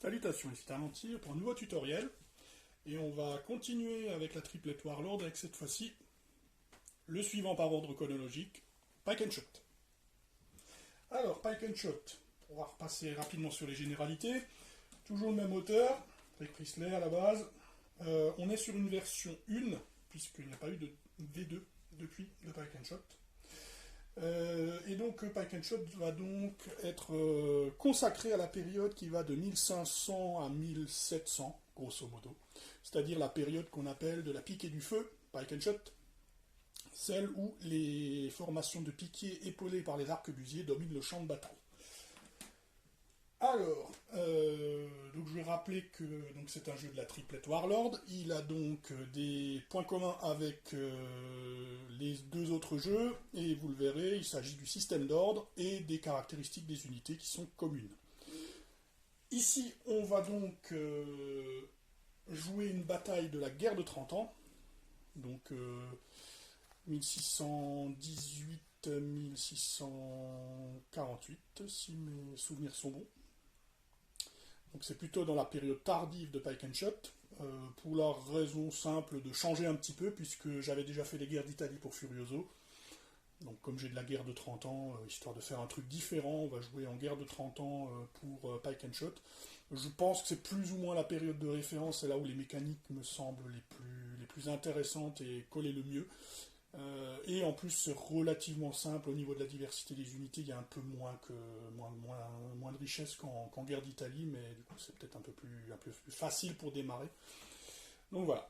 Salutations, ici Tarmantir pour un nouveau tutoriel. Et on va continuer avec la triplette Warlord avec cette fois-ci le suivant par ordre chronologique, Pike and Shot. Alors, Pike and Shot, on va repasser rapidement sur les généralités. Toujours le même auteur, Rick Priestley à la base. On est sur une version 1, puisqu'il n'y a pas eu de V2 depuis le Pike and Shot. Et donc Pike and Shot va donc être consacré à la période qui va de 1500 à 1700, grosso modo. C'est-à-dire la période qu'on appelle de la pique et du feu, Pike and Shot, celle où les formations de piquiers épaulées par les arquebusiers dominent le champ de bataille. Alors, donc je vais rappeler que c'est un jeu de la triplette Warlord. Il a donc des points communs avec les deux autres jeux, et vous le verrez, il s'agit du système d'ordre et des caractéristiques des unités qui sont communes. Ici, on va donc jouer une bataille de la guerre de 30 ans, donc 1618-1648, si mes souvenirs sont bons. Donc c'est plutôt dans la période tardive de Pike and Shot, pour la raison simple de changer un petit peu, puisque j'avais déjà fait les guerres d'Italie pour Furioso. Donc comme j'ai de la guerre de 30 ans, histoire de faire un truc différent, on va jouer en guerre de 30 ans pour Pike and Shot. Je pense que c'est plus ou moins la période de référence, c'est là où les mécaniques me semblent les plus intéressantes et collent le mieux. Et en plus c'est relativement simple au niveau de la diversité des unités, il y a un peu moins de richesse qu'en guerre d'Italie, mais du coup c'est peut-être un peu plus facile pour démarrer. Donc voilà.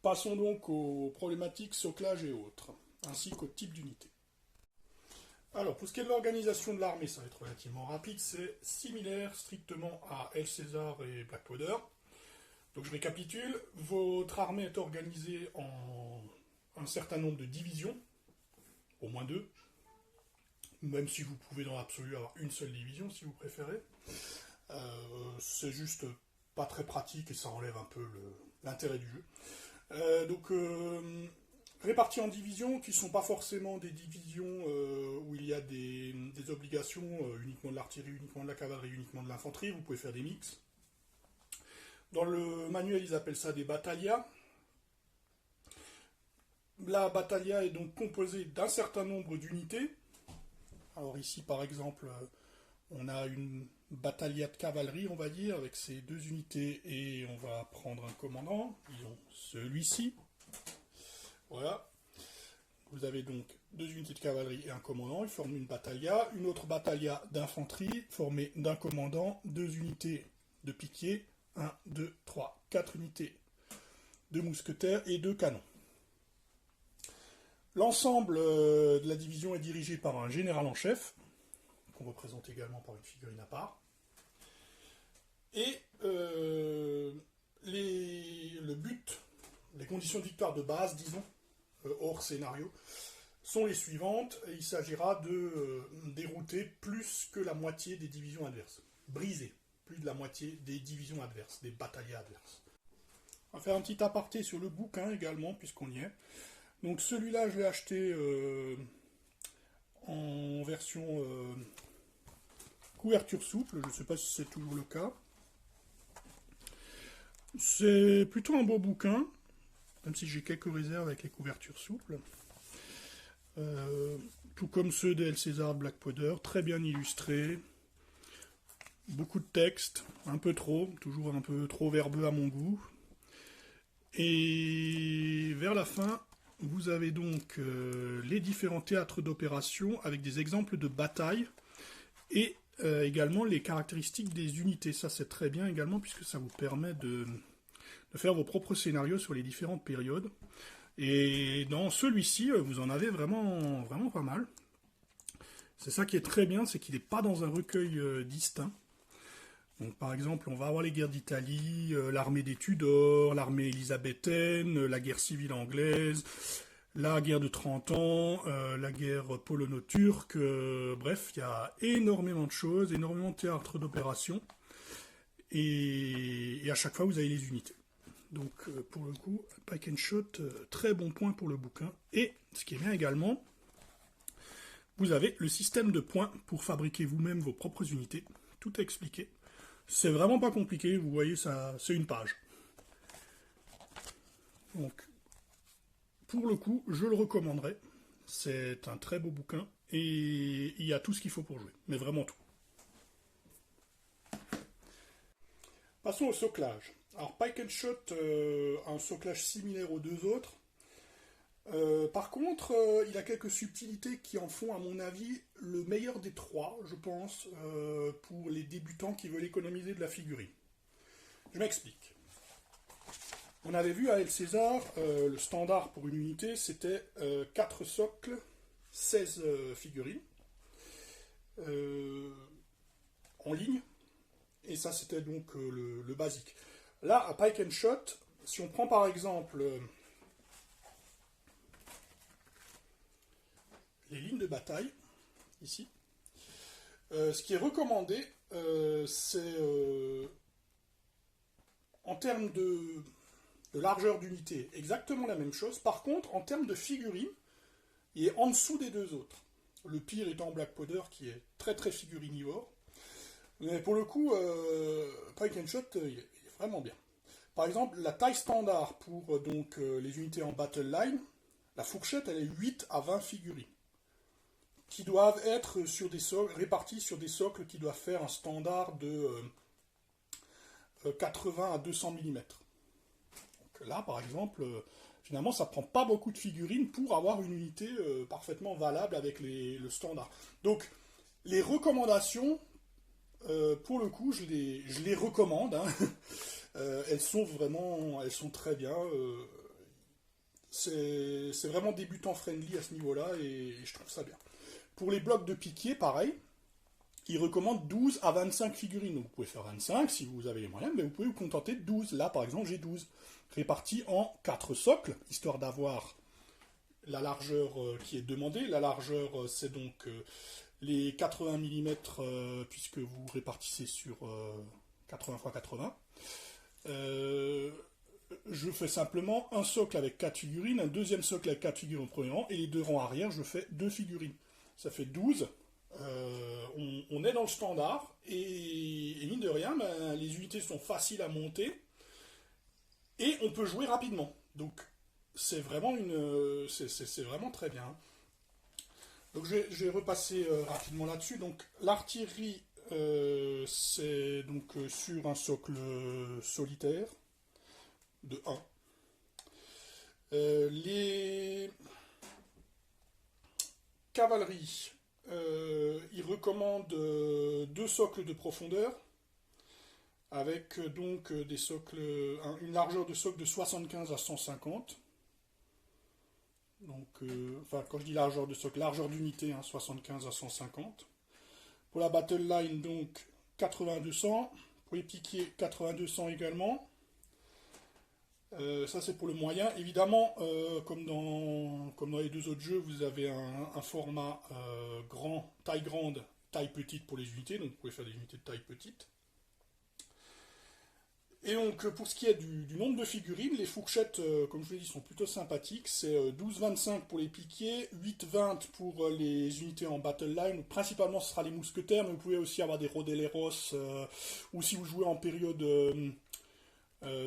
Passons donc aux problématiques soclage et autres, ainsi qu'au type d'unité. Alors pour ce qui est de l'organisation de l'armée, ça va être relativement rapide, c'est similaire strictement à El César et Black Powder. Donc je récapitule, votre armée est organisée en un certain nombre de divisions, au moins 2, même si vous pouvez dans l'absolu avoir une seule division si vous préférez. C'est juste pas très pratique et ça enlève un peu l'intérêt du jeu. Répartis en divisions qui ne sont pas forcément des divisions où il y a des obligations, uniquement de l'artillerie, uniquement de la cavalerie, uniquement de l'infanterie, vous pouvez faire des mix. Dans le manuel, ils appellent ça des battaglias. La battaglia est donc composée d'un certain nombre d'unités. Alors ici, par exemple, on a une battaglia de cavalerie, on va dire, avec ces deux unités, et on va prendre un commandant, disons celui-ci. Voilà. Vous avez donc deux unités de cavalerie et un commandant, ils forment une battaglia. Une autre battaglia d'infanterie, formée d'un commandant, deux unités de piquiers, 1, 2, 3, 4 unités de mousquetaires et 2 canons. L'ensemble de la division est dirigé par un général en chef, qu'on représente également par une figurine à part. Et le but, les conditions de victoire de base, disons, hors scénario, sont les suivantes. Il s'agira de dérouter plus que la moitié des divisions adverses. Briser plus de la moitié des divisions adverses, des batailles adverses. On va faire un petit aparté sur le bouquin également, puisqu'on y est. Donc celui-là, je l'ai acheté en version couverture souple. Je ne sais pas si c'est toujours le cas. C'est plutôt un beau bouquin, même si j'ai quelques réserves avec les couvertures souples. Tout comme ceux d'El César Black Powder, très bien illustrés. Beaucoup de texte, un peu trop, toujours un peu trop verbeux à mon goût. Et vers la fin, vous avez donc les différents théâtres d'opération avec des exemples de batailles et également les caractéristiques des unités. Ça c'est très bien également puisque ça vous permet de faire vos propres scénarios sur les différentes périodes. Et dans celui-ci, vous en avez vraiment pas mal. C'est ça qui est très bien, c'est qu'il n'est pas dans un recueil distinct. Donc, par exemple, on va avoir les guerres d'Italie, l'armée des Tudors, l'armée élisabéthaine, la guerre civile anglaise, la guerre de 30 ans, la guerre polono-turque, bref, il y a énormément de choses, énormément de théâtres d'opération, et à chaque fois vous avez les unités. Donc pour le coup, Pike and Shot, très bon point pour le bouquin, et ce qui est bien également, vous avez le système de points pour fabriquer vous-même vos propres unités, tout est expliqué. C'est vraiment pas compliqué, vous voyez, ça, c'est une page. Donc, pour le coup, je le recommanderais. C'est un très beau bouquin et il y a tout ce qu'il faut pour jouer, mais vraiment tout. Passons au soclage. Alors, Pike and Shot a un soclage similaire aux deux autres. Par contre, il a quelques subtilités qui en font, à mon avis, le meilleur des trois, je pense, pour les débutants qui veulent économiser de la figurine. Je m'explique. On avait vu à El César, le standard pour une unité, c'était 4 socles, 16 figurines, en ligne, et ça c'était donc le basique. Là, à Pike and Shot, si on prend par exemple les lignes de bataille, ici, ce qui est recommandé, c'est en termes de largeur d'unité, exactement la même chose. Par contre, en termes de figurines, il est en dessous des deux autres. Le pire étant Black Powder, qui est très très figurinivore. Mais pour le coup, Pike and Shot, il est vraiment bien. Par exemple, la taille standard pour donc, les unités en Battle Line, la fourchette, elle est 8 à 20 figurines, qui doivent être sur des socles, répartis sur des socles qui doivent faire un standard de 80 à 200 mm. Donc là, par exemple, finalement, ça prend pas beaucoup de figurines pour avoir une unité parfaitement valable avec le standard. Donc, les recommandations, pour le coup, je les recommande. Hein. Elles sont très bien. C'est vraiment débutant friendly à ce niveau-là et je trouve ça bien. Pour les blocs de piquier, pareil, ils recommandent 12 à 25 figurines. Donc vous pouvez faire 25 si vous avez les moyens, mais vous pouvez vous contenter de 12. Là, par exemple, j'ai 12. Répartis en 4 socles, histoire d'avoir la largeur qui est demandée. La largeur, c'est donc les 80 mm, puisque vous répartissez sur 80 x 80. Je fais simplement un socle avec 4 figurines, un deuxième socle avec 4 figurines au premier rang, et les deux rangs arrière, je fais 2 figurines. Ça fait 12. On est dans le standard, et mine de rien, ben, les unités sont faciles à monter, et on peut jouer rapidement. Donc, c'est vraiment c'est vraiment très bien. Donc, je vais repasser rapidement là-dessus. Donc, l'artillerie, c'est donc sur un socle solitaire de 1. Les cavaleries, ils recommandent 2 socles de profondeur avec donc des socles, une largeur de socle de 75 à 150. Donc, enfin, quand je dis largeur de socle, largeur d'unité, hein, 75 à 150. Pour la battle line, donc 80-200. Pour les piquiers, 80-200 également. Ça c'est pour le moyen. Évidemment, comme dans les deux autres jeux, vous avez un format taille grande, taille petite pour les unités. Donc vous pouvez faire des unités de taille petite. Et donc pour ce qui est du nombre de figurines, les fourchettes, comme je vous l'ai dit, sont plutôt sympathiques. C'est 12-25 pour les piquiers, 8-20 pour les unités en battle line. Principalement ce sera les mousquetaires, mais vous pouvez aussi avoir des rodeleros, ou si vous jouez en période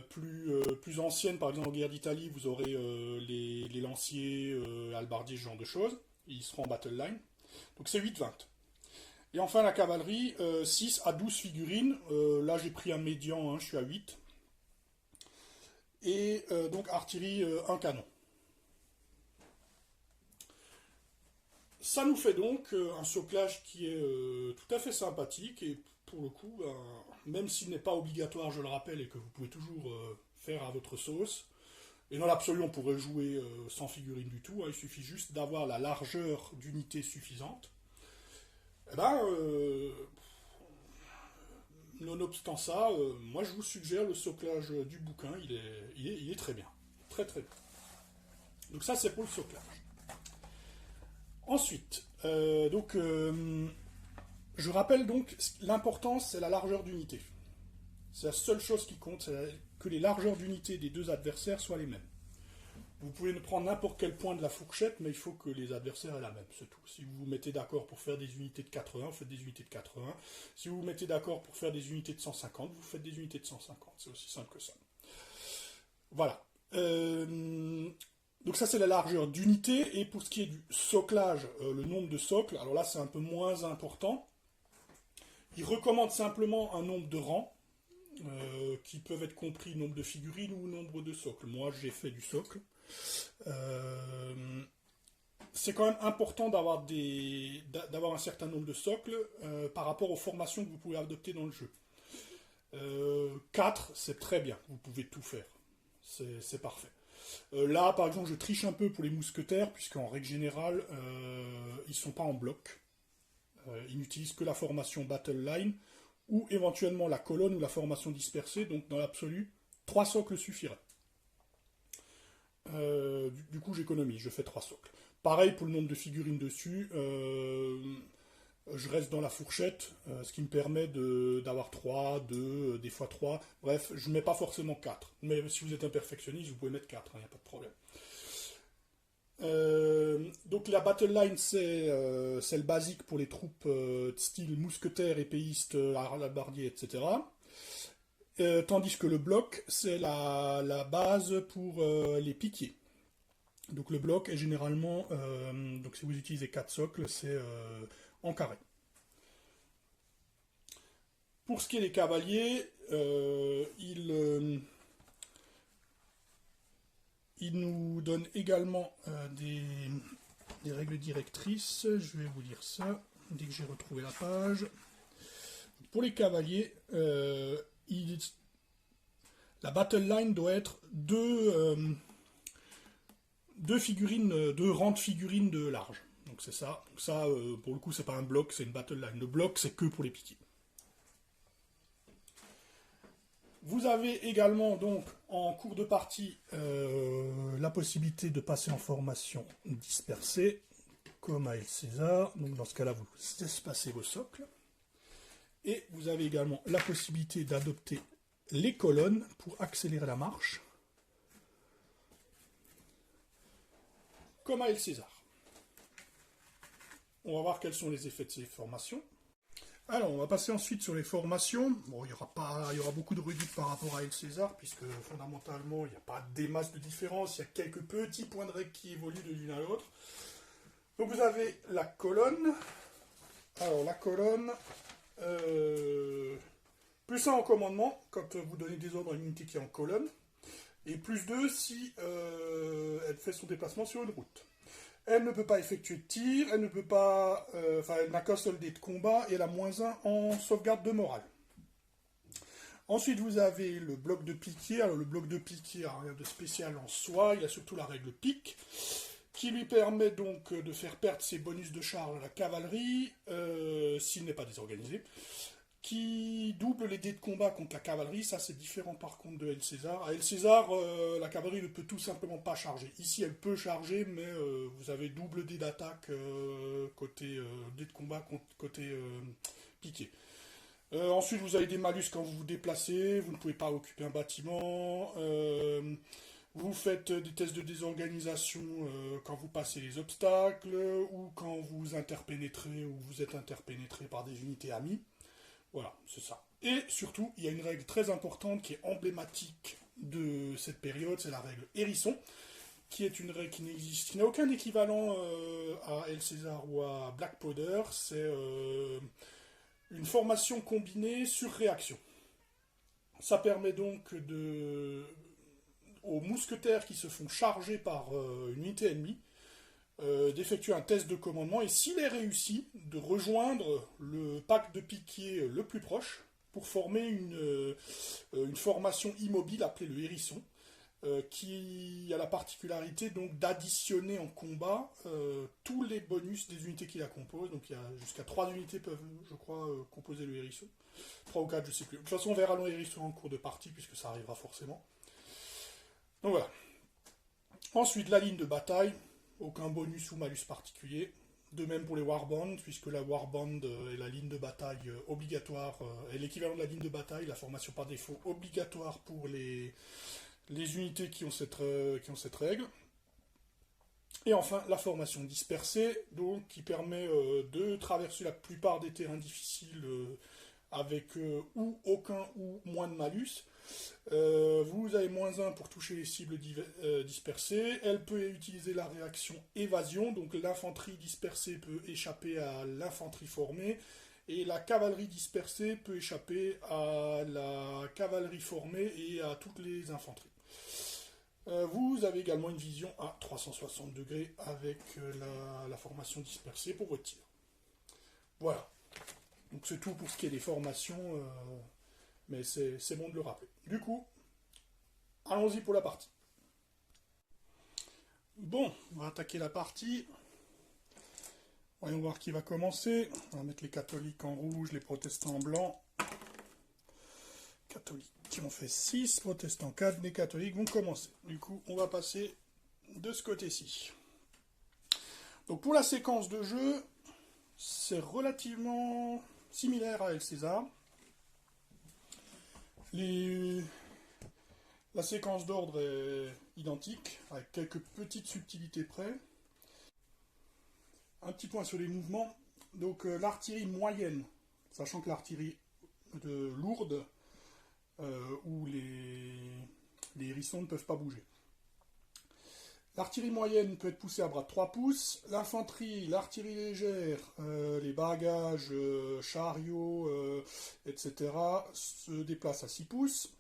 plus ancienne, par exemple en guerre d'Italie, vous aurez les lanciers, halbardiers, ce genre de choses. Ils seront en battle line. Donc c'est 8-20. Et enfin la cavalerie, 6 à 12 figurines. Là j'ai pris un médian, hein, je suis à 8. Et donc artillerie, un canon. Ça nous fait donc un soclage qui est tout à fait sympathique. Et pour le coup, même s'il n'est pas obligatoire, je le rappelle, et que vous pouvez toujours faire à votre sauce. Et dans l'absolu, on pourrait jouer sans figurines du tout. Hein, il suffit juste d'avoir la largeur d'unité suffisante. Eh ben, nonobstant ça, moi je vous suggère le soclage du bouquin, il est très bien. Très très bien. Donc ça c'est pour le soclage. Ensuite, je rappelle donc l'importance c'est la largeur d'unité. C'est la seule chose qui compte, c'est que les largeurs d'unité des deux adversaires soient les mêmes. Vous pouvez prendre n'importe quel point de la fourchette, mais il faut que les adversaires aient la même, c'est tout. Si vous vous mettez d'accord pour faire des unités de 80, vous faites des unités de 80. Si vous vous mettez d'accord pour faire des unités de 150, vous faites des unités de 150. C'est aussi simple que ça. Voilà. Donc ça c'est la largeur d'unité. Et pour ce qui est du soclage, le nombre de socles, alors là c'est un peu moins important. Il recommande simplement un nombre de rangs, qui peuvent être compris nombre de figurines ou nombre de socles. Moi j'ai fait du socle. C'est quand même important d'avoir un certain nombre de socles par rapport aux formations que vous pouvez adopter dans le jeu. 4, c'est très bien, vous pouvez tout faire. C'est parfait. Là, par exemple, je triche un peu pour les mousquetaires, puisqu'en règle générale, ils ne sont pas en bloc. Ils n'utilisent que la formation Battle Line, ou éventuellement la colonne ou la formation dispersée, donc dans l'absolu, 3 socles suffiraient. Du coup, j'économise, je fais 3 socles. Pareil pour le nombre de figurines dessus, je reste dans la fourchette, ce qui me permet d'avoir 3, 2, des fois 3. Bref, je ne mets pas forcément 4. Mais si vous êtes un perfectionniste, vous pouvez mettre 4, il n'y a pas de problème. Donc la battle line, c'est le basique pour les troupes de style mousquetaires, épéistes, alabardiers, etc. Tandis que le bloc, c'est la base pour les piquiers. Donc le bloc est généralement, donc si vous utilisez 4 socles, c'est en carré. Pour ce qui est des cavaliers, il nous donne également des règles directrices. Je vais vous lire ça dès que j'ai retrouvé la page. Pour les cavaliers, la battle line doit être deux rangs de figurines de large. Donc c'est ça. Donc ça, pour le coup, c'est pas un bloc, c'est une battle line. Le bloc, c'est que pour les piquets. Vous avez également donc en cours de partie la possibilité de passer en formation dispersée, comme à El César. Donc dans ce cas-là, vous espacez vos socles. Et vous avez également la possibilité d'adopter les colonnes pour accélérer la marche, comme à El César. On va voir quels sont les effets de ces formations. Alors, on va passer ensuite sur les formations. Bon, il y aura beaucoup de redites par rapport à El César, puisque fondamentalement, il n'y a pas des masses de différence, il y a quelques petits points de règle qui évoluent de l'une à l'autre. Donc vous avez la colonne. Alors, la colonne, plus 1 en commandement, quand vous donnez des ordres à une unité qui est en colonne, et plus 2 si elle fait son déplacement sur une route. Elle ne peut pas effectuer de tir, elle ne peut pas, elle n'a qu'un seul dé de combat et elle a -1 en sauvegarde de morale. Ensuite, vous avez le bloc de piquier. Alors, le bloc de piquier n'a rien de spécial en soi, il a surtout la règle pique, qui lui permet donc de faire perdre ses bonus de charge à la cavalerie, s'il n'est pas désorganisé, qui double les dés de combat contre la cavalerie. Ça c'est différent par contre de El César. À El César, la cavalerie ne peut tout simplement pas charger. Ici elle peut charger, mais vous avez double dés d'attaque côté dés de combat côté piqué. Ensuite vous avez des malus quand vous vous déplacez, vous ne pouvez pas occuper un bâtiment, vous faites des tests de désorganisation quand vous passez les obstacles, ou quand vous interpénétrez ou vous êtes interpénétré par des unités amies. Voilà, c'est ça. Et surtout, il y a une règle très importante qui est emblématique de cette période, c'est la règle Hérisson, qui est une règle qui n'a aucun équivalent à El César ou à Black Powder. C'est une formation combinée sur réaction. Ça permet donc aux mousquetaires qui se font charger par une unité ennemie d'effectuer un test de commandement, et s'il est réussi, de rejoindre le pack de piquiers le plus proche pour former une formation immobile appelée le hérisson, qui a la particularité donc d'additionner en combat tous les bonus des unités qui la composent. Donc il y a jusqu'à 3 unités peuvent, je crois, composer le hérisson. 3 ou 4, je ne sais plus. De toute façon, on verra le hérisson en cours de partie, puisque ça arrivera forcément. Donc voilà. Ensuite, la ligne de bataille. Aucun bonus ou malus particulier. De même pour les warbands, puisque la warband est la ligne de bataille obligatoire, est l'équivalent de la ligne de bataille, la formation par défaut obligatoire pour les unités qui ont cette règle. Et enfin, la formation dispersée, donc, qui permet de traverser la plupart des terrains difficiles avec ou aucun ou moins de malus. Vous avez -1 pour toucher les cibles dispersées. Elle peut utiliser la réaction évasion, donc l'infanterie dispersée peut échapper à l'infanterie formée, et la cavalerie dispersée peut échapper à la cavalerie formée et à toutes les infanteries. Vous avez également une vision à 360 degrés avec la formation dispersée pour votre tir. Voilà. Donc c'est tout pour ce qui est des formations, mais c'est bon de le rappeler. Du coup, allons-y pour la partie. Bon, on va attaquer la partie. Voyons voir qui va commencer. On va mettre les catholiques en rouge, les protestants en blanc. Catholiques qui ont fait 6, protestants 4, les catholiques vont commencer. Du coup, on va passer de ce côté-ci. Donc pour la séquence de jeu, c'est relativement similaire à El César. La séquence d'ordre est identique, avec quelques petites subtilités près. Un petit point sur les mouvements. Donc l'artillerie moyenne, sachant que l'artillerie lourde, où les hérissons ne peuvent pas bouger. L'artillerie moyenne peut être poussée à bras de 3 pouces. L'infanterie, l'artillerie légère, les bagages, chariots, etc. se déplacent à 6 pouces.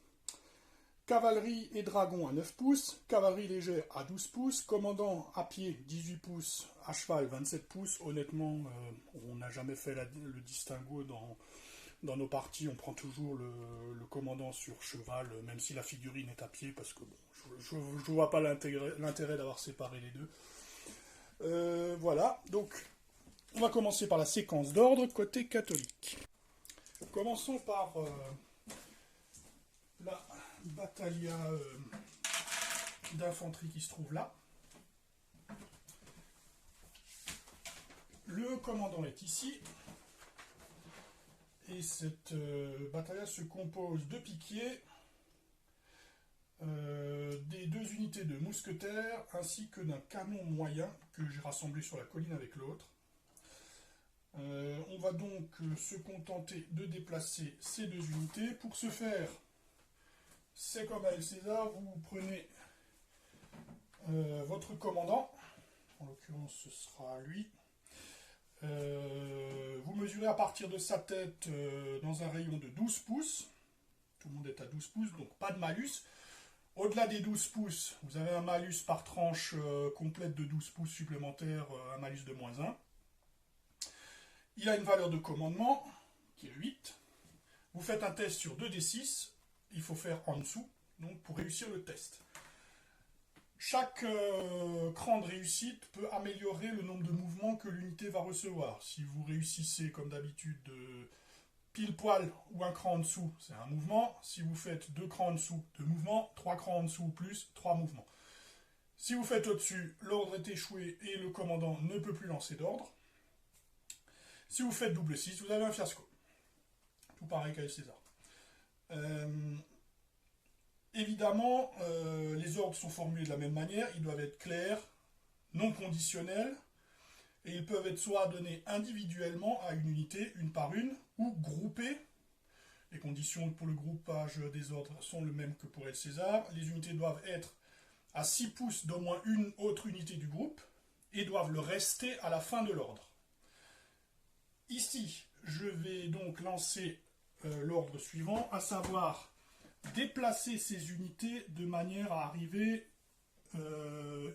Cavalerie et dragons à 9 pouces. Cavalerie légère à 12 pouces. Commandant à pied 18 pouces. À cheval 27 pouces. Honnêtement, on n'a jamais fait le distinguo dans nos parties. On prend toujours le commandant sur cheval, même si la figurine est à pied, parce que bon, je ne vois pas l'intérêt d'avoir séparé les deux. Voilà, donc on va commencer par la séquence d'ordre côté catholique. Commençons par la battaglia d'infanterie qui se trouve là. Le commandant est ici. Et cette battaglia se compose de piquiers, des 2 unités de mousquetaires, ainsi que d'un canon moyen que j'ai rassemblé sur la colline avec l'autre. On va donc se contenter de déplacer ces 2 unités. Pour ce faire, c'est comme à El César, vous prenez votre commandant, en l'occurrence ce sera lui. Vous mesurez à partir de sa tête dans un rayon de 12 pouces. Tout le monde est à 12 pouces, donc pas de malus. Au-delà des 12 pouces, vous avez un malus par tranche complète de 12 pouces supplémentaires, un malus de -1. Il a une valeur de commandement qui est 8. Vous faites un test sur 2d6. Il faut faire en dessous, donc pour réussir le test. Chaque cran de réussite peut améliorer le nombre de mouvements que l'unité va recevoir. Si vous réussissez, comme d'habitude, pile poil ou un cran en dessous, c'est un mouvement. Si vous faites 2 crans en dessous, 2 mouvements. 3 crans en dessous ou plus, 3 mouvements. Si vous faites au-dessus, l'ordre est échoué et le commandant ne peut plus lancer d'ordre. Si vous faites double 6, vous avez un fiasco. Tout pareil qu'à El César. Évidemment, les ordres sont formulés de la même manière, ils doivent être clairs, non conditionnels, et ils peuvent être soit donnés individuellement à une unité, une par une, ou groupés. Les conditions pour le groupage des ordres sont les mêmes que pour El César. Les unités doivent être à 6 pouces d'au moins une autre unité du groupe, et doivent le rester à la fin de l'ordre. Ici, je vais donc lancer l'ordre suivant, à savoir déplacer ces unités de manière à arriver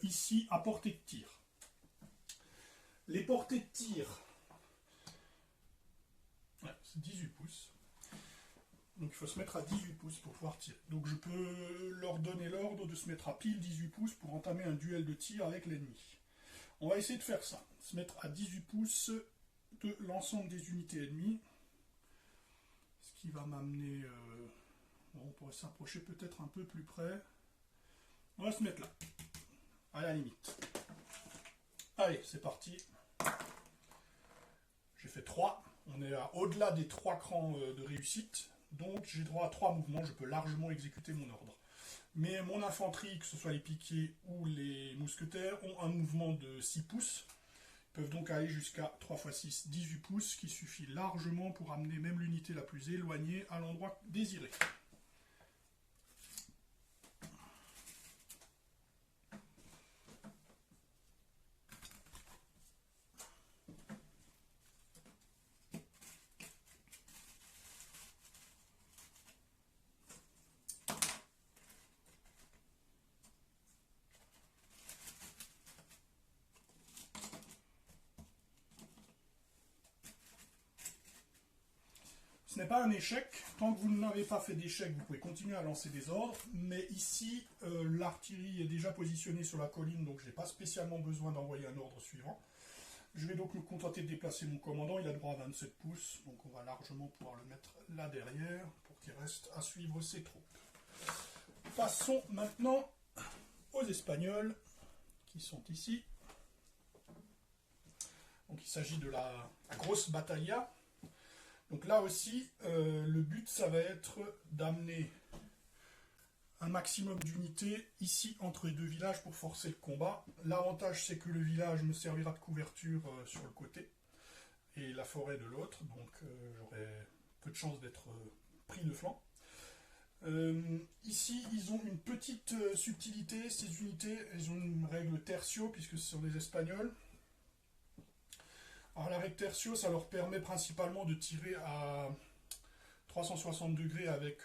ici à portée de tir. Les portées de tir, c'est 18 pouces. Donc il faut se mettre à 18 pouces pour pouvoir tirer. Donc je peux leur donner l'ordre de se mettre à pile 18 pouces pour entamer un duel de tir avec l'ennemi. On va essayer de faire ça. Se mettre à 18 pouces de l'ensemble des unités ennemies. Ce qui va m'amener... on pourrait s'approcher peut-être un peu plus près. On va se mettre là, à la limite. Allez, c'est parti. J'ai fait 3. On est au-delà des 3 crans de réussite. Donc j'ai droit à 3 mouvements. Je peux largement exécuter mon ordre. Mais mon infanterie, que ce soit les piquiers ou les mousquetaires, ont un mouvement de 6 pouces. Ils peuvent donc aller jusqu'à 3 x 6, 18 pouces, qui suffit largement pour amener même l'unité la plus éloignée à l'endroit désiré. Ce n'est pas un échec. Tant que vous n'avez pas fait d'échec, vous pouvez continuer à lancer des ordres. Mais ici, l'artillerie est déjà positionnée sur la colline, donc je n'ai pas spécialement besoin d'envoyer un ordre suivant. Je vais donc me contenter de déplacer mon commandant. Il a droit à 27 pouces, donc on va largement pouvoir le mettre là derrière pour qu'il reste à suivre ses troupes. Passons maintenant aux Espagnols qui sont ici. Donc il s'agit de la grosse batailla. Donc là aussi, le but, ça va être d'amener un maximum d'unités ici entre les deux villages pour forcer le combat. L'avantage, c'est que le village me servira de couverture sur le côté et la forêt de l'autre, donc j'aurai peu de chances d'être pris de flanc. Ici, ils ont une petite subtilité, ces unités, elles ont une règle tertio, puisque ce sont des Espagnols. Alors la règle tertio, ça leur permet principalement de tirer à 360 degrés avec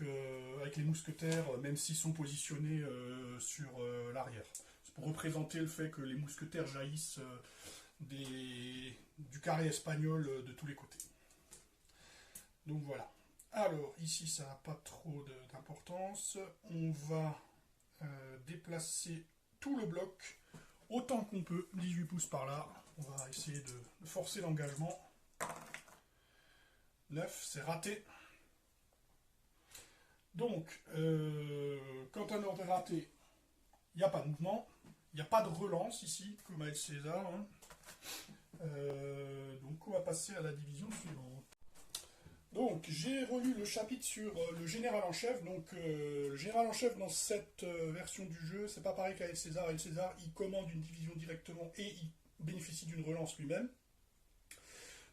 les mousquetaires, même s'ils sont positionnés sur l'arrière. C'est pour représenter le fait que les mousquetaires jaillissent du carré espagnol de tous les côtés. Donc voilà. Alors, ici, ça n'a pas trop d'importance. On va déplacer tout le bloc autant qu'on peut, 18 pouces par là. On va essayer de forcer l'engagement. 9, c'est raté. Donc, quand un ordre est raté, il n'y a pas de mouvement. Il n'y a pas de relance ici, comme avec César. Hein. Donc, on va passer à la division suivante. Donc, j'ai relu le chapitre sur le général en chef. Donc, le général en chef dans cette version du jeu, c'est pas pareil qu'avec César. Avec César, il commande une division directement et il bénéficie d'une relance lui-même.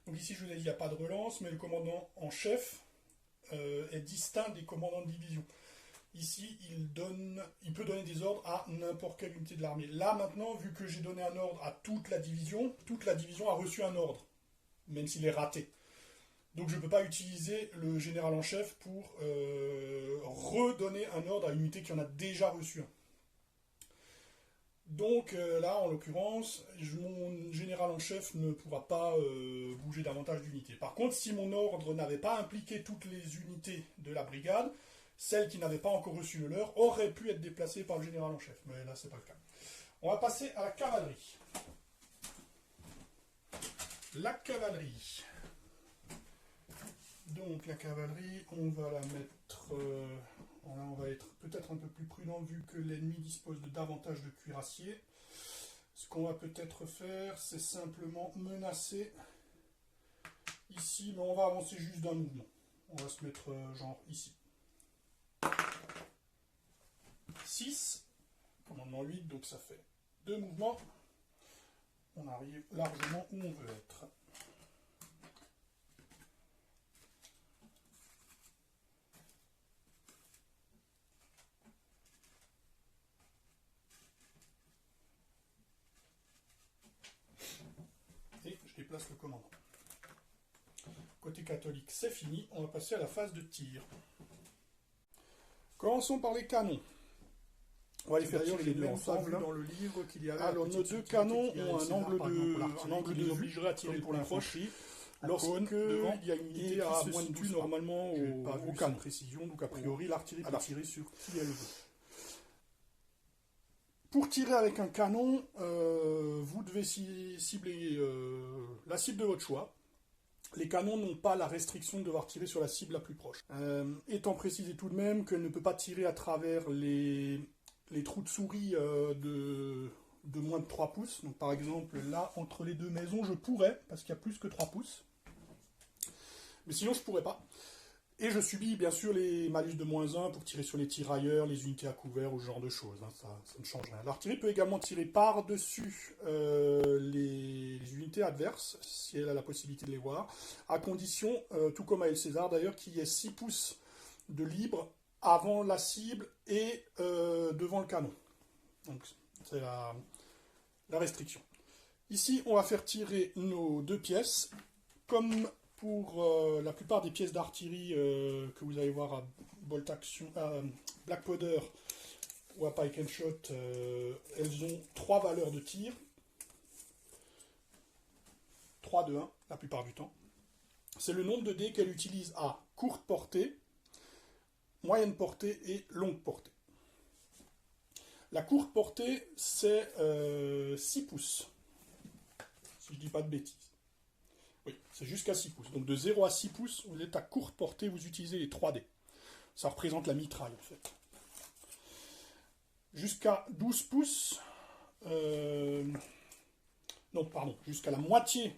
Donc ici, je vous ai dit, il n'y a pas de relance, mais le commandant en chef est distinct des commandants de division. Ici, il peut donner des ordres à n'importe quelle unité de l'armée. Là, maintenant, vu que j'ai donné un ordre à toute la division a reçu un ordre, même s'il est raté. Donc je ne peux pas utiliser le général en chef pour redonner un ordre à une unité qui en a déjà reçu un. Donc là, en l'occurrence, mon général en chef ne pourra pas bouger davantage d'unités. Par contre, si mon ordre n'avait pas impliqué toutes les unités de la brigade, celles qui n'avaient pas encore reçu le leur auraient pu être déplacées par le général en chef. Mais là, c'est pas le cas. On va passer à la cavalerie. La cavalerie. Donc la cavalerie, on va la mettre... là, on va être peut-être un peu plus prudent vu que l'ennemi dispose de davantage de cuirassiers. Ce qu'on va peut-être faire, c'est simplement menacer ici, mais on va avancer juste d'un mouvement. On va se mettre genre ici. 6, commandement 8, donc ça fait 2 mouvements. On arrive largement où on veut être. Et je déplace le commandant. Côté catholique, c'est fini. On va passer à la phase de tir. Commençons par les canons. On va les faire tirer les deux ensemble. Dans le livre qu'il y avait. Alors nos deux canons ont un angle de vue à tirer pour l'infanterie. Lorsque il y a une unité à moins de 12 normalement au canon. Précision, donc a priori l'artillerie peut tirer sur qui elle veut. Pour tirer avec un canon, vous devez cibler la cible de votre choix. Les canons n'ont pas la restriction de devoir tirer sur la cible la plus proche. Étant précisé tout de même qu'elle ne peut pas tirer à travers les trous de souris de moins de 3 pouces. Donc par exemple, là, entre les deux maisons, je pourrais, parce qu'il y a plus que 3 pouces. Mais sinon, je ne pourrais pas. Et je subis bien sûr les malus de -1 pour tirer sur les tirailleurs, les unités à couvert ou ce genre de choses. Hein, ça ne change rien. L'artillerie peut également tirer par-dessus les unités adverses, si elle a la possibilité de les voir, à condition, tout comme à El César d'ailleurs, qu'il y ait 6 pouces de libre avant la cible et devant le canon. Donc c'est la restriction. Ici, on va faire tirer nos 2 pièces, comme pour la plupart des pièces d'artillerie que vous allez voir à Bolt Action, à Black Powder ou à Pike and Shot, elles ont 3 valeurs de tir. 3 de 1 la plupart du temps. C'est le nombre de dés qu'elle utilise à courte portée, moyenne portée et longue portée. La courte portée, c'est 6 pouces, si je ne dis pas de bêtises. Oui, c'est jusqu'à 6 pouces. Donc de 0 à 6 pouces, vous êtes à courte portée, vous utilisez les 3 dés. Ça représente la mitraille, en fait. Jusqu'à 12 pouces, non, pardon, jusqu'à la moitié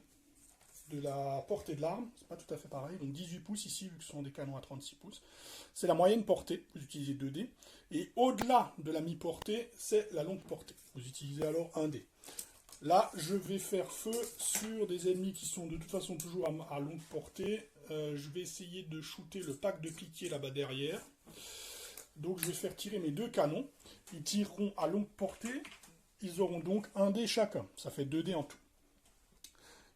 de la portée de l'arme, c'est pas tout à fait pareil, donc 18 pouces ici, vu que ce sont des canons à 36 pouces, c'est la moyenne portée, vous utilisez 2 dés, et au-delà de la mi-portée, c'est la longue portée, vous utilisez alors 1 dé. Là, je vais faire feu sur des ennemis qui sont de toute façon toujours à longue portée. Je vais essayer de shooter le pack de piquet là-bas derrière. Donc je vais faire tirer mes 2 canons. Ils tireront à longue portée. Ils auront donc 1 dé chacun. Ça fait 2 dés en tout.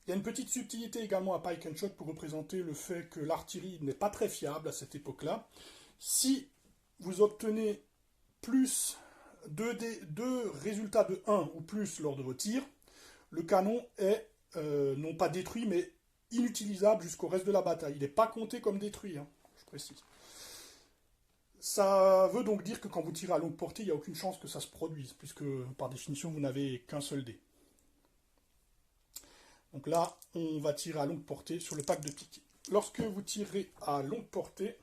Il y a une petite subtilité également à Pike and Shot pour représenter le fait que l'artillerie n'est pas très fiable à cette époque-là. Si vous obtenez plus 2 résultats de 1 ou plus lors de vos tirs, le canon est non pas détruit, mais inutilisable jusqu'au reste de la bataille. Il n'est pas compté comme détruit, hein, je précise. Ça veut donc dire que quand vous tirez à longue portée, il n'y a aucune chance que ça se produise, puisque par définition, vous n'avez qu'un seul dé. Donc là, on va tirer à longue portée sur le pack de piquet. Lorsque vous tirez à longue portée,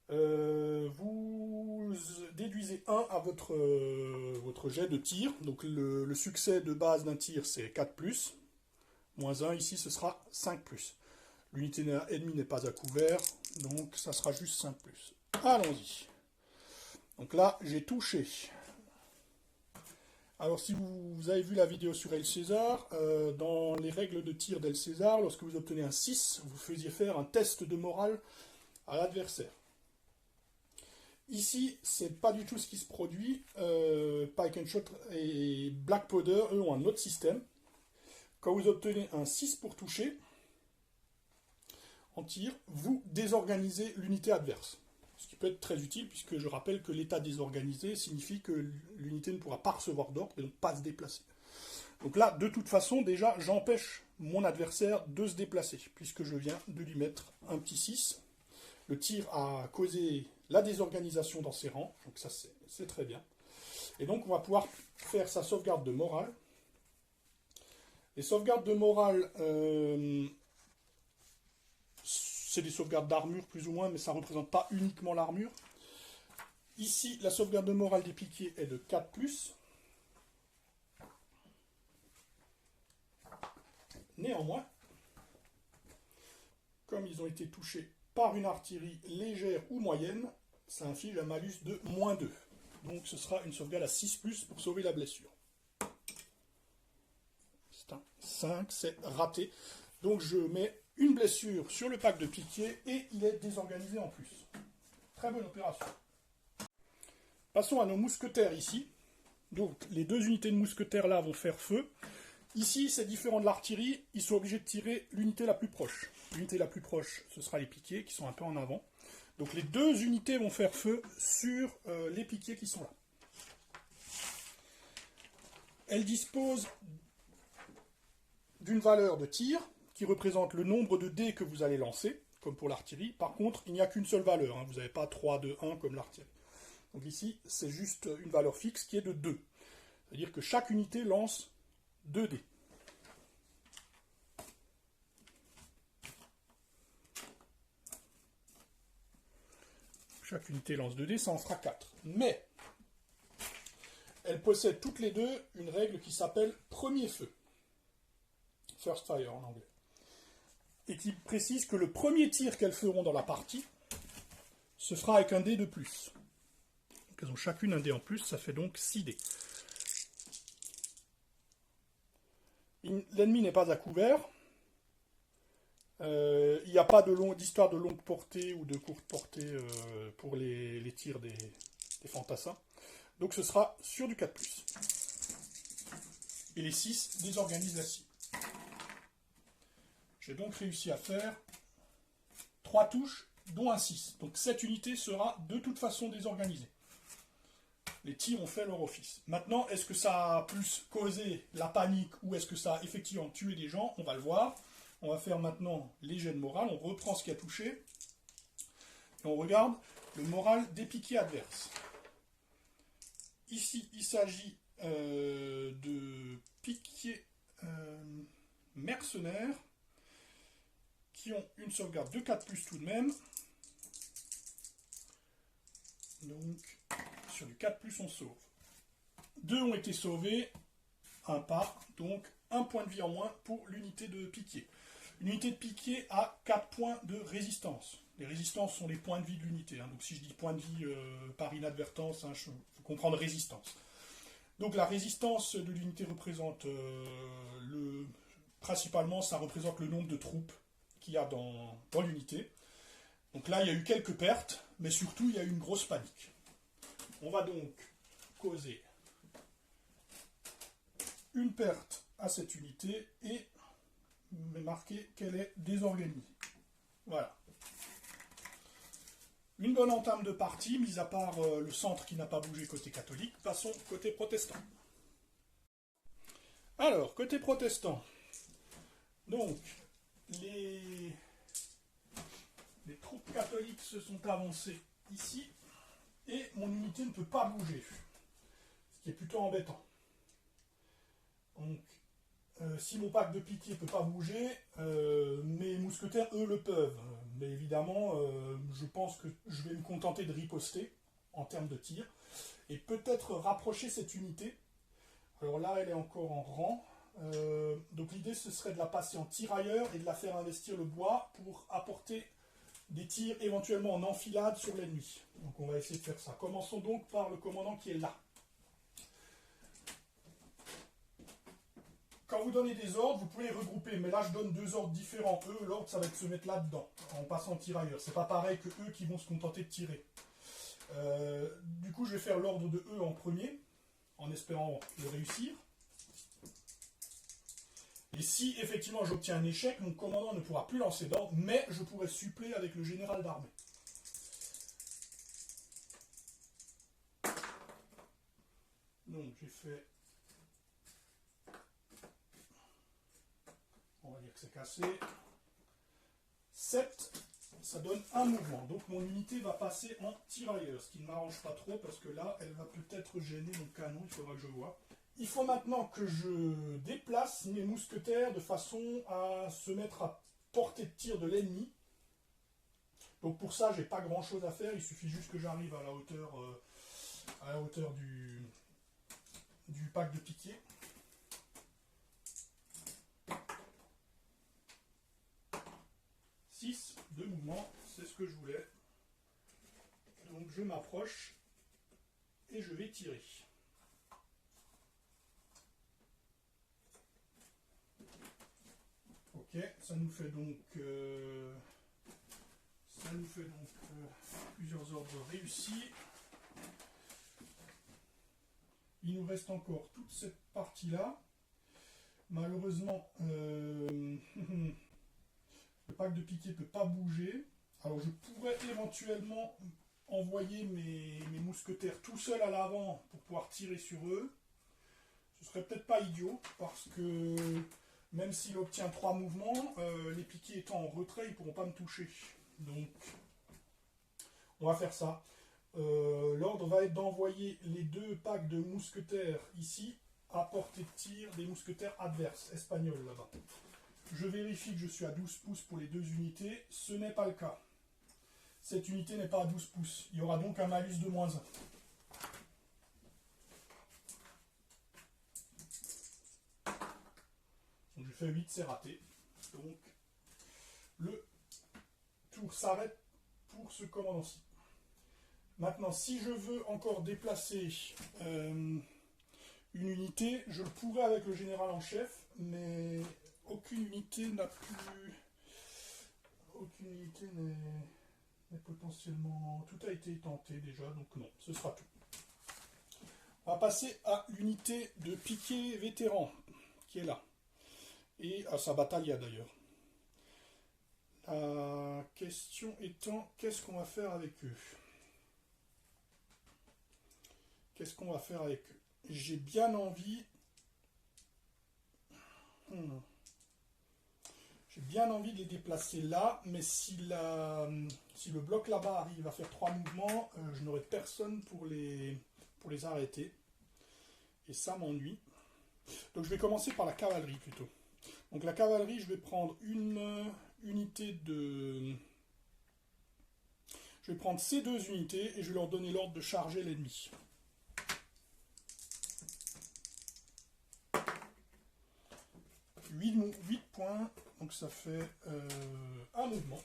vous déduisez 1 à votre jet de tir. Donc le succès de base d'un tir, c'est 4+. Moins 1, ici, ce sera 5+. L'unité ennemie n'est pas à couvert, donc ça sera juste 5+. Allons-y. Donc là, j'ai touché. Alors si vous avez vu la vidéo sur El César, dans les règles de tir d'El César, lorsque vous obtenez un 6, vous faisiez faire un test de morale à l'adversaire. Ici, c'est pas du tout ce qui se produit. Pike and Shot et Black Powder, eux, ont un autre système. Quand vous obtenez un 6 pour toucher, en tir, vous désorganisez l'unité adverse. Ce qui peut être très utile, puisque je rappelle que l'état désorganisé signifie que l'unité ne pourra pas recevoir d'ordre et donc pas se déplacer. Donc là, de toute façon, déjà, j'empêche mon adversaire de se déplacer, puisque je viens de lui mettre un petit 6. Le tir a causé la désorganisation dans ses rangs, donc ça c'est très bien. Et donc on va pouvoir faire sa sauvegarde de morale. Les sauvegardes de morale, c'est des sauvegardes d'armure plus ou moins, mais ça ne représente pas uniquement l'armure. Ici, la sauvegarde de morale des piquets est de 4+. Néanmoins, comme ils ont été touchés par une artillerie légère ou moyenne, ça inflige un malus de -2. Donc ce sera une sauvegarde à 6+ pour sauver la blessure. C'est un 5, c'est raté. Donc je mets une blessure sur le pack de piquet et il est désorganisé en plus. Très bonne opération. Passons à nos mousquetaires ici. Donc les 2 unités de mousquetaires là vont faire feu. Ici, c'est différent de l'artillerie, ils sont obligés de tirer l'unité la plus proche. L'unité la plus proche, ce sera les piquets qui sont un peu en avant. Donc les 2 unités vont faire feu sur les piquets qui sont là. Elles disposent d'une valeur de tir qui représente le nombre de dés que vous allez lancer, comme pour l'artillerie. Par contre, il n'y a qu'une seule valeur, hein. Vous n'avez pas 3, 2, 1 comme l'artillerie. Donc ici, c'est juste une valeur fixe qui est de 2. C'est-à-dire que chaque unité lance 2 dés. Chaque unité lance 2 dés, ça en fera 4. Mais, elles possèdent toutes les 2 une règle qui s'appelle premier feu. First fire en anglais. et qui précise que le premier tir qu'elles feront dans la partie se fera avec un dé de plus. Donc elles ont chacune un dé en plus, ça fait donc 6 dés. L'ennemi n'est pas à couvert. Il n'y a pas d'histoire de longue portée ou de courte portée pour les tirs des fantassins. Donc ce sera sur du 4+. Et les 6 désorganisent la cible. J'ai donc réussi à faire 3 touches, dont un 6. Donc cette unité sera de toute façon désorganisée. Les tirs ont fait leur office. Maintenant, est-ce que ça a plus causé la panique ou est-ce que ça a effectivement tué des gens? On va le voir. On va faire maintenant les jets de morale. On reprend ce qui a touché. Et on regarde le moral des piquets adverses. Ici, il s'agit de piquets mercenaires qui ont une sauvegarde de 4+ tout de même. Donc, sur du 4+, on sauve. 2 ont été sauvés, 1 pas, donc 1 point de vie en moins pour l'unité de piquet. L'unité de piquet a 4 points de résistance. Les résistances sont les points de vie de l'unité. Donc si je dis point de vie par inadvertance, il faut comprendre résistance. Donc la résistance de l'unité représente principalement, ça représente le nombre de troupes qu'il y a dans l'unité. Donc là, il y a eu quelques pertes, mais surtout, il y a eu une grosse panique. On va donc causer une perte à cette unité et marquer qu'elle est désorganisée. Voilà. Une bonne entame de partie, mis à part le centre qui n'a pas bougé côté catholique. Passons côté protestant. Alors, côté protestant. Donc, les troupes catholiques se sont avancées ici et mon unité ne peut pas bouger, ce qui est plutôt embêtant. Donc, si mon pack de piquet ne peut pas bouger, mes mousquetaires, eux, le peuvent. Mais évidemment, je pense que je vais me contenter de riposter en termes de tir et peut-être rapprocher cette unité. Alors là, elle est encore en rang. Donc l'idée, ce serait de la passer en tirailleur et de la faire investir le bois pour apporter des tirs éventuellement en enfilade sur l'ennemi. Donc on va essayer de faire ça. Commençons donc par le commandant qui est là. Quand vous donnez des ordres, vous pouvez les regrouper, mais là je donne 2 ordres différents. Eux, l'ordre, ça va être de se mettre là-dedans, en passant en tirailleur. C'est pas pareil que eux qui vont se contenter de tirer. Du coup, je vais faire l'ordre de eux en premier, en espérant le réussir. Et si effectivement j'obtiens un échec, mon commandant ne pourra plus lancer d'ordre, mais je pourrai suppléer avec le général d'armée. Donc j'ai fait... On va dire que c'est cassé. 7, ça donne un mouvement. Donc mon unité va passer en tirailleur, ce qui ne m'arrange pas trop parce que là, elle va peut-être gêner mon canon, il faudra que je vois. Il faut maintenant que je déplace mes mousquetaires de façon à se mettre à portée de tir de l'ennemi. Donc pour ça, j'ai pas grand chose à faire, il suffit juste que j'arrive à la hauteur du pack de piquet. De mouvement, c'est ce que je voulais. Donc je m'approche et je vais tirer. Ok, ça nous fait donc plusieurs ordres réussis. Il nous reste encore toute cette partie-là. Malheureusement, le pack de piquet ne peut pas bouger. Alors je pourrais éventuellement envoyer mes mousquetaires tout seuls à l'avant pour pouvoir tirer sur eux. Ce serait peut-être pas idiot, parce que même s'il obtient 3 mouvements, les piquets étant en retrait, ils ne pourront pas me toucher. Donc on va faire ça. L'ordre va être d'envoyer les 2 packs de mousquetaires ici à portée de tir des mousquetaires adverses, espagnols là-bas. Je vérifie que je suis à 12 pouces pour les 2 unités. Ce n'est pas le cas. Cette unité n'est pas à 12 pouces. Il y aura donc un malus de -1. Donc j'ai fait 8, c'est raté. Donc le tour s'arrête pour ce commandant-ci. Maintenant, si je veux encore déplacer une unité, je le pourrais avec le général en chef, mais aucune unité n'a plus... Aucune unité n'est potentiellement... Tout a été tenté déjà, donc non, ce sera tout. On va passer à l'unité de piquet vétéran, qui est là. Et à sa bataille d'ailleurs. La question étant, qu'est-ce qu'on va faire avec eux? Qu'est-ce qu'on va faire avec eux? J'ai bien envie... J'ai bien envie de les déplacer là, mais si le bloc là-bas arrive à faire 3 mouvements, je n'aurai personne pour les arrêter. Et ça m'ennuie. Donc je vais commencer par la cavalerie plutôt. Donc la cavalerie, je vais prendre une unité de... Je vais prendre ces 2 unités et je vais leur donner l'ordre de charger l'ennemi. Huit points, donc ça fait un mouvement.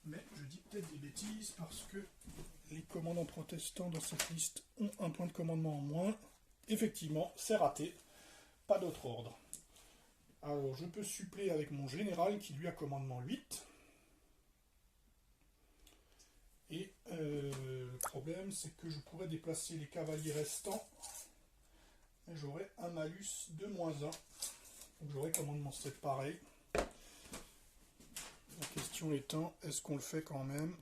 Mais je dis peut-être des bêtises parce que les commandants protestants dans cette liste ont un point de commandement en moins. Effectivement, c'est raté. Pas d'autre ordre. Alors, je peux suppléer avec mon général qui lui a commandement 8. Et le problème, c'est que je pourrais déplacer les cavaliers restants. Et j'aurai un malus de -1. Donc j'aurai commandement 7 pareil. La question étant, est-ce qu'on le fait quand même?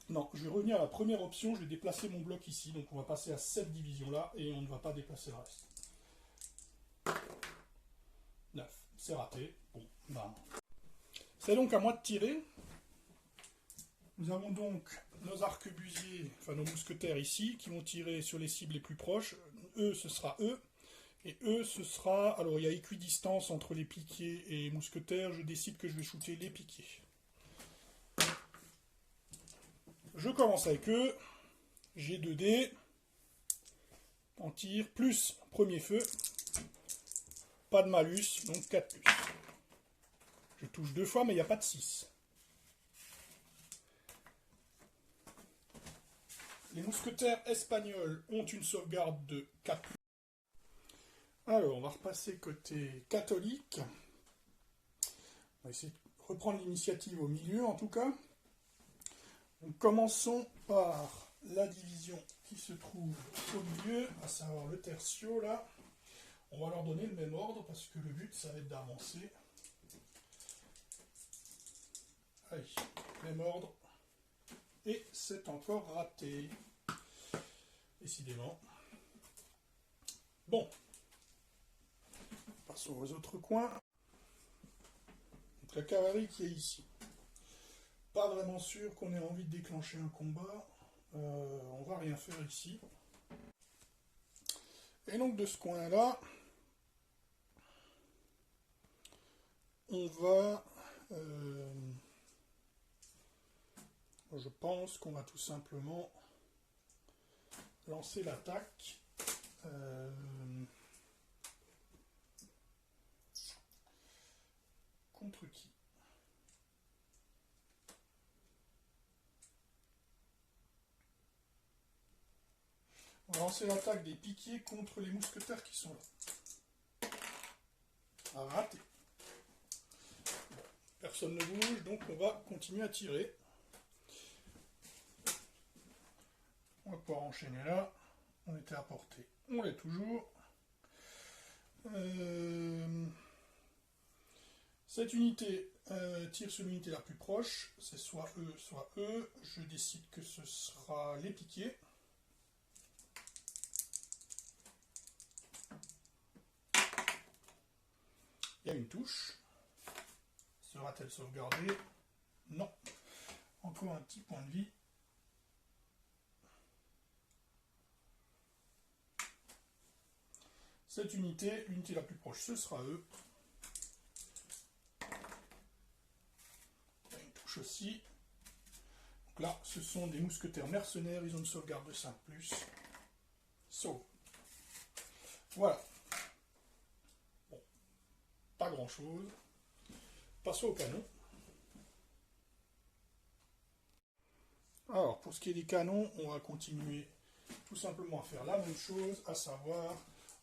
Non, je vais revenir à la première option, je vais déplacer mon bloc ici, donc on va passer à cette division-là, et on ne va pas déplacer le reste. 9, c'est raté. Bon, bah. C'est donc à moi de tirer. Nous avons donc nos arquebusiers, enfin nos mousquetaires ici, qui vont tirer sur les cibles les plus proches. Eux, ce sera eux. Et eux, ce sera... Alors, il y a équidistance entre les piquiers et les mousquetaires. Je décide que je vais shooter les piquiers. Je commence avec eux. J'ai 2 dés. En tir, plus premier feu. Pas de malus, donc 4 plus. Je touche 2 fois, mais il n'y a pas de 6. Les mousquetaires espagnols ont une sauvegarde de 4 plus. Alors, on va repasser côté catholique. On va essayer de reprendre l'initiative au milieu, en tout cas. Donc, commençons par la division qui se trouve au milieu, à savoir le tertio, là. On va leur donner le même ordre, parce que le but, ça va être d'avancer. Allez, même ordre. Et c'est encore raté. Décidément. Bon. Passons aux autres coins. Donc la cavalerie qui est ici. Pas vraiment sûr qu'on ait envie de déclencher un combat. On va rien faire ici. Et donc de ce coin-là, on va... je pense qu'on va tout simplement lancer l'attaque. Contre qui? On va lancer l'attaque des piquiers contre les mousquetaires qui sont là. Raté. Bon, personne ne bouge, donc on va continuer à tirer. On va pouvoir enchaîner là. On était à portée. On l'est toujours. Cette unité tire sur l'unité la plus proche. C'est soit eux, soit eux. Je décide que ce sera les piquiers. Il y a une touche. Sera-t-elle sauvegardée? Non. Encore un petit point de vie. Cette unité, l'unité la plus proche, ce sera eux. Il y a une touche aussi. Donc là, ce sont des mousquetaires mercenaires, ils ont une sauvegarde de 5+. Sauve. Voilà. Bon, pas grand chose. Passons au canon. Alors, pour ce qui est des canons, on va continuer tout simplement à faire la même chose, à savoir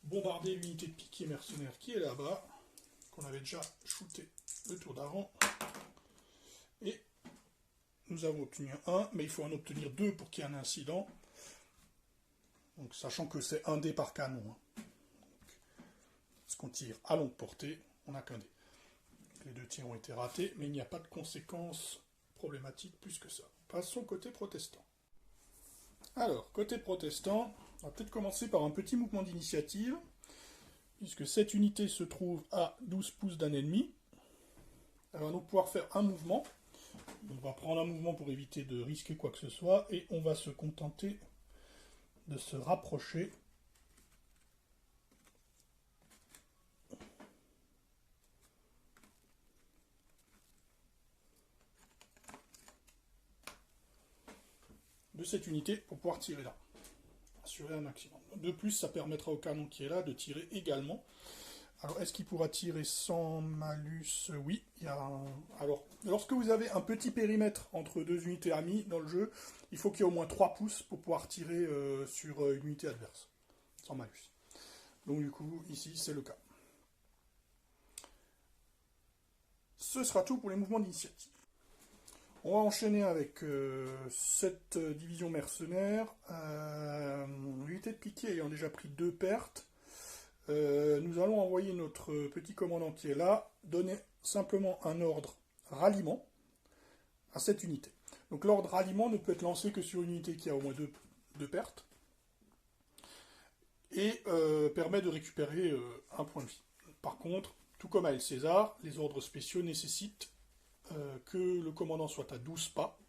bombarder l'unité de piquier mercenaire qui est là-bas, qu'on avait déjà shooté le tour d'avant. Et nous avons obtenu un, mais il faut en obtenir 2 pour qu'il y ait un incident. Donc, sachant que c'est un dé par canon. Parce qu'on tire à longue portée, on n'a qu'un dé. Les 2 tirs ont été ratés, mais il n'y a pas de conséquences problématiques plus que ça. Passons côté protestant. Alors, côté protestant, on va peut-être commencer par un petit mouvement d'initiative, puisque cette unité se trouve à 12 pouces d'un ennemi. Elle va donc pouvoir faire un mouvement. On va prendre un mouvement pour éviter de risquer quoi que ce soit, et on va se contenter de se rapprocher de cette unité pour pouvoir tirer là. Assurer un maximum. De plus, ça permettra au canon qui est là de tirer également. Alors, est-ce qu'il pourra tirer sans malus? Oui. Alors, lorsque vous avez un petit périmètre entre 2 unités amies dans le jeu, il faut qu'il y ait au moins 3 pouces pour pouvoir tirer sur une unité adverse. Sans malus. Donc, du coup, ici, c'est le cas. Ce sera tout pour les mouvements d'initiative. On va enchaîner avec cette division mercenaire. L'unité de piquet ayant déjà pris 2 pertes, nous allons envoyer notre petit commandant qui est là, donner simplement un ordre ralliement à cette unité. Donc l'ordre ralliement ne peut être lancé que sur une unité qui a au moins 2 pertes, et permet de récupérer un point de vie. Par contre, tout comme à El César, les ordres spéciaux nécessitent que le commandant soit à 12 pas.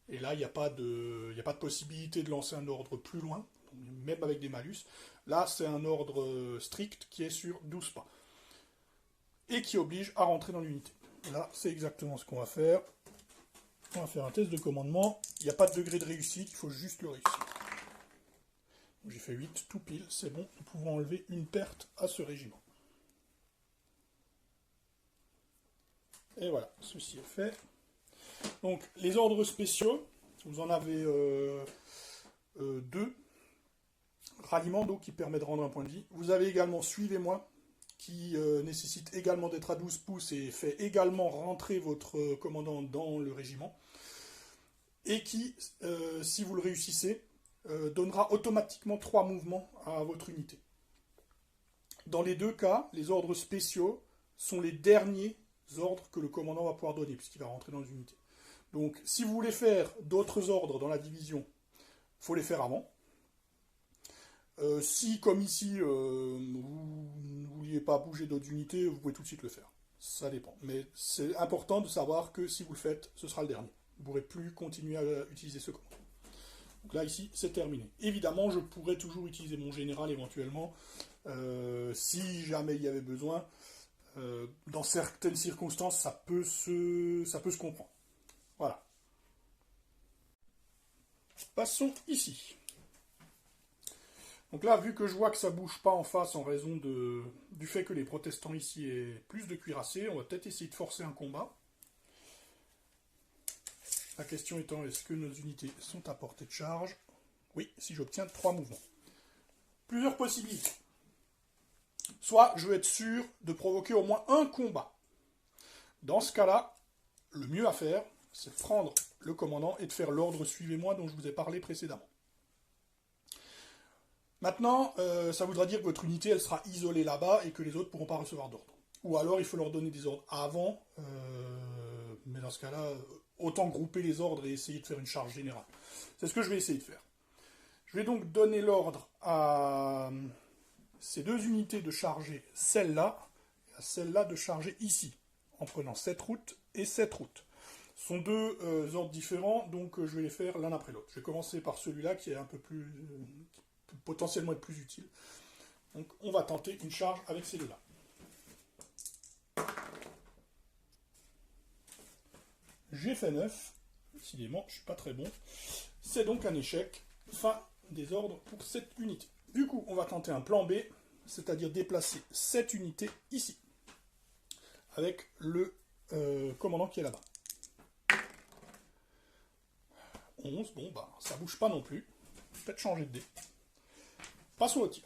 Et là, il n'y a pas de possibilité de lancer un ordre plus loin, même avec des malus. Là, c'est un ordre strict qui est sur 12 pas. Et qui oblige à rentrer dans l'unité. Là, c'est exactement ce qu'on va faire. On va faire un test de commandement. Il n'y a pas de degré de réussite, il faut juste le réussir. J'ai fait 8, tout pile, c'est bon. Nous pouvons enlever une perte à ce régiment. Et voilà, ceci est fait. Donc, les ordres spéciaux, vous en avez 2. Ralliement, donc, qui permet de rendre un point de vie. Vous avez également Suivez-moi, qui nécessite également d'être à 12 pouces et fait également rentrer votre commandant dans le régiment. Et qui, si vous le réussissez, donnera automatiquement 3 mouvements à votre unité. Dans les 2 cas, les ordres spéciaux sont les derniers ordres que le commandant va pouvoir donner, puisqu'il va rentrer dans une unité. Donc, si vous voulez faire d'autres ordres dans la division, il faut les faire avant. Si, comme ici, vous ne vouliez pas bouger d'autres unités, vous pouvez tout de suite le faire. Ça dépend. Mais c'est important de savoir que si vous le faites, ce sera le dernier. Vous ne pourrez plus continuer à utiliser ce commandant. Donc là, ici, c'est terminé. Évidemment, je pourrais toujours utiliser mon général éventuellement, si jamais il y avait besoin. Dans certaines circonstances, ça peut se comprendre. Voilà. Passons ici. Donc là, vu que je vois que ça bouge pas en face en raison du fait que les protestants ici aient plus de cuirassés, on va peut-être essayer de forcer un combat. La question étant, est-ce que nos unités sont à portée de charge? Oui, si j'obtiens 3 mouvements. Plusieurs possibilités. Soit je veux être sûr de provoquer au moins un combat. Dans ce cas-là, le mieux à faire, c'est de prendre le commandant et de faire l'ordre Suivez-moi dont je vous ai parlé précédemment. Maintenant, ça voudra dire que votre unité, elle sera isolée là-bas et que les autres ne pourront pas recevoir d'ordre. Ou alors, il faut leur donner des ordres avant, mais dans ce cas-là, autant grouper les ordres et essayer de faire une charge générale. C'est ce que je vais essayer de faire. Je vais donc donner l'ordre à ces 2 unités de charger celle-là, et à celle-là de charger ici, en prenant cette route et cette route. Ce sont 2 ordres différents, donc je vais les faire l'un après l'autre. Je vais commencer par celui-là qui est un peu plus... qui peut potentiellement être plus utile. Donc on va tenter une charge avec ces 2-là. J'ai fait 9, décidément, je suis pas très bon. C'est donc un échec. Fin des ordres pour cette unité. Du coup, on va tenter un plan B, c'est-à-dire déplacer cette unité ici, avec le commandant qui est là-bas. 11, bon bah ça bouge pas non plus. Peut-être changer de dé. Passons au tir.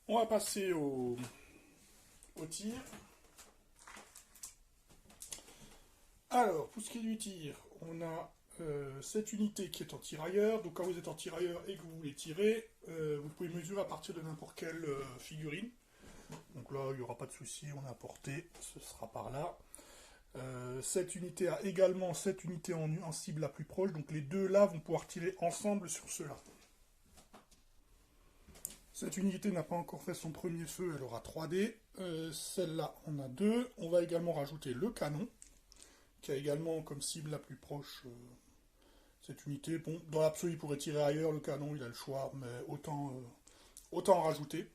On va passer au tir. Alors, pour ce qui est du tir, on a cette unité qui est en tirailleur. Donc quand vous êtes en tirailleur et que vous voulez tirer, vous pouvez mesurer à partir de n'importe quelle figurine. Donc là, il n'y aura pas de souci, on a porté, ce sera par là. Cette unité a également cette unité en cible la plus proche, donc les deux là vont pouvoir tirer ensemble sur ceux-là. Cette unité n'a pas encore fait son premier feu, elle aura 3 dés. Celle-là, on a 2. On va également rajouter le canon, qui a également comme cible la plus proche cette unité. Bon, dans l'absolu, il pourrait tirer ailleurs, le canon, il a le choix, mais autant en rajouter.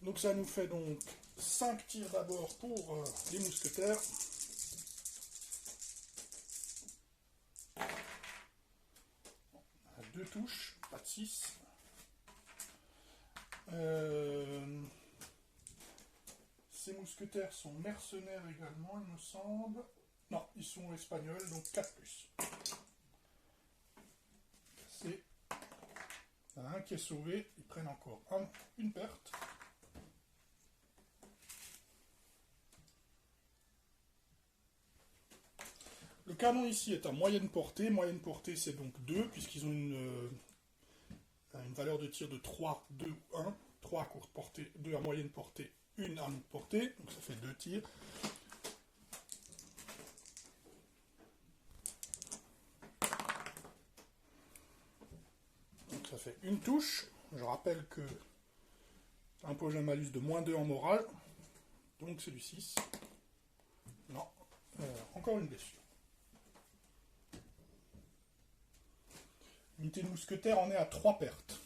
Donc ça nous fait donc 5 tirs d'abord pour les mousquetaires. On a 2 touches, pas de 6. Ces mousquetaires sont mercenaires également, il me semble. Non, ils sont espagnols, donc 4+. C'est un qui est sauvé, ils prennent encore une perte. Le canon ici est à moyenne portée. Moyenne portée, c'est donc 2, puisqu'ils ont une valeur de tir de 3, 2 ou 1. 3 à courte portée, 2 à moyenne portée, 1 à longue portée. Donc ça fait 2 tirs. Donc ça fait une touche. Je rappelle que ça impose un malus de -2 en morale. Donc c'est du 6. Non. Encore une blessure. L'unité de mousquetaire en est à 3 pertes.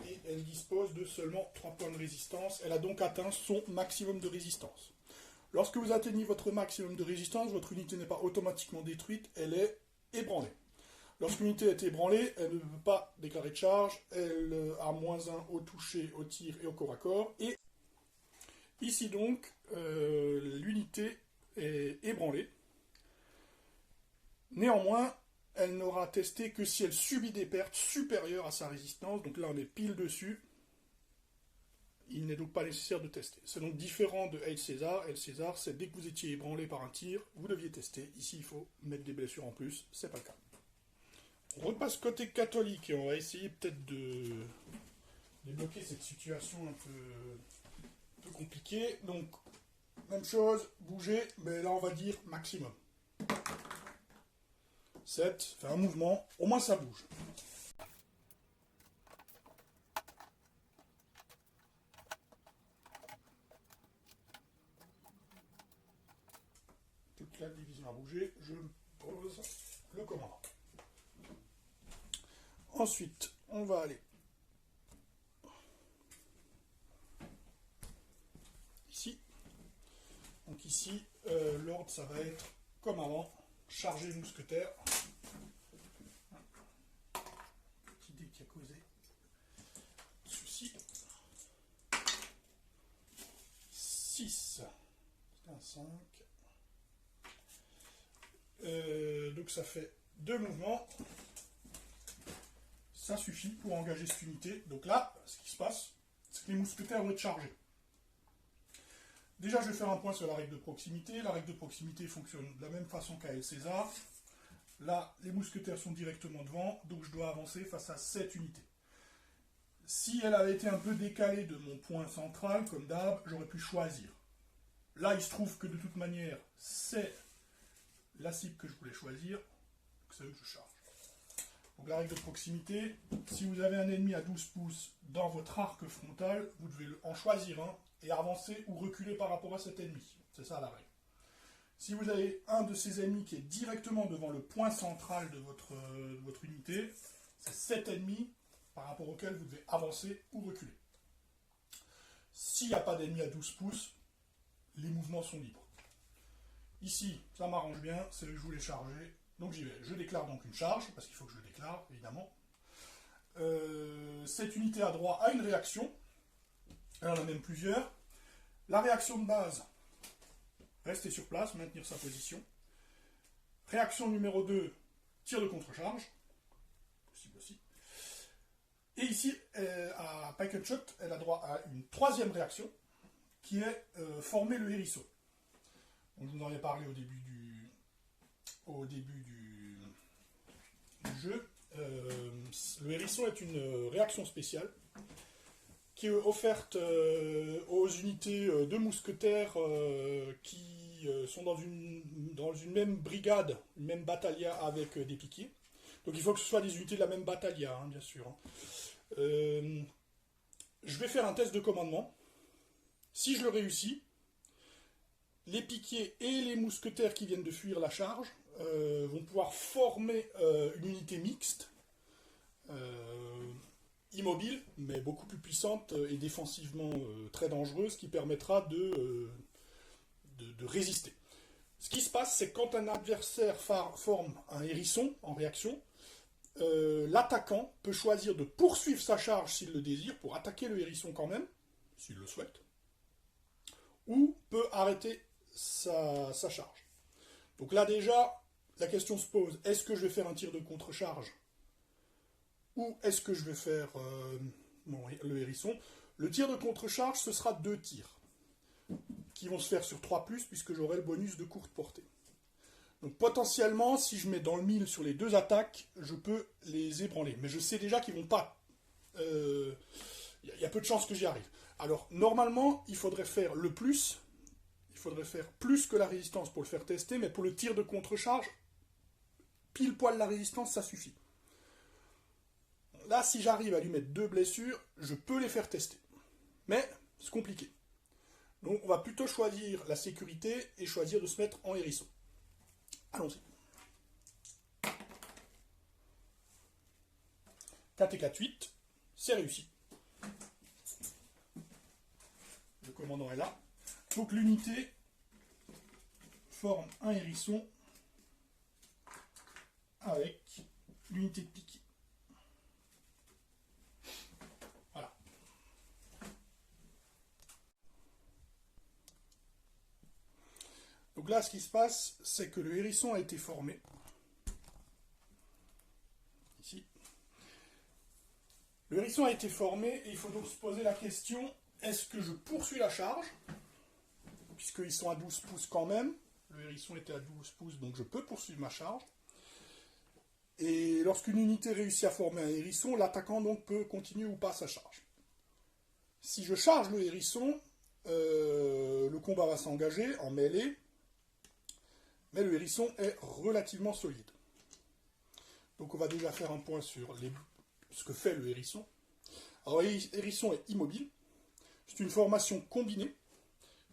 Et elle dispose de seulement 3 points de résistance. Elle a donc atteint son maximum de résistance. Lorsque vous atteignez votre maximum de résistance, votre unité n'est pas automatiquement détruite, elle est ébranlée. Lorsqu'une unité est ébranlée, elle ne peut pas déclarer de charge, elle a -1 au toucher, au tir et au corps à corps. Et ici donc, l'unité est ébranlée. Néanmoins, elle n'aura testé que si elle subit des pertes supérieures à sa résistance. Donc là, on est pile dessus. Il n'est donc pas nécessaire de tester. C'est donc différent de Hail César. Hail César, c'est dès que vous étiez ébranlé par un tir, vous deviez tester. Ici, il faut mettre des blessures en plus. C'est pas le cas. On repasse côté catholique et on va essayer peut-être de débloquer cette situation un peu compliquée. Donc, même chose, bouger, mais là, on va dire maximum. 7, fait un mouvement, au moins ça bouge. Toute la division a bougé, je pose le commandant. Ensuite, on va aller ici. Donc ici, l'ordre, ça va être comme avant, charger mousquetaire. Petit dé qui a causé souci. 6. C'est un 5. Donc ça fait 2 mouvements. Ça suffit pour engager cette unité. Donc là, ce qui se passe, c'est que les mousquetaires vont être chargés. Déjà, je vais faire un point sur la règle de proximité. La règle de proximité fonctionne de la même façon qu'à El César. Là, les mousquetaires sont directement devant, donc je dois avancer face à cette unité. Si elle avait été un peu décalée de mon point central, comme d'hab, j'aurais pu choisir. Là, il se trouve que de toute manière, c'est la cible que je voulais choisir, donc c'est eux que je charge. Donc la règle de proximité, si vous avez un ennemi à 12 pouces dans votre arc frontal, vous devez en choisir un et avancer ou reculer par rapport à cet ennemi. C'est ça la règle. Si vous avez un de ces ennemis qui est directement devant le point central de votre unité, c'est cet ennemi par rapport auquel vous devez avancer ou reculer. S'il n'y a pas d'ennemi à 12 pouces, les mouvements sont libres. Ici, ça m'arrange bien, c'est là que je voulais charger. Donc j'y vais. Je déclare donc une charge, parce qu'il faut que je le déclare, évidemment. Cette unité a droit à une réaction. Elle en a même plusieurs. La réaction de base, rester sur place, maintenir sa position. Réaction numéro 2, tir de contre-charge. Possible aussi. Et ici, à Pike and Shot, elle a droit à une troisième réaction, qui est former le hérisson. Donc, je vous en avais parlé au début du jeu. Le hérisson est une réaction spéciale qui est offerte aux unités de mousquetaires qui sont dans une même brigade, une même batalia avec des piquiers. Donc il faut que ce soit des unités de la même batalia, hein, bien sûr. Je vais faire un test de commandement. Si je le réussis, les piquiers et les mousquetaires qui viennent de fuir la charge vont pouvoir former une unité mixte, immobile, mais beaucoup plus puissante et défensivement très dangereuse, qui permettra de résister. Ce qui se passe, c'est que quand un adversaire forme un hérisson en réaction, l'attaquant peut choisir de poursuivre sa charge s'il le désire, pour attaquer le hérisson quand même, s'il le souhaite, ou peut arrêter sa charge. Donc là déjà, la question se pose, est-ce que je vais faire un tir de contre-charge ou est-ce que je vais faire le hérisson? Le tir de contre-charge, ce sera 2 tirs qui vont se faire sur 3+, puisque j'aurai le bonus de courte portée. Donc potentiellement, si je mets dans le mille sur les 2 attaques, je peux les ébranler. Mais je sais déjà qu'ils vont pas... Il y a peu de chances que j'y arrive. Alors normalement, il faudrait faire le plus. Il faudrait faire plus que la résistance pour le faire tester, mais pour le tir de contre-charge, pile poil la résistance, ça suffit. Là, si j'arrive à lui mettre 2 blessures, je peux les faire tester. Mais c'est compliqué. Donc on va plutôt choisir la sécurité et choisir de se mettre en hérisson. Allons-y. 4 et 4, 8. C'est réussi. Le commandant est là. Donc l'unité forme un hérisson avec l'unité de piqué. Voilà. Donc là, ce qui se passe, c'est que le hérisson a été formé. Ici. Le hérisson a été formé et il faut donc se poser la question, est-ce que je poursuis la charge, puisqu'ils sont à 12 pouces quand même. Le hérisson était à 12 pouces, donc je peux poursuivre ma charge. Et lorsqu'une unité réussit à former un hérisson, l'attaquant donc peut continuer ou pas sa charge. Si je charge le hérisson, le combat va s'engager en mêlée, mais le hérisson est relativement solide. Donc on va déjà faire un point sur ce que fait le hérisson. Alors le hérisson est immobile, c'est une formation combinée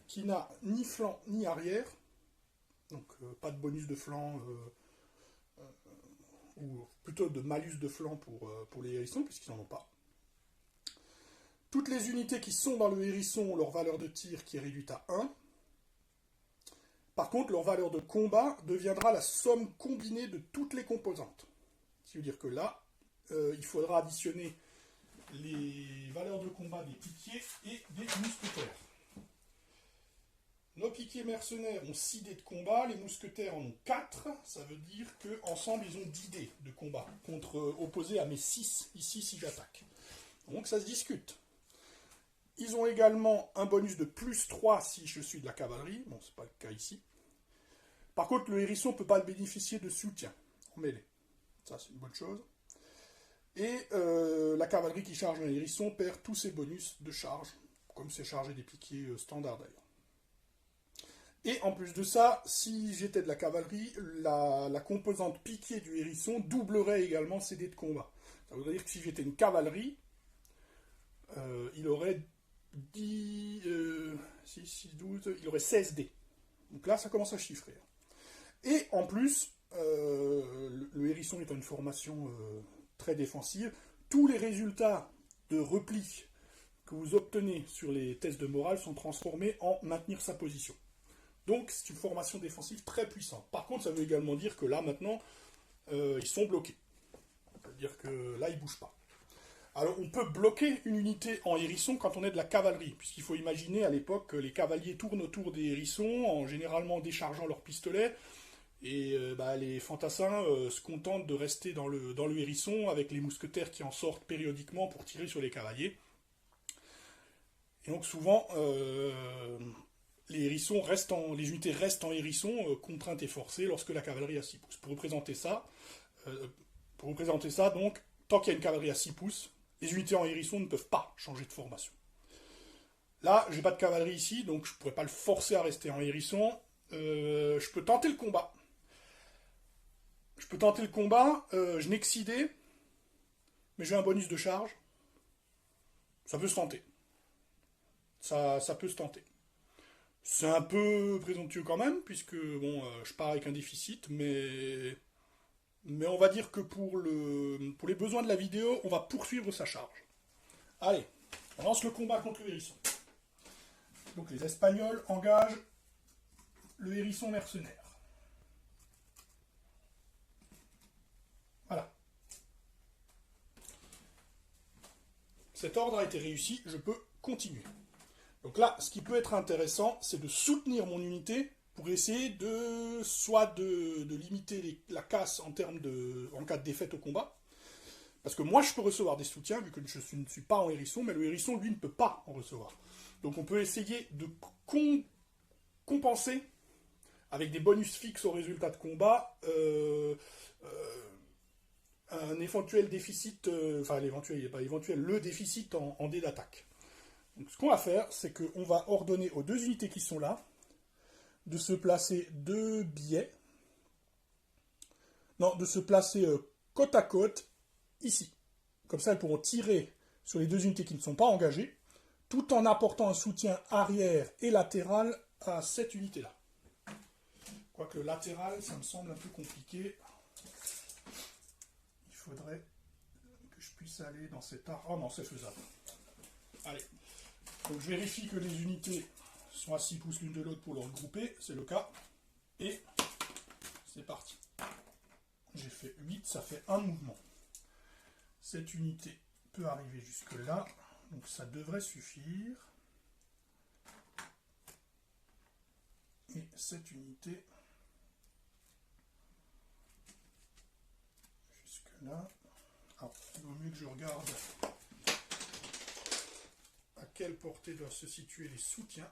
qui n'a ni flanc ni arrière, donc pas de bonus de flanc, ou plutôt de malus de flanc pour les hérissons, puisqu'ils n'en ont pas. Toutes les unités qui sont dans le hérisson ont leur valeur de tir qui est réduite à 1. Par contre, leur valeur de combat deviendra la somme combinée de toutes les composantes. Ce qui veut dire que là, il faudra additionner les valeurs de combat des piquiers et des mousquetaires. Nos piquiers mercenaires ont 6 dés de combat, les mousquetaires en ont 4, ça veut dire qu'ensemble ils ont 10 dés de combat, opposés à mes 6 ici si j'attaque. Donc ça se discute. Ils ont également un bonus de plus 3 si je suis de la cavalerie, bon c'est pas le cas ici. Par contre le hérisson ne peut pas bénéficier de soutien en mêlée, ça c'est une bonne chose. Et la cavalerie qui charge un hérisson perd tous ses bonus de charge, comme c'est chargé des piquiers standards d'ailleurs. Et en plus de ça, si j'étais de la cavalerie, la composante piqué du hérisson doublerait également ses dés de combat. Ça voudrait dire que si j'étais une cavalerie, il aurait 10, 6, 6, 12, il aurait 16 dés. Donc là, ça commence à chiffrer. Et en plus, le hérisson étant une formation très défensive, tous les résultats de repli que vous obtenez sur les tests de morale sont transformés en maintenir sa position. Donc c'est une formation défensive très puissante. Par contre, ça veut également dire que là, maintenant, ils sont bloqués. C'est-à-dire que là, ils ne bougent pas. Alors, on peut bloquer une unité en hérisson quand on est de la cavalerie, puisqu'il faut imaginer à l'époque que les cavaliers tournent autour des hérissons, en généralement déchargeant leurs pistolets, et les fantassins se contentent de rester dans le hérisson avec les mousquetaires qui en sortent périodiquement pour tirer sur les cavaliers. Et donc souvent, les unités restent en hérisson, contraintes et forcées, lorsque la cavalerie a 6 pouces. Pour représenter ça, donc, tant qu'il y a une cavalerie à 6 pouces, les unités en hérisson ne peuvent pas changer de formation. Là, j'ai pas de cavalerie ici, donc je ne pourrais pas le forcer à rester en hérisson. Je peux tenter le combat. Je n'ai que 6 dés, mais j'ai un bonus de charge. Ça peut se tenter. Ça peut se tenter. C'est un peu présomptueux quand même, puisque bon, je pars avec un déficit, mais on va dire que pour les besoins de la vidéo, on va poursuivre sa charge. Allez, on lance le combat contre le hérisson. Donc les Espagnols engagent le hérisson mercenaire. Voilà. Cet ordre a été réussi, je peux continuer. Donc là, ce qui peut être intéressant, c'est de soutenir mon unité pour essayer de limiter la casse en cas de défaite au combat. Parce que moi, je peux recevoir des soutiens, vu que je ne suis pas en hérisson, mais le hérisson, lui, ne peut pas en recevoir. Donc on peut essayer de compenser, avec des bonus fixes au résultat de combat, un éventuel déficit, le déficit en dés d'attaque. Donc ce qu'on va faire, c'est qu'on va ordonner aux 2 unités qui sont là de se placer de se placer côte à côte ici. Comme ça, elles pourront tirer sur les 2 unités qui ne sont pas engagées, tout en apportant un soutien arrière et latéral à cette unité-là. Quoique le latéral, ça me semble un peu compliqué. Il faudrait que je puisse aller dans cet arc. Oh non, c'est faisable. Allez. Donc je vérifie que les unités sont à 6 pouces l'une de l'autre pour le regrouper, c'est le cas. Et c'est parti. J'ai fait 8, ça fait un mouvement. Cette unité peut arriver jusque là, donc ça devrait suffire. Et cette unité jusque là. Alors, il vaut mieux que je regarde à quelle portée doivent se situer les soutiens.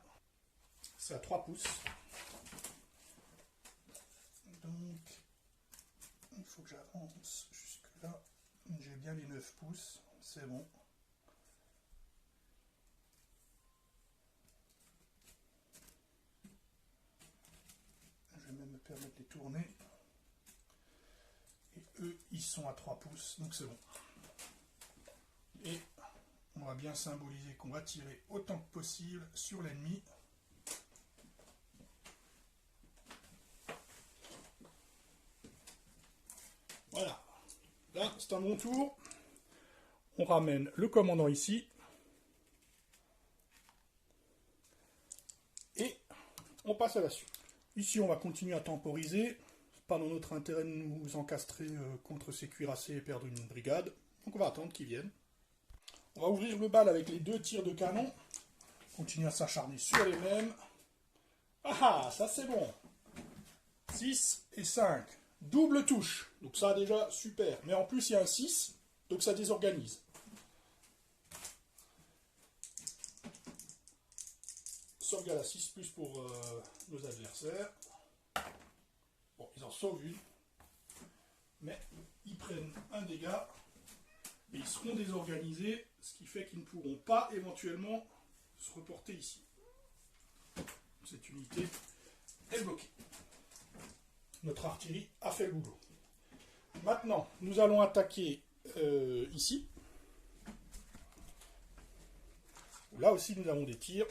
C'est à 3 pouces. Donc, il faut que j'avance jusque là. J'ai bien les 9 pouces, c'est bon. Je vais même me permettre de les tourner. Et eux, ils sont à 3 pouces, donc c'est bon. Et on va bien symboliser qu'on va tirer autant que possible sur l'ennemi. Voilà. Là, c'est un bon tour. On ramène le commandant ici. Et on passe à la suite. Ici, on va continuer à temporiser. C'est pas dans notre intérêt de nous encastrer contre ces cuirassés et perdre une brigade. Donc on va attendre qu'ils viennent. On va ouvrir le bal avec les 2 tirs de canon. Continuer à s'acharner sur les mêmes. Ah, ça c'est bon. 6 et 5. Double touche. Donc ça déjà, super. Mais en plus, il y a un 6. Donc ça désorganise. Sauvegarde à 6+ pour nos adversaires. Bon, ils en sauvent une. Mais ils prennent un dégât. Et ils seront désorganisés. Ce qui fait qu'ils ne pourront pas éventuellement se reporter ici. Cette unité est bloquée. Notre artillerie a fait le boulot. Maintenant, nous allons attaquer ici. Là aussi, nous avons des tirs.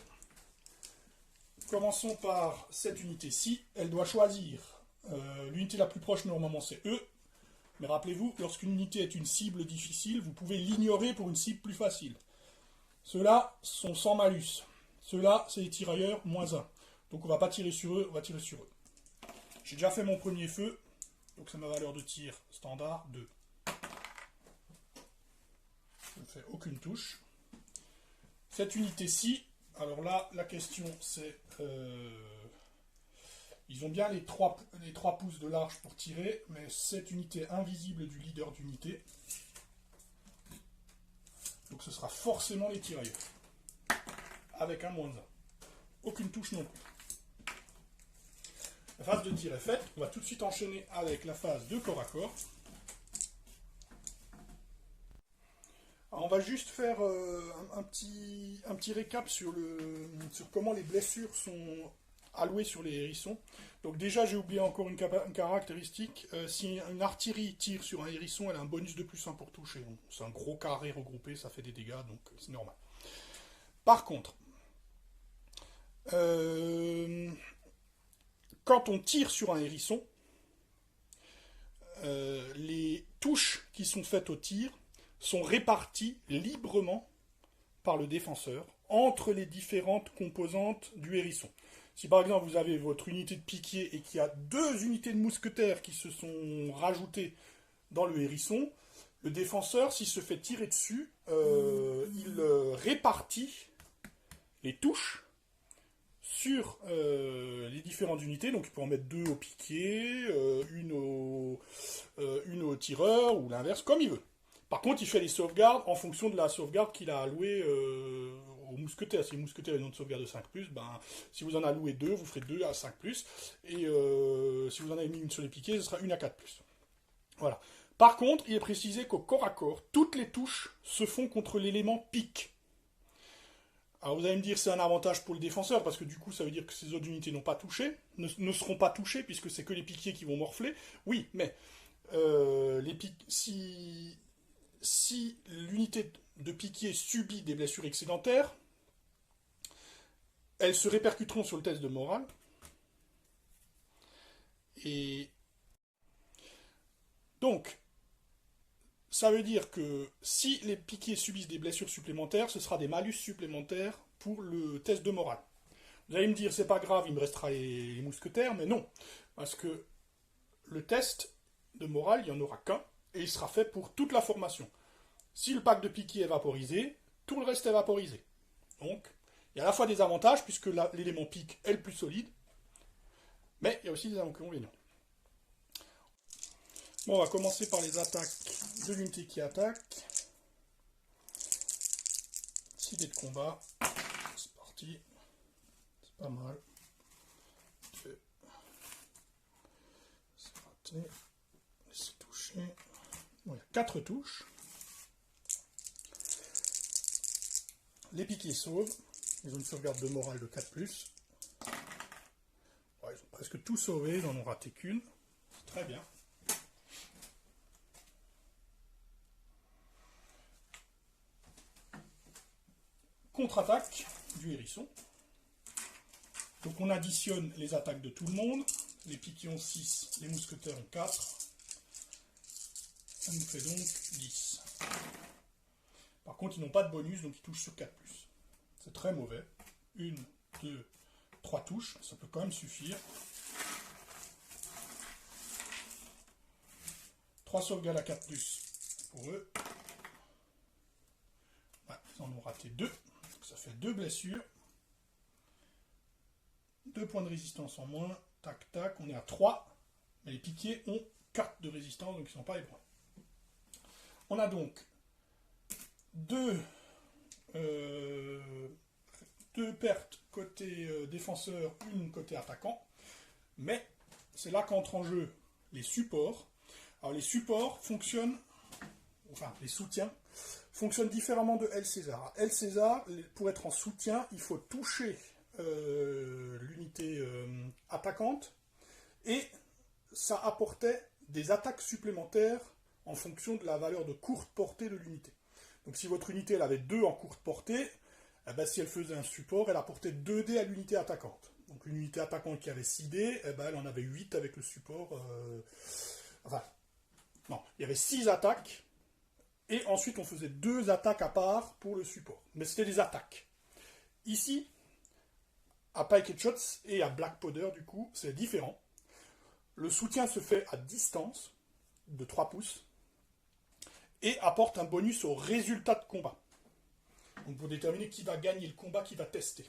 Commençons par cette unité-ci. Elle doit choisir. L'unité la plus proche, normalement, c'est eux. Mais rappelez-vous, lorsqu'une unité est une cible difficile, vous pouvez l'ignorer pour une cible plus facile. Ceux-là sont sans malus. Ceux-là, c'est les tirailleurs, -1. Donc on va pas tirer sur eux, on va tirer sur eux. J'ai déjà fait mon premier feu, donc c'est ma valeur de tir standard, 2. Je ne fais aucune touche. Cette unité-ci, alors là, la question c'est... ils ont bien les 3 pouces de large pour tirer, mais cette unité invisible du leader d'unité. Donc ce sera forcément les tirailleurs. Avec un -1. Aucune touche non plus. La phase de tir est faite. On va tout de suite enchaîner avec la phase de corps à corps. Alors, on va juste faire un petit récap sur comment les blessures sont allouées sur les hérissons. Donc déjà, j'ai oublié encore une caractéristique. Si une artillerie tire sur un hérisson, elle a un bonus de +1 pour toucher. C'est un gros carré regroupé, ça fait des dégâts, donc c'est normal. Par contre, quand on tire sur un hérisson, les touches qui sont faites au tir sont réparties librement par le défenseur entre les différentes composantes du hérisson. Si par exemple vous avez votre unité de piquier et qu'il y a 2 unités de mousquetaires qui se sont rajoutées dans le hérisson, le défenseur, s'il se fait tirer dessus, il répartit les touches sur les différentes unités. Donc il peut en mettre 2 au piqué, une au tireur, ou l'inverse, comme il veut. Par contre, il fait les sauvegardes en fonction de la sauvegarde qu'il a allouée aux mousquetaires. Si les mousquetaires ont une sauvegarde de 5+, ben, si vous en allouez 2, vous ferez 2 à 5+. Et si vous en avez mis une sur les piquets, ce sera une à 4+. Voilà. Par contre, il est précisé qu'au corps à corps, toutes les touches se font contre l'élément pique. Alors vous allez me dire c'est un avantage pour le défenseur, parce que du coup ça veut dire que ces autres unités n'ont pas touché, ne seront pas touchées, puisque c'est que les piquiers qui vont morfler. Oui, mais si l'unité de piquier subit des blessures excédentaires, elles se répercuteront sur le test de morale. Et donc, ça veut dire que si les piquiers subissent des blessures supplémentaires, ce sera des malus supplémentaires pour le test de morale. Vous allez me dire, c'est pas grave, il me restera les mousquetaires, mais non. Parce que le test de morale, il n'y en aura qu'un, et il sera fait pour toute la formation. Si le pack de piquier est vaporisé, tout le reste est vaporisé. Donc, il y a à la fois des avantages, puisque l'élément pique est le plus solide, mais il y a aussi des inconvénients. Bon, on va commencer par les attaques de l'unité qui attaque. 6 dés de combat. C'est parti. C'est pas mal. C'est raté. Laissez toucher. Bon, il y a 4 touches. Les piquiers sauvent. Ils ont une sauvegarde de morale de 4+. Bon, ils ont presque tout sauvé, ils n'en ont raté qu'une. C'est très bien. Contre-attaque du hérisson. Donc on additionne les attaques de tout le monde. Les piquiers ont 6, les mousquetaires ont 4. Ça nous fait donc 10. Par contre, ils n'ont pas de bonus, donc ils touchent sur 4+. C'est très mauvais. 1, 2, 3 touches, ça peut quand même suffire. 3 sauvegardes à 4+, pour eux. Ouais, ils en ont raté 2. Ça fait 2 blessures. 2 points de résistance en moins. Tac, tac. On est à 3. Mais les piquiers ont 4 de résistance, donc ils ne sont pas ébranlés. On a donc 2 pertes côté défenseur, une côté attaquant. Mais c'est là qu'entrent en jeu les supports. Alors les supports fonctionnent, enfin les soutiens, fonctionnent différemment de L César. L César, pour être en soutien, il faut toucher l'unité attaquante, et ça apportait des attaques supplémentaires en fonction de la valeur de courte portée de l'unité. Donc si votre unité elle avait 2 en courte portée, eh ben, si elle faisait un support, elle apportait 2 dés à l'unité attaquante. Donc une unité attaquante qui avait 6 dés, eh ben, elle en avait 8 avec le support. Enfin, non, il y avait 6 attaques Et ensuite, on faisait 2 attaques à part pour le support. Mais c'était des attaques. Ici, à Pike Headshots et à Black Powder, du coup, c'est différent. Le soutien se fait à distance de 3 pouces et apporte un bonus au résultat de combat. Donc pour déterminer qui va gagner le combat, qui va tester.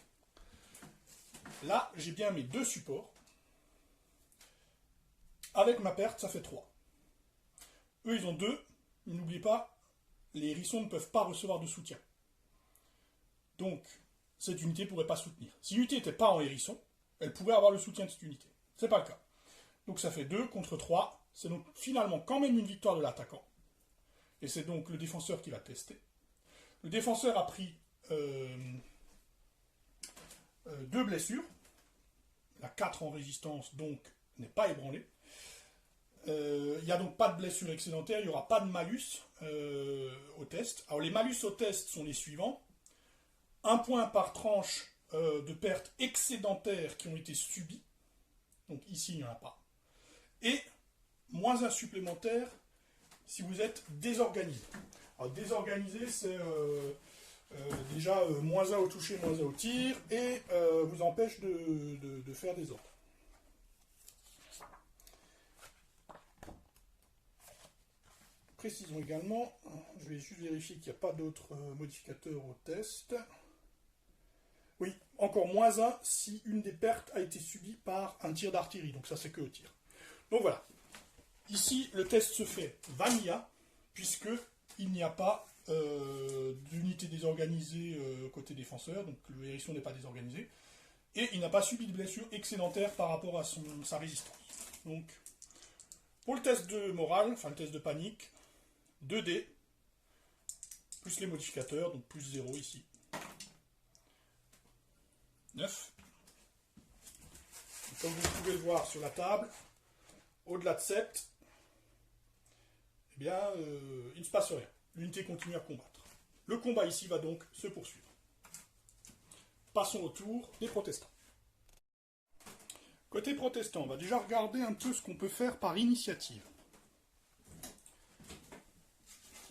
Là, j'ai bien mes 2 supports. Avec ma perte, ça fait 3. Eux, ils ont 2. N'oubliez pas, les hérissons ne peuvent pas recevoir de soutien. Donc, cette unité ne pourrait pas soutenir. Si l'unité n'était pas en hérisson, elle pourrait avoir le soutien de cette unité. C'est pas le cas. Donc ça fait 2 contre 3. C'est donc finalement quand même une victoire de l'attaquant. Et c'est donc le défenseur qui va tester. Le défenseur a pris 2 blessures. La 4 en résistance, donc, n'est pas ébranlée. Il n'y a donc pas de blessure excédentaire, il n'y aura pas de malus au test. Alors les malus au test sont les suivants. 1 point par tranche de pertes excédentaires qui ont été subies. Donc ici, il n'y en a pas. Et moins 1 supplémentaire si vous êtes désorganisé. Alors désorganisé, c'est déjà moins 1 au toucher, moins 1 au tir, et vous empêche de faire des ordres. Précisons également, je vais juste vérifier qu'il n'y a pas d'autres modificateurs au test. Oui, encore moins 1 si une des pertes a été subie par un tir d'artillerie, donc ça c'est que au tir. Donc voilà, ici le test se fait vanilla, puisque il n'y a pas d'unité désorganisée côté défenseur, donc le hérisson n'est pas désorganisé, et il n'a pas subi de blessure excédentaire par rapport à sa résistance. Donc, pour le test de morale, enfin le test de panique, 2 dés, plus les modificateurs, donc plus 0 ici. 9. Comme vous pouvez le voir sur la table, au-delà de 7, eh bien, il ne se passe rien. L'unité continue à combattre. Le combat ici va donc se poursuivre. Passons au tour des protestants. Côté protestant, on va déjà regarder un peu ce qu'on peut faire par initiative.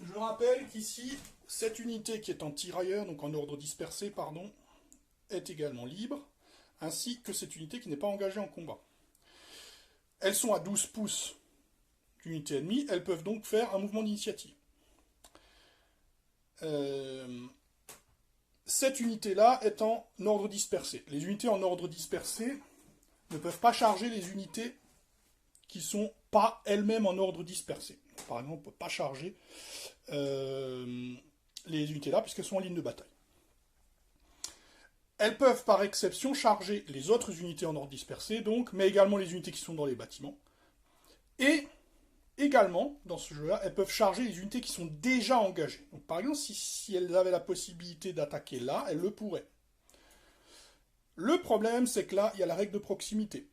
Je rappelle qu'ici, cette unité qui est en tirailleur, donc en ordre dispersé, pardon, est également libre, ainsi que cette unité qui n'est pas engagée en combat. Elles sont à 12 pouces d'unité ennemie, elles peuvent donc faire un mouvement d'initiative. Cette unité-là est en ordre dispersé. Les unités en ordre dispersé ne peuvent pas charger les unités qui ne sont pas elles-mêmes en ordre dispersé. Par exemple, on ne peut pas charger les unités-là puisqu'elles sont en ligne de bataille. Elles peuvent par exception charger les autres unités en ordre dispersé, donc, mais également les unités qui sont dans les bâtiments. Et également, dans ce jeu-là, elles peuvent charger les unités qui sont déjà engagées. Donc, par exemple, si elles avaient la possibilité d'attaquer là, elles le pourraient. Le problème, c'est que là, il y a la règle de proximité.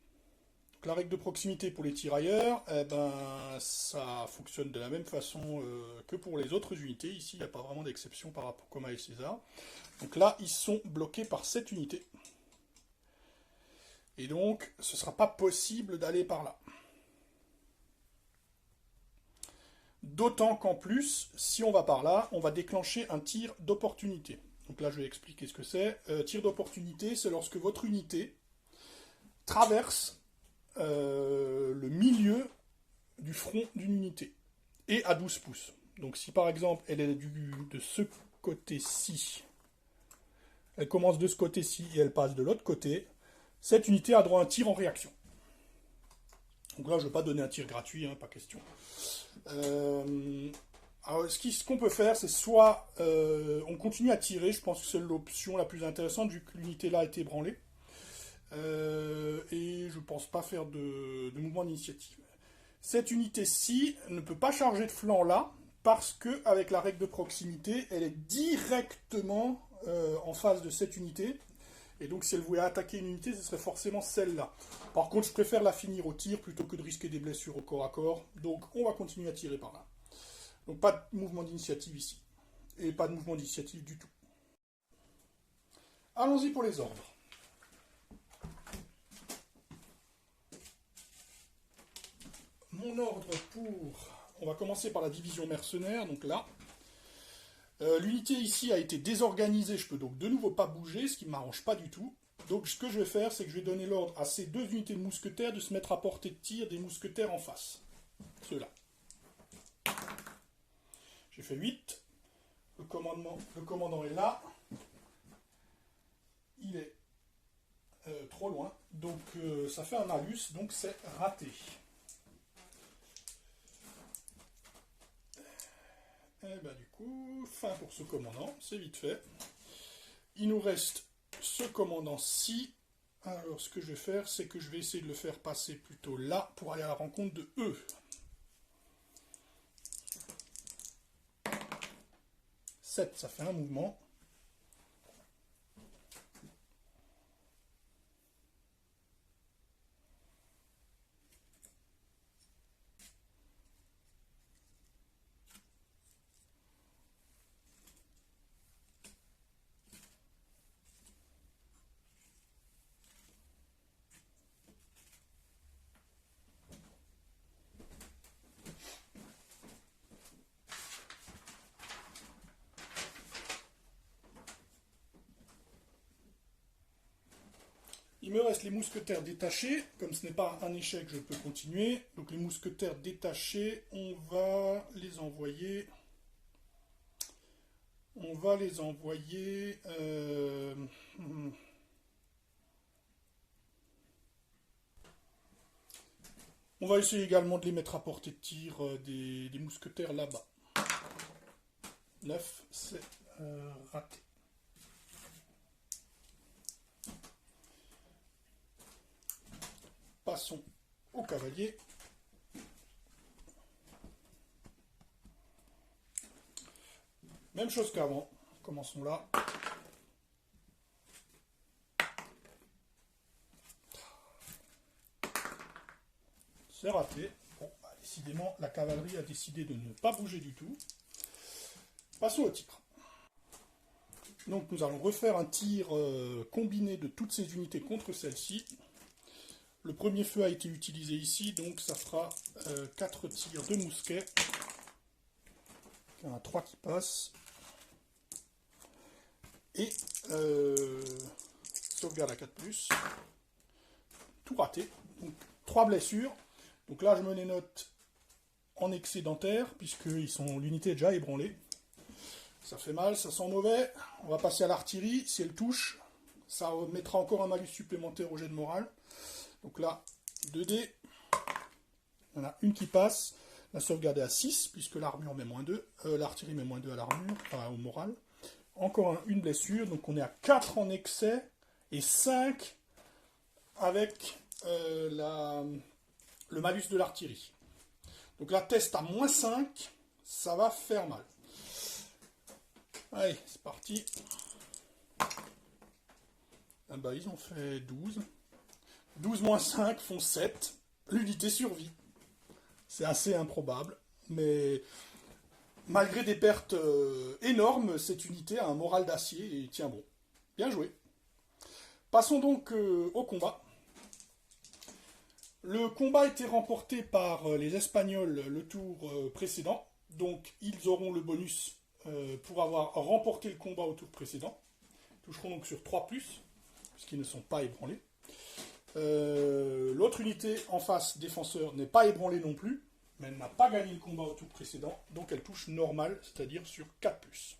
Donc, la règle de proximité pour les tirailleurs, eh ben, ça fonctionne de la même façon que pour les autres unités. Ici, il n'y a pas vraiment d'exception par rapport à Coma et César. Donc là, ils sont bloqués par cette unité. Et donc, ce ne sera pas possible d'aller par là. D'autant qu'en plus, si on va par là, on va déclencher un tir d'opportunité. Donc là, je vais expliquer ce que c'est. Tir d'opportunité, c'est lorsque votre unité traverse le milieu du front d'une unité, et à 12 pouces. Donc si par exemple, elle est de ce côté-ci, elle commence de ce côté-ci et elle passe de l'autre côté, cette unité a droit à un tir en réaction. Donc là, je ne vais pas donner un tir gratuit, hein, pas question. Alors, ce qu'on peut faire, c'est soit on continue à tirer, je pense que c'est l'option la plus intéressante, vu que l'unité là a été ébranlée. Et je ne pense pas faire de mouvement d'initiative. Cette unité-ci ne peut pas charger de flanc là, parce qu'avec la règle de proximité, elle est directement en face de cette unité. Et donc si elle voulait attaquer une unité, ce serait forcément celle-là. Par contre, je préfère la finir au tir plutôt que de risquer des blessures au corps à corps. Donc on va continuer à tirer par là. Donc pas de mouvement d'initiative ici. Et pas de mouvement d'initiative du tout. Allons-y pour les ordres. Mon ordre pour... On va commencer par la division mercenaire, donc là. L'unité ici a été désorganisée, je peux donc de nouveau pas bouger, ce qui ne m'arrange pas du tout. Donc ce que je vais faire, c'est que je vais donner l'ordre à ces deux unités de mousquetaires de se mettre à portée de tir des mousquetaires en face. Ceux-là. J'ai fait 8. Le commandant est là. Il est trop loin. Donc ça fait un malus, donc c'est raté. Et ben du coup, fin pour ce commandant, c'est vite fait. Il nous reste ce commandant-ci. Alors ce que je vais faire, c'est que je vais essayer de le faire passer plutôt là pour aller à la rencontre de eux. 7, ça fait un mouvement. Il me reste les mousquetaires détachés. Comme ce n'est pas un échec, je peux continuer. Donc les mousquetaires détachés, on va les envoyer. On va les envoyer. On va essayer également de les mettre à portée de tir des mousquetaires là-bas. 9, c'est raté. Passons au cavalier. Même chose qu'avant. Commençons là. C'est raté. Bon, bah, décidément, la cavalerie a décidé de ne pas bouger du tout. Passons au tir. Donc nous allons refaire un tir combiné de toutes ces unités contre celle-ci. Le premier feu a été utilisé ici, donc ça fera 4 tirs de mousquet. Il y en a 3 qui passent. Et sauvegarde à 4+. Tout raté. Donc 3 blessures. Donc là je me les note en excédentaire, puisque l'unité est déjà ébranlée. Ça fait mal, ça sent mauvais. On va passer à l'artillerie. Si elle touche, ça mettra encore un malus supplémentaire au jet de morale. Donc là, 2 dés. Il y en a une qui passe. La sauvegarde est à 6, puisque l'armure met -2. L'artillerie met -2 à l'armure, enfin au moral. Encore une blessure. Donc on est à 4 en excès et 5 avec le malus de l'artillerie. Donc la test à -5, ça va faire mal. Allez, c'est parti. Ah bah ils ont fait 12. 12 moins 5 font 7. L'unité survit. C'est assez improbable, mais malgré des pertes énormes, cette unité a un moral d'acier et tient bon. Bien joué. Passons donc au combat. Le combat a été remporté par les Espagnols le tour précédent, donc ils auront le bonus pour avoir remporté le combat au tour précédent. Ils toucheront donc sur 3+, puisqu'ils ne sont pas ébranlés. L'autre unité en face, défenseur, n'est pas ébranlée non plus, mais elle n'a pas gagné le combat au tour précédent, donc elle touche normal, c'est-à-dire sur 4+.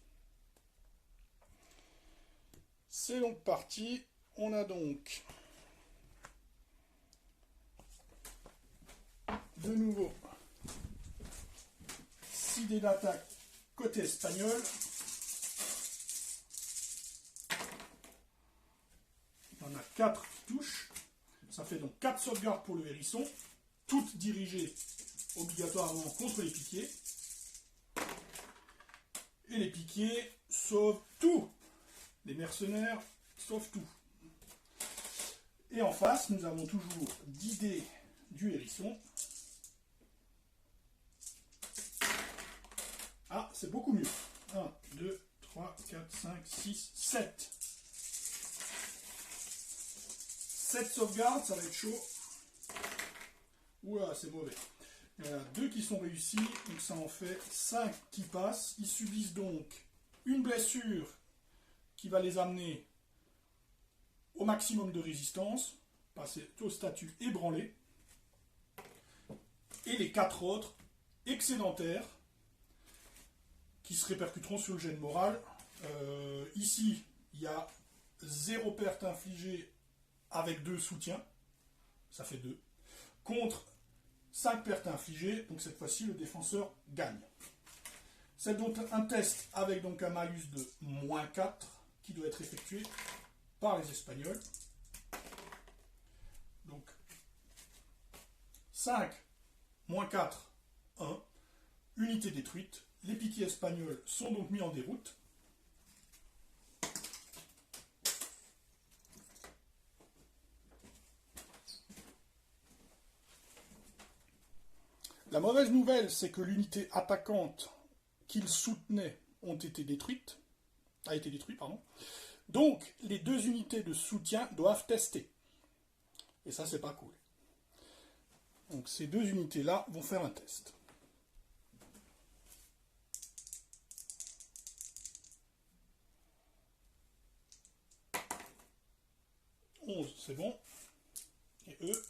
C'est donc parti. On a donc de nouveau 6 dés d'attaque côté espagnol. Il y en a 4 qui touchent. Ça fait donc 4 sauvegardes pour le hérisson, toutes dirigées obligatoirement contre les piquiers. Et les piquiers sauvent tout. Les mercenaires sauvent tout. Et en face, nous avons toujours 10 dés du hérisson. Ah, c'est beaucoup mieux. 1, 2, 3, 4, 5, 6, 7. 7 sauvegardes, ça va être chaud. Oula, c'est mauvais. Il y en a 2 qui sont réussis, donc ça en fait 5 qui passent. Ils subissent donc une blessure qui va les amener au maximum de résistance, passer au statut ébranlé, et les 4 autres excédentaires qui se répercuteront sur le gène moral. Ici, il y a 0 perte infligée avec 2 soutiens, ça fait 2, contre 5 pertes infligées, donc cette fois-ci le défenseur gagne. C'est donc un test avec donc un malus de -4 qui doit être effectué par les Espagnols. Donc 5, -4, 1, unité détruite. Les piquets espagnols sont donc mis en déroute. La mauvaise nouvelle, c'est que l'unité attaquante qu'ils soutenaient a été détruite. Donc, les 2 unités de soutien doivent tester. Et ça, c'est pas cool. Donc, ces 2 unités-là vont faire un test. 11, c'est bon. Et eux,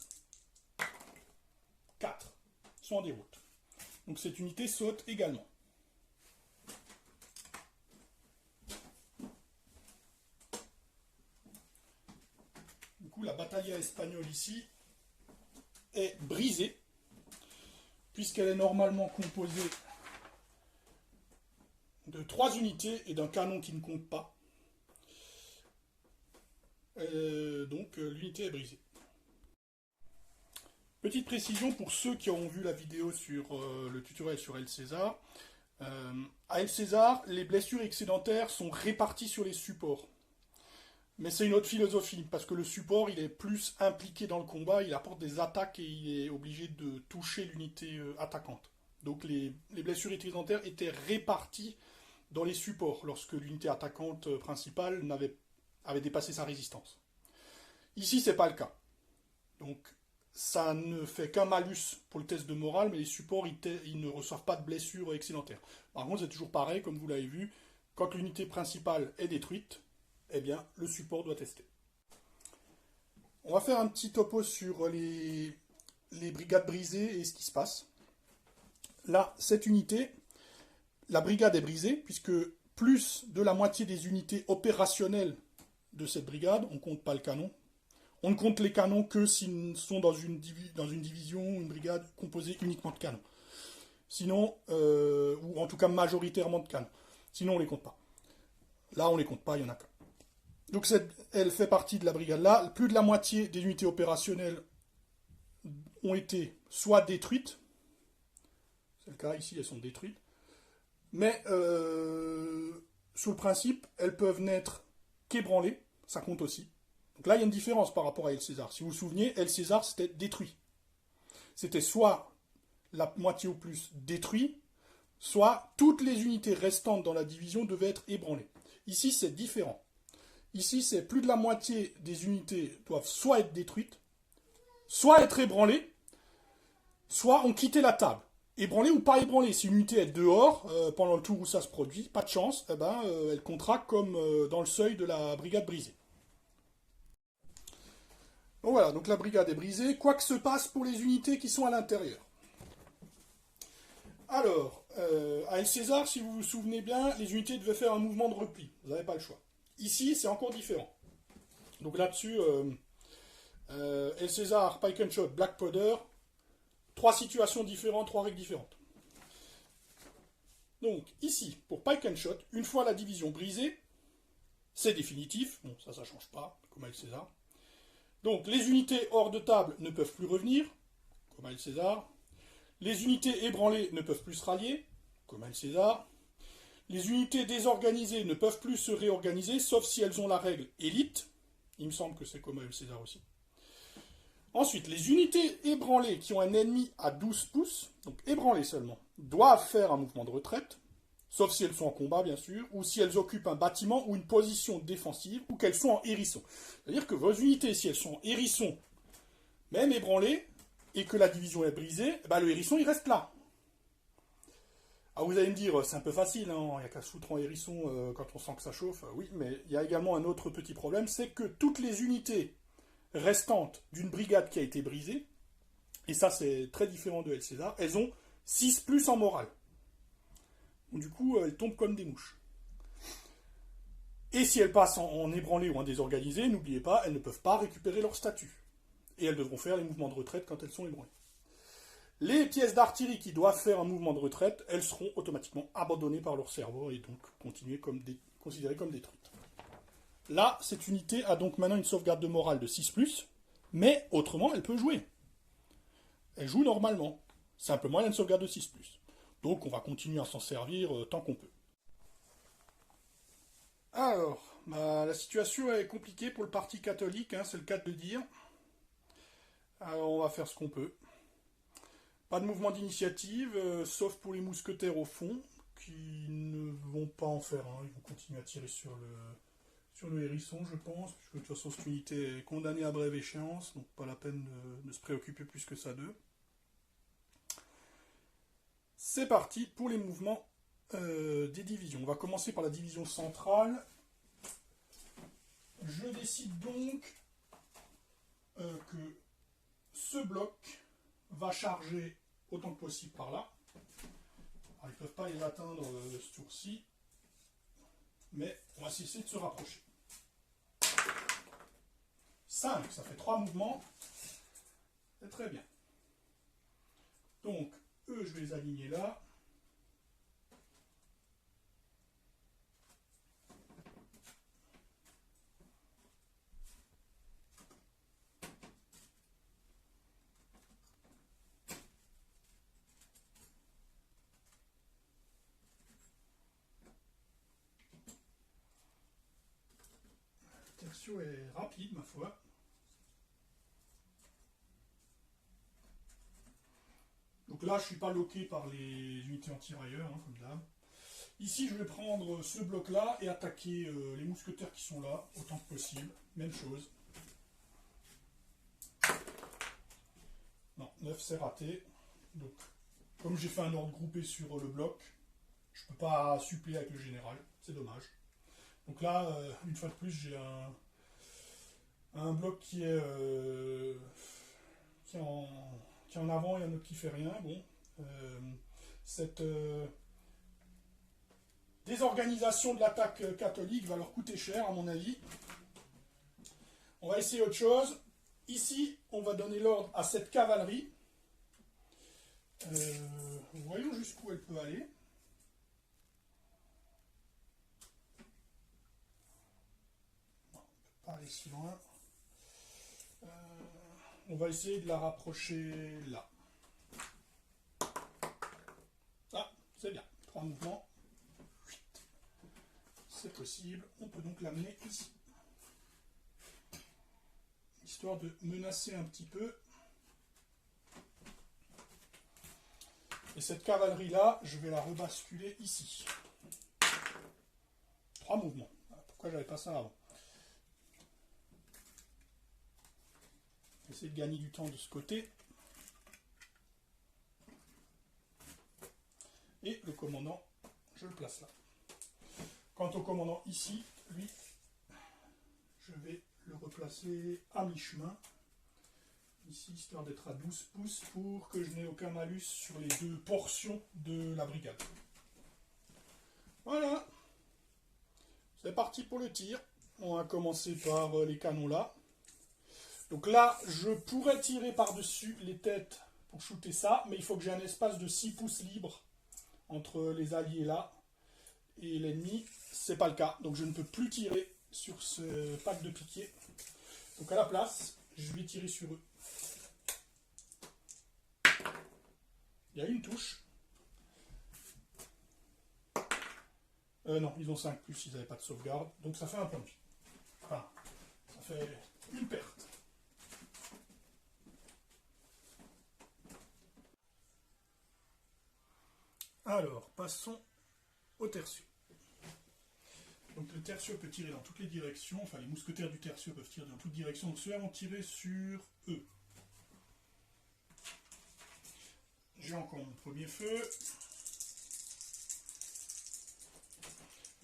4 sont en déroute. Donc, cette unité saute également. La bataille espagnole ici est brisée, puisqu'elle est normalement composée de 3 unités et d'un canon qui ne compte pas. Donc l'unité est brisée. Petite précision pour ceux qui ont vu la vidéo sur le tutoriel sur El César. À El César, les blessures excédentaires sont réparties sur les supports. Mais c'est une autre philosophie, parce que le support, il est plus impliqué dans le combat, il apporte des attaques et il est obligé de toucher l'unité attaquante. Donc les blessures excédentaires étaient réparties dans les supports, lorsque l'unité attaquante principale avait dépassé sa résistance. Ici, c'est pas le cas. Donc ça ne fait qu'un malus pour le test de morale, mais les supports, ils ne reçoivent pas de blessures excédentaires. Par contre, c'est toujours pareil, comme vous l'avez vu, quand l'unité principale est détruite, eh bien, le support doit tester. On va faire un petit topo sur les brigades brisées et ce qui se passe. Là, cette unité, la brigade est brisée, puisque plus de la moitié des unités opérationnelles de cette brigade, on ne compte pas le canon, on ne compte les canons que s'ils sont dans une division, une brigade composée uniquement de canons. Sinon, ou en tout cas majoritairement de canons. Sinon, on ne les compte pas. Là, on ne les compte pas, il y en a qu'un. Donc elle fait partie de la brigade là. Plus de la moitié des unités opérationnelles ont été soit détruites, c'est le cas ici, elles sont détruites, mais sous le principe, elles peuvent n'être qu'ébranlées, ça compte aussi. Donc là, il y a une différence par rapport à El César. Si vous vous souvenez, El César, c'était détruit. C'était soit la moitié ou plus détruit, soit toutes les unités restantes dans la division devaient être ébranlées. Ici, c'est différent. Ici, c'est plus de la moitié des unités doivent soit être détruites, soit être ébranlées, soit ont quitté la table. Ébranlée ou pas ébranlée. Si une unité est dehors, pendant le tour où ça se produit, pas de chance, eh ben, elle comptera comme dans le seuil de la brigade brisée. Donc voilà, donc la brigade est brisée, quoi que se passe pour les unités qui sont à l'intérieur. Alors, à El César, si vous vous souvenez bien, les unités devaient faire un mouvement de repli. Vous n'avez pas le choix. Ici, c'est encore différent. Donc là-dessus, El César, Pike and Shot, Black Powder, 3 situations différentes, 3 règles différentes. Donc ici, pour Pike and Shot, une fois la division brisée, c'est définitif. Bon, ça ne change pas, comme à El César. Donc les unités hors de table ne peuvent plus revenir, comme à El César. Les unités ébranlées ne peuvent plus se rallier, comme à El César. Les unités désorganisées ne peuvent plus se réorganiser, sauf si elles ont la règle élite. Il me semble que c'est comme à El César aussi. Ensuite, les unités ébranlées qui ont un ennemi à 12 pouces, donc ébranlées seulement, doivent faire un mouvement de retraite, sauf si elles sont en combat, bien sûr, ou si elles occupent un bâtiment ou une position défensive, ou qu'elles sont en hérisson. C'est-à-dire que vos unités, si elles sont en hérisson, même ébranlées, et que la division est brisée, ben le hérisson, il reste là. Ah, vous allez me dire, c'est un peu facile, hein, il n'y a qu'à se foutre en hérisson quand on sent que ça chauffe. Oui, mais il y a également un autre petit problème, c'est que toutes les unités restantes d'une brigade qui a été brisée, et ça c'est très différent de El César, elles ont 6 plus en morale. Donc, du coup, elles tombent comme des mouches. Et si elles passent en ébranlé ou en désorganisé, n'oubliez pas, elles ne peuvent pas récupérer leur statut. Et elles devront faire les mouvements de retraite quand elles sont ébranlées. Les pièces d'artillerie qui doivent faire un mouvement de retraite, elles seront automatiquement abandonnées par leur cerveau et donc considérées comme détruites. Là, cette unité a donc maintenant une sauvegarde de morale de 6+, mais autrement, elle peut jouer. Elle joue normalement. Simplement, elle a une sauvegarde de 6+. Donc, on va continuer à s'en servir tant qu'on peut. Alors, la situation est compliquée pour le parti catholique, hein, c'est le cas de le dire. Alors, on va faire ce qu'on peut. Pas de mouvement d'initiative, sauf pour les mousquetaires au fond, qui ne vont pas en faire un. Ils vont continuer à tirer sur le hérisson, je pense, puisque de toute façon, cette unité est condamnée à brève échéance, donc pas la peine de se préoccuper plus que ça d'eux. C'est parti pour les mouvements des divisions. On va commencer par la division centrale. Je décide donc que ce bloc va charger autant que possible par là. Alors, ils ne peuvent pas les atteindre ce tour-ci, mais on va essayer de se rapprocher. 5, ça fait 3 mouvements. C'est très bien. Donc, eux, je vais les aligner là. Le tertio est rapide, ma foi. Donc là, je ne suis pas bloqué par les unités anti-railleurs, hein, comme d'hab. Ici, je vais prendre ce bloc-là et attaquer les mousquetaires qui sont là, autant que possible. Même chose. Non, 9, c'est raté. Donc, comme j'ai fait un ordre groupé sur le bloc, je ne peux pas suppléer avec le général. C'est dommage. Donc là, une fois de plus, j'ai un bloc qui est en avant et un autre qui fait rien. Bon, cette désorganisation de l'attaque catholique va leur coûter cher, à mon avis. On va essayer autre chose. Ici, on va donner l'ordre à cette cavalerie. Voyons jusqu'où elle peut aller. Non, on ne peut pas aller si loin. On va essayer de la rapprocher là. Ah, c'est bien. 3 mouvements. C'est possible. On peut donc l'amener ici. Histoire de menacer un petit peu. Et cette cavalerie-là, je vais la rebasculer ici. 3 mouvements. Pourquoi j'avais pas ça avant? Essayer de gagner du temps de ce côté. Et le commandant, je le place là. Quant au commandant ici, lui, je vais le replacer à mi-chemin. Ici, histoire d'être à 12 pouces pour que je n'ai aucun malus sur les 2 portions de la brigade. Voilà. C'est parti pour le tir. On va commencer par les canons là. Donc là, je pourrais tirer par-dessus les têtes pour shooter ça, mais il faut que j'ai un espace de 6 pouces libre entre les alliés là et l'ennemi. C'est pas le cas, donc je ne peux plus tirer sur ce pack de piquets. Donc à la place, je vais tirer sur eux. Il y a une touche. Non, ils ont 5 plus, ils n'avaient pas de sauvegarde. Donc ça fait un point de vie. Enfin, ça fait une perte. Alors, passons au tertio. Donc le tertio peut tirer dans toutes les directions, enfin les mousquetaires du tertio peuvent tirer dans toutes les directions, donc ceux-là vont tirer sur eux. J'ai encore mon premier feu.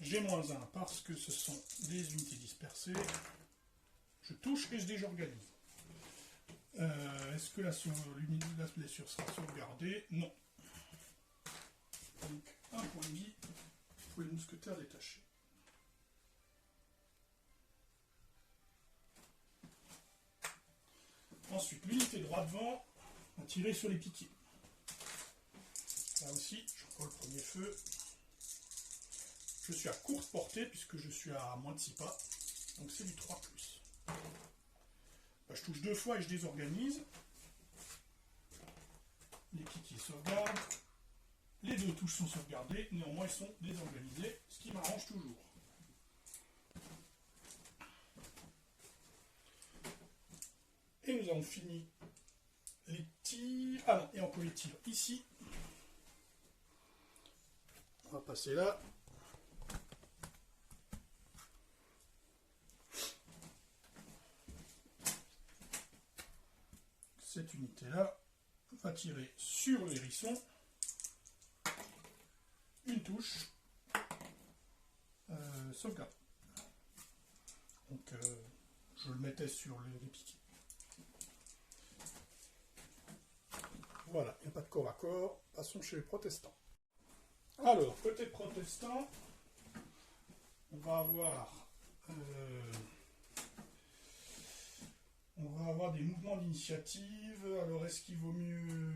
G-1 parce que ce sont des unités dispersées. Je touche et je désorganise. Est-ce que la blessure sera sauvegardée? Non. Donc, un point de vie pour les mousquetaires détachés. Ensuite, l'unité droit devant va tirer sur les piquets. Là aussi, je prends le premier feu. Je suis à courte portée puisque je suis à moins de 6 pas. Donc c'est du 3+. Je touche 2 fois et je désorganise. Les piquets sauvegardent. Les 2 touches sont sauvegardées, néanmoins ils sont désorganisés, ce qui m'arrange toujours. Et nous avons fini les tirs. Ah non, et encore les tirs ici. On va passer là. Cette unité-là va tirer sur l'hérisson. Une touche. Sauvegarde. Donc je le mettais sur les piquets. Voilà, il n'y a pas de corps à corps. Passons chez les protestants. Alors, côté protestant, on va avoir des mouvements d'initiative. Alors, est-ce qu'il vaut mieux...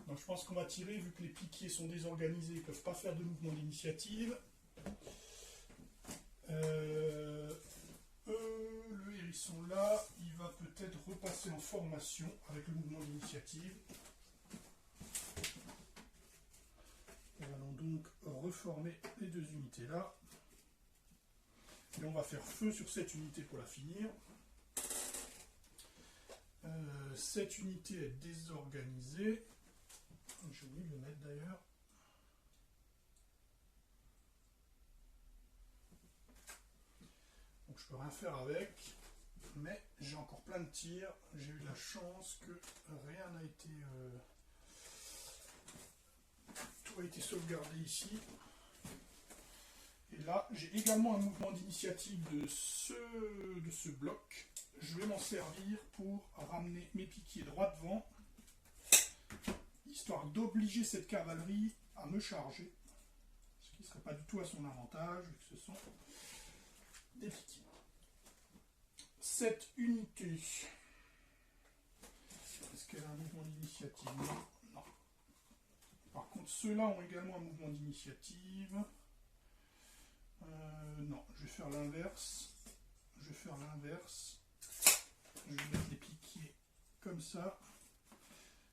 Donc, je pense qu'on va tirer, vu que les piquiers sont désorganisés, ils ne peuvent pas faire de mouvement d'initiative. Le hérisson là, il va peut-être repasser en formation avec le mouvement d'initiative. Nous allons donc reformer les 2 unités là. Et on va faire feu sur cette unité pour la finir. Cette unité est désorganisée. J'ai oublié de le mettre d'ailleurs. Donc je peux rien faire avec. Mais j'ai encore plein de tirs. J'ai eu la chance que rien n'a été... tout a été sauvegardé ici. Et là, j'ai également un mouvement d'initiative de ce bloc. Je vais m'en servir pour ramener mes piquiers droit devant, histoire d'obliger cette cavalerie à me charger, ce qui ne serait pas du tout à son avantage, vu que ce sont des piquiers. Cette unité, est-ce qu'elle a un mouvement d'initiative? Non. Par contre, ceux-là ont également un mouvement d'initiative. Non, je vais faire l'inverse. Je vais mettre les piquiers comme ça.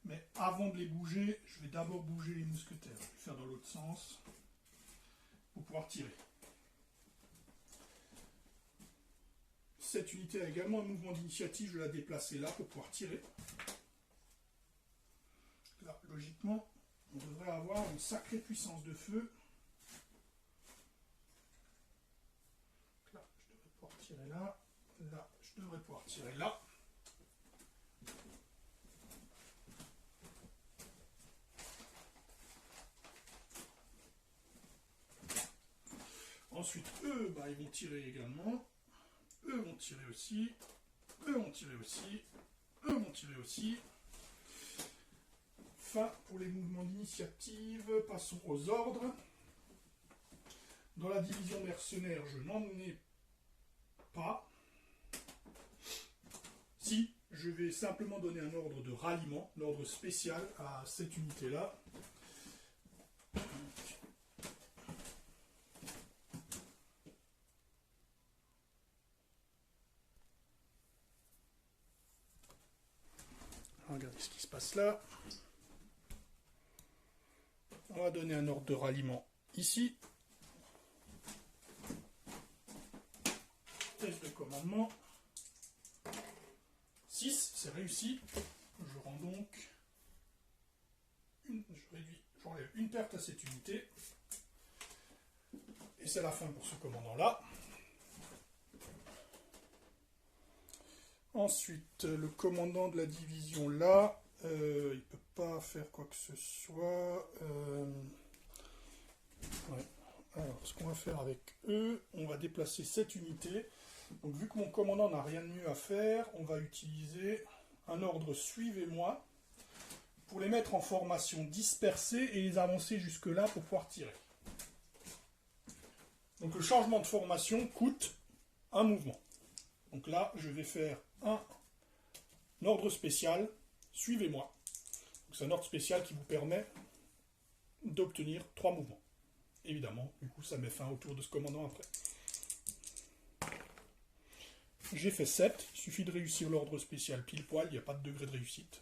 Mais avant de les bouger, je vais d'abord bouger les mousquetaires. Je vais faire dans l'autre sens pour pouvoir tirer. Cette unité a également un mouvement d'initiative. Je vais la déplacer là pour pouvoir tirer. Là, logiquement, on devrait avoir une sacrée puissance de feu. Là, je devrais pouvoir tirer là. Là, je devrais pouvoir tirer là. Ensuite, eux, ils vont tirer également. Eux vont tirer aussi. Eux vont tirer aussi. Eux vont tirer aussi. Fin pour les mouvements d'initiative. Passons aux ordres. Dans la division mercenaire, je n'en ai pas. Si, je vais simplement donner un ordre de ralliement, un ordre spécial à cette unité-là. Regardez ce qui se passe là. On va donner un ordre de ralliement ici. Test de commandement. 6, c'est réussi. Je rends donc j'enlève une perte à cette unité. Et c'est la fin pour ce commandant-là. Ensuite, le commandant de la division là, il ne peut pas faire quoi que ce soit. Ouais. Alors, ce qu'on va faire avec eux, on va déplacer cette unité. Donc, vu que mon commandant n'a rien de mieux à faire, on va utiliser un ordre suivez-moi pour les mettre en formation dispersée et les avancer jusque-là pour pouvoir tirer. Donc, le changement de formation coûte un mouvement. Donc là, je vais faire un ordre spécial, suivez-moi. C'est un ordre spécial qui vous permet d'obtenir 3 mouvements. Évidemment, du coup, ça met fin au tour de ce commandant après. J'ai fait 7, il suffit de réussir l'ordre spécial pile poil, il n'y a pas de degré de réussite.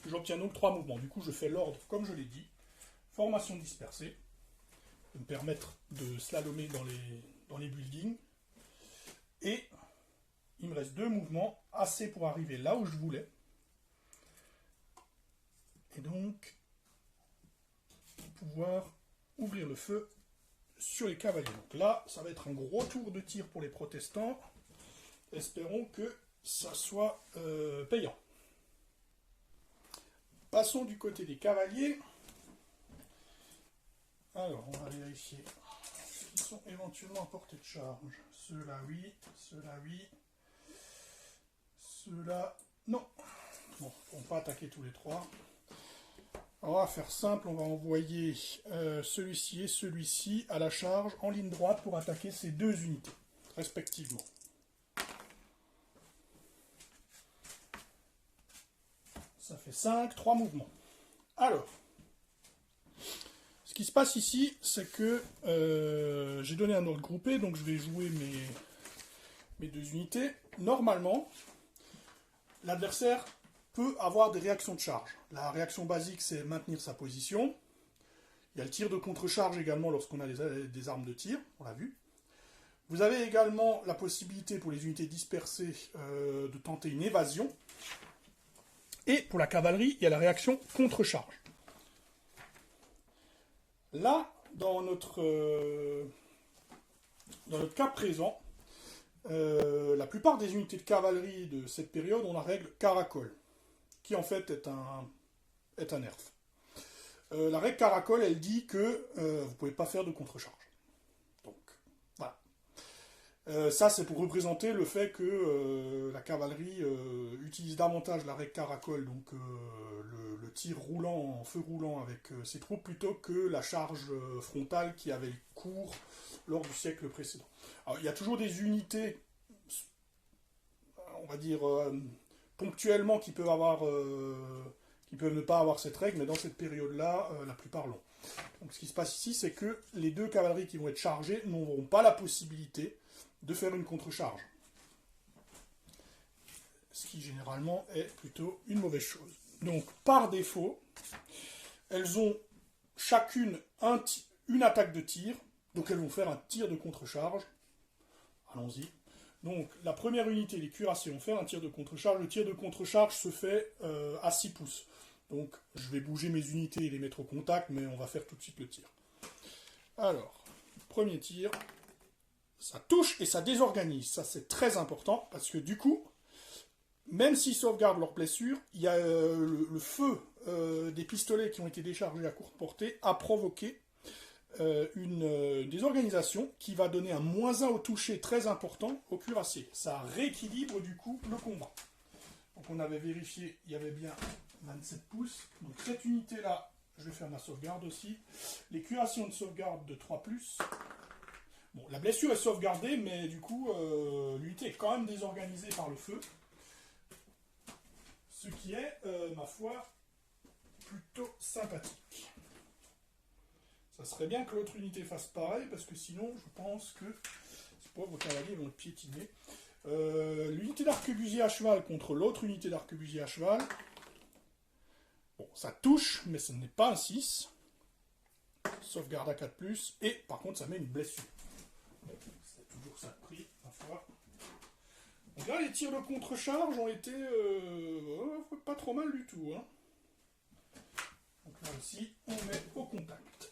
J'obtiens donc 3 mouvements. Du coup, je fais l'ordre comme je l'ai dit. Formation dispersée, pour me permettre de slalomer dans les buildings. Et il me reste 2 mouvements, assez pour arriver là où je voulais. Et donc, pouvoir ouvrir le feu sur les cavaliers. Donc là, ça va être un gros tour de tir pour les protestants. Espérons que ça soit payant. Passons du côté des cavaliers. Alors, on va vérifier s'ils sont éventuellement à portée de charge. Ceux-là, oui. Ceux-là, oui. Ceux-là, non. Bon, on ne va pas attaquer tous les 3. On va faire simple, on va envoyer celui-ci et celui-ci à la charge en ligne droite pour attaquer ces 2 unités, respectivement. Ça fait 5, 3 mouvements. Alors, ce qui se passe ici, c'est que j'ai donné un ordre groupé, donc je vais jouer mes 2 unités. Normalement, l'adversaire peut avoir des réactions de charge. La réaction basique, c'est maintenir sa position. Il y a le tir de contre-charge également lorsqu'on a des armes de tir, on l'a vu. Vous avez également la possibilité pour les unités dispersées de tenter une évasion. Et pour la cavalerie, il y a la réaction contre-charge. Là, dans notre cas présent, la plupart des unités de cavalerie de cette période ont la règle caracole, qui en fait est un nerf. La règle caracole, elle dit que vous ne pouvez pas faire de contre-charge. Donc, voilà. Ça, c'est pour représenter le fait que la cavalerie utilise davantage la règle caracole, donc le tir roulant, en feu roulant avec ses troupes, plutôt que la charge frontale qui avait cours lors du siècle précédent. Alors, il y a toujours des unités, on va dire, ponctuellement qui peuvent ne pas avoir cette règle, mais dans cette période-là, la plupart l'ont. Donc ce qui se passe ici, c'est que les 2 cavaleries qui vont être chargées n'auront pas la possibilité de faire une contre-charge. Ce qui généralement est plutôt une mauvaise chose. Donc par défaut, elles ont chacune une attaque de tir, donc elles vont faire un tir de contre-charge. Allons-y. Donc la première unité, les cuirassiers, vont faire un tir de contre-charge. Le tir de contre-charge se fait à 6 pouces. Donc je vais bouger mes unités et les mettre au contact, mais on va faire tout de suite le tir. Alors, premier tir, ça touche et ça désorganise. Ça c'est très important, parce que du coup, même s'ils sauvegardent leurs blessures, il y a le feu des pistolets qui ont été déchargés à courte portée a provoqué une désorganisation qui va donner un -1 au toucher très important au cuirassier. Ça rééquilibre du coup le combat. Donc on avait vérifié, il y avait bien 27 pouces. Donc cette unité-là, je vais faire ma sauvegarde aussi. Les cuirassiers ont une sauvegarde de 3+. Bon, la blessure est sauvegardée, mais du coup, l'unité est quand même désorganisée par le feu. Ce qui est, ma foi, plutôt sympathique. Ça serait bien que l'autre unité fasse pareil, parce que sinon, je pense que ces pauvres cavaliers vont le piétiner. L'unité d'arquebusier à cheval contre l'autre unité d'arquebusier à cheval. Bon, ça touche, mais ce n'est pas un 6. Sauvegarde à 4+, et par contre, ça met une blessure. Bon, c'est toujours ça de prix, ma foi. Donc là, les tirs de contre-charge ont été pas trop mal du tout. Hein. Donc là aussi, on met au contact.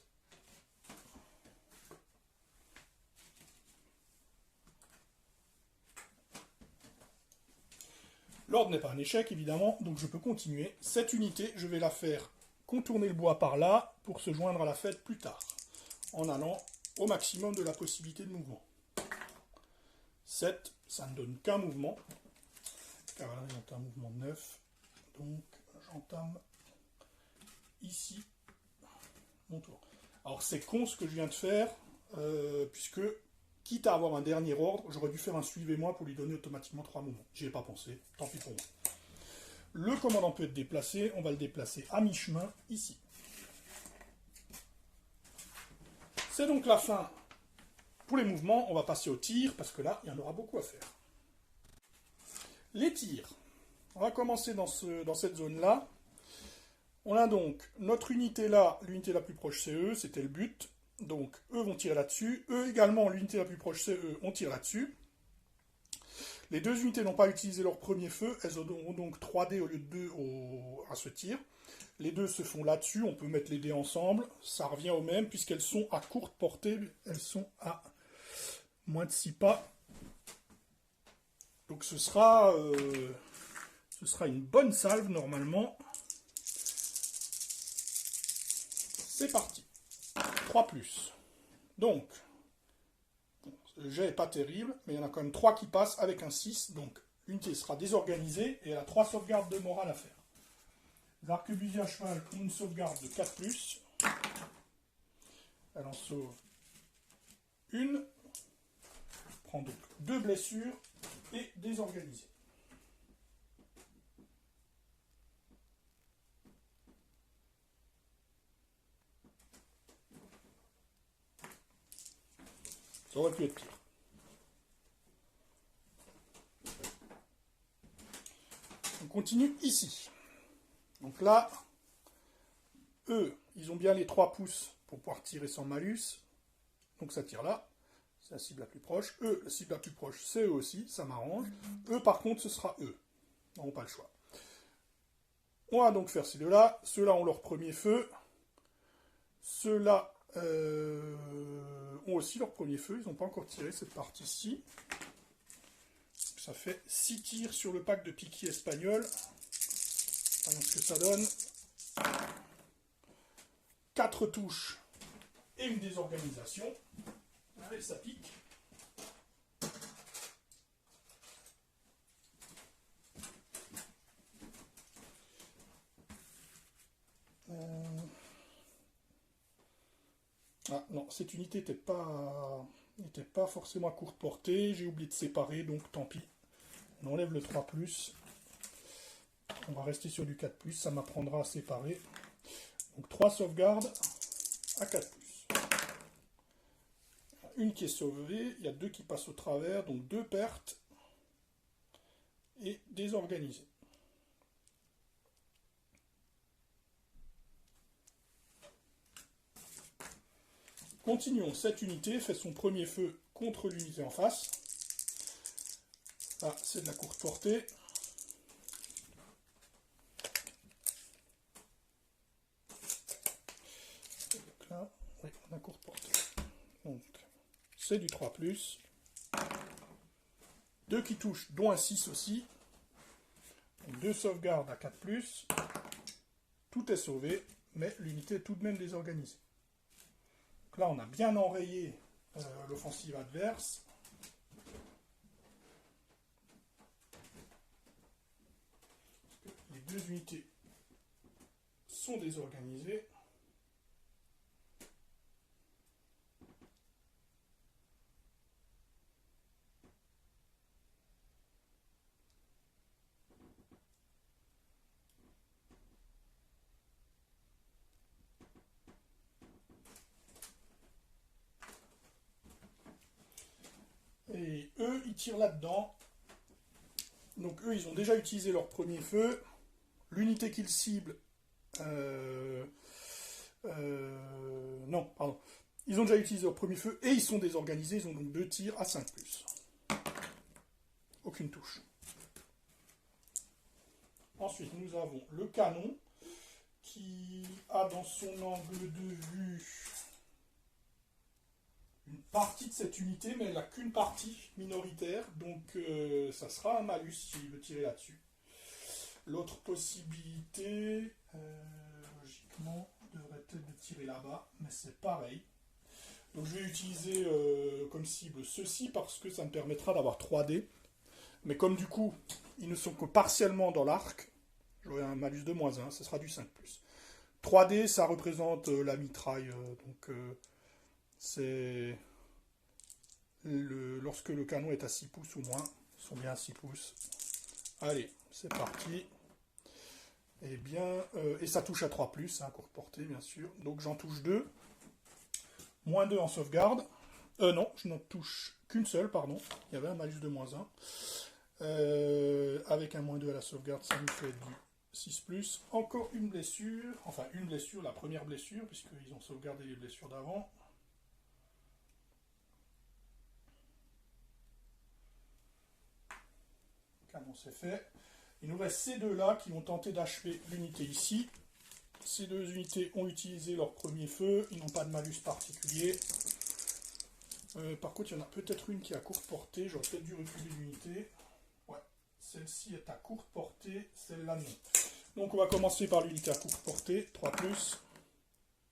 L'ordre n'est pas un échec, évidemment, donc je peux continuer. Cette unité, je vais la faire contourner le bois par là pour se joindre à la fête plus tard, en allant au maximum de la possibilité de mouvement. 7, ça ne donne qu'un mouvement, car là j'entame un mouvement de 9, donc j'entame ici mon tour. Alors c'est con ce que je viens de faire, puisque quitte à avoir un dernier ordre, j'aurais dû faire un suivez-moi pour lui donner automatiquement 3 mouvements. J'y ai pas pensé, tant pis pour moi. Le commandant peut être déplacé, on va le déplacer à mi-chemin, ici. C'est donc la fin pour les mouvements, on va passer aux tirs, parce que là, il y en aura beaucoup à faire. Les tirs. On va commencer dans cette zone-là. On a donc notre unité là, l'unité la plus proche c'est eux, c'était le but. Donc eux vont tirer là-dessus. Eux également, l'unité la plus proche c'est eux, on tire là-dessus. Les deux unités n'ont pas utilisé leur premier feu, elles auront donc 3 dés au lieu de 2 à ce tir. Les deux se font là-dessus, on peut mettre les dés ensemble, ça revient au même, puisqu'elles sont à courte portée, elles sont à moins de 6 pas. Donc ce sera une bonne salve normalement. C'est parti. 3+. Donc, le jet n'est pas terrible, mais il y en a quand même 3 qui passent avec un 6, donc l'unité sera désorganisée et elle a 3 sauvegardes de morale à faire. Les arquebusiers à cheval ont une sauvegarde de 4+. Elle en sauve une. Prend donc 2 blessures et désorganisée. Ça aurait pu être pire. On continue ici. Donc là, eux, ils ont bien les 3 pouces pour pouvoir tirer sans malus. Donc ça tire là. C'est la cible la plus proche. Eux, la cible la plus proche, c'est eux aussi. Ça m'arrange. Eux, par contre, ce sera eux. Ils n'auront pas le choix. On va donc faire ces deux-là. Ceux-là ont leur premier feu. Ceux-là ont aussi leur premier feu. Ils n'ont pas encore tiré cette partie-ci. Ça fait 6 tirs sur le pack de piquis espagnol. Voyons ce que ça donne. 4 touches et une désorganisation. Allez, ça pique. Ah non, cette unité n'était pas forcément à courte portée. J'ai oublié de séparer, donc tant pis. On enlève le 3+. On va rester sur du 4+, ça m'apprendra à séparer. Donc 3 sauvegardes à 4+. Une qui est sauvée, il y a 2 qui passent au travers, donc 2 pertes et désorganisées. Continuons, cette unité fait son premier feu contre l'unité en face. Là, c'est de la courte portée. Donc là, oui, on a courte portée. Donc, c'est du 3+. 2 qui touchent, dont un 6 aussi. 2 sauvegardes à 4+. Tout est sauvé, mais l'unité est tout de même désorganisée. Donc là, on a bien enrayé l'offensive adverse. Les 2 unités sont désorganisées. Et eux, ils tirent là-dedans. Donc eux, ils ont déjà utilisé leur premier feu. L'unité qu'ils ciblent... non, pardon. Ils ont déjà utilisé leur premier feu et ils sont désorganisés. Ils ont donc 2 tirs à 5+. Aucune touche. Ensuite, nous avons le canon qui a dans son angle de vue une partie de cette unité, mais elle n'a qu'une partie minoritaire, donc ça sera un malus s'il veut tirer là-dessus. L'autre possibilité, logiquement, devrait être de tirer là-bas, mais c'est pareil. Donc je vais utiliser comme cible ceci parce que ça me permettra d'avoir 3D. Mais comme du coup, ils ne sont que partiellement dans l'arc, j'aurai un malus de -1, ce sera du 5+. 3D, ça représente la mitraille. C'est lorsque le canon est à 6 pouces ou moins. Ils sont bien à 6 pouces. Allez, c'est parti. Eh bien, et ça touche à 3+, hein, courte portée, bien sûr. Donc j'en touche 2. -2 en sauvegarde. Non, je n'en touche qu'une seule, pardon. Il y avait un malus de -1. Avec un -2 à la sauvegarde, ça nous fait du 6+. Encore une blessure. Enfin, une blessure, la première blessure, puisqu'ils ont sauvegardé les blessures d'avant. Canon, c'est fait. Il nous reste ces deux-là qui vont tenter d'achever l'unité ici. Ces deux unités ont utilisé leur premier feu. Ils n'ont pas de malus particulier. Par contre, il y en a peut-être une qui est à courte portée. J'aurais peut-être dû reculer l'unité. Ouais, celle-ci est à courte portée. Celle-là, non. Donc, on va commencer par l'unité à courte portée. 3+.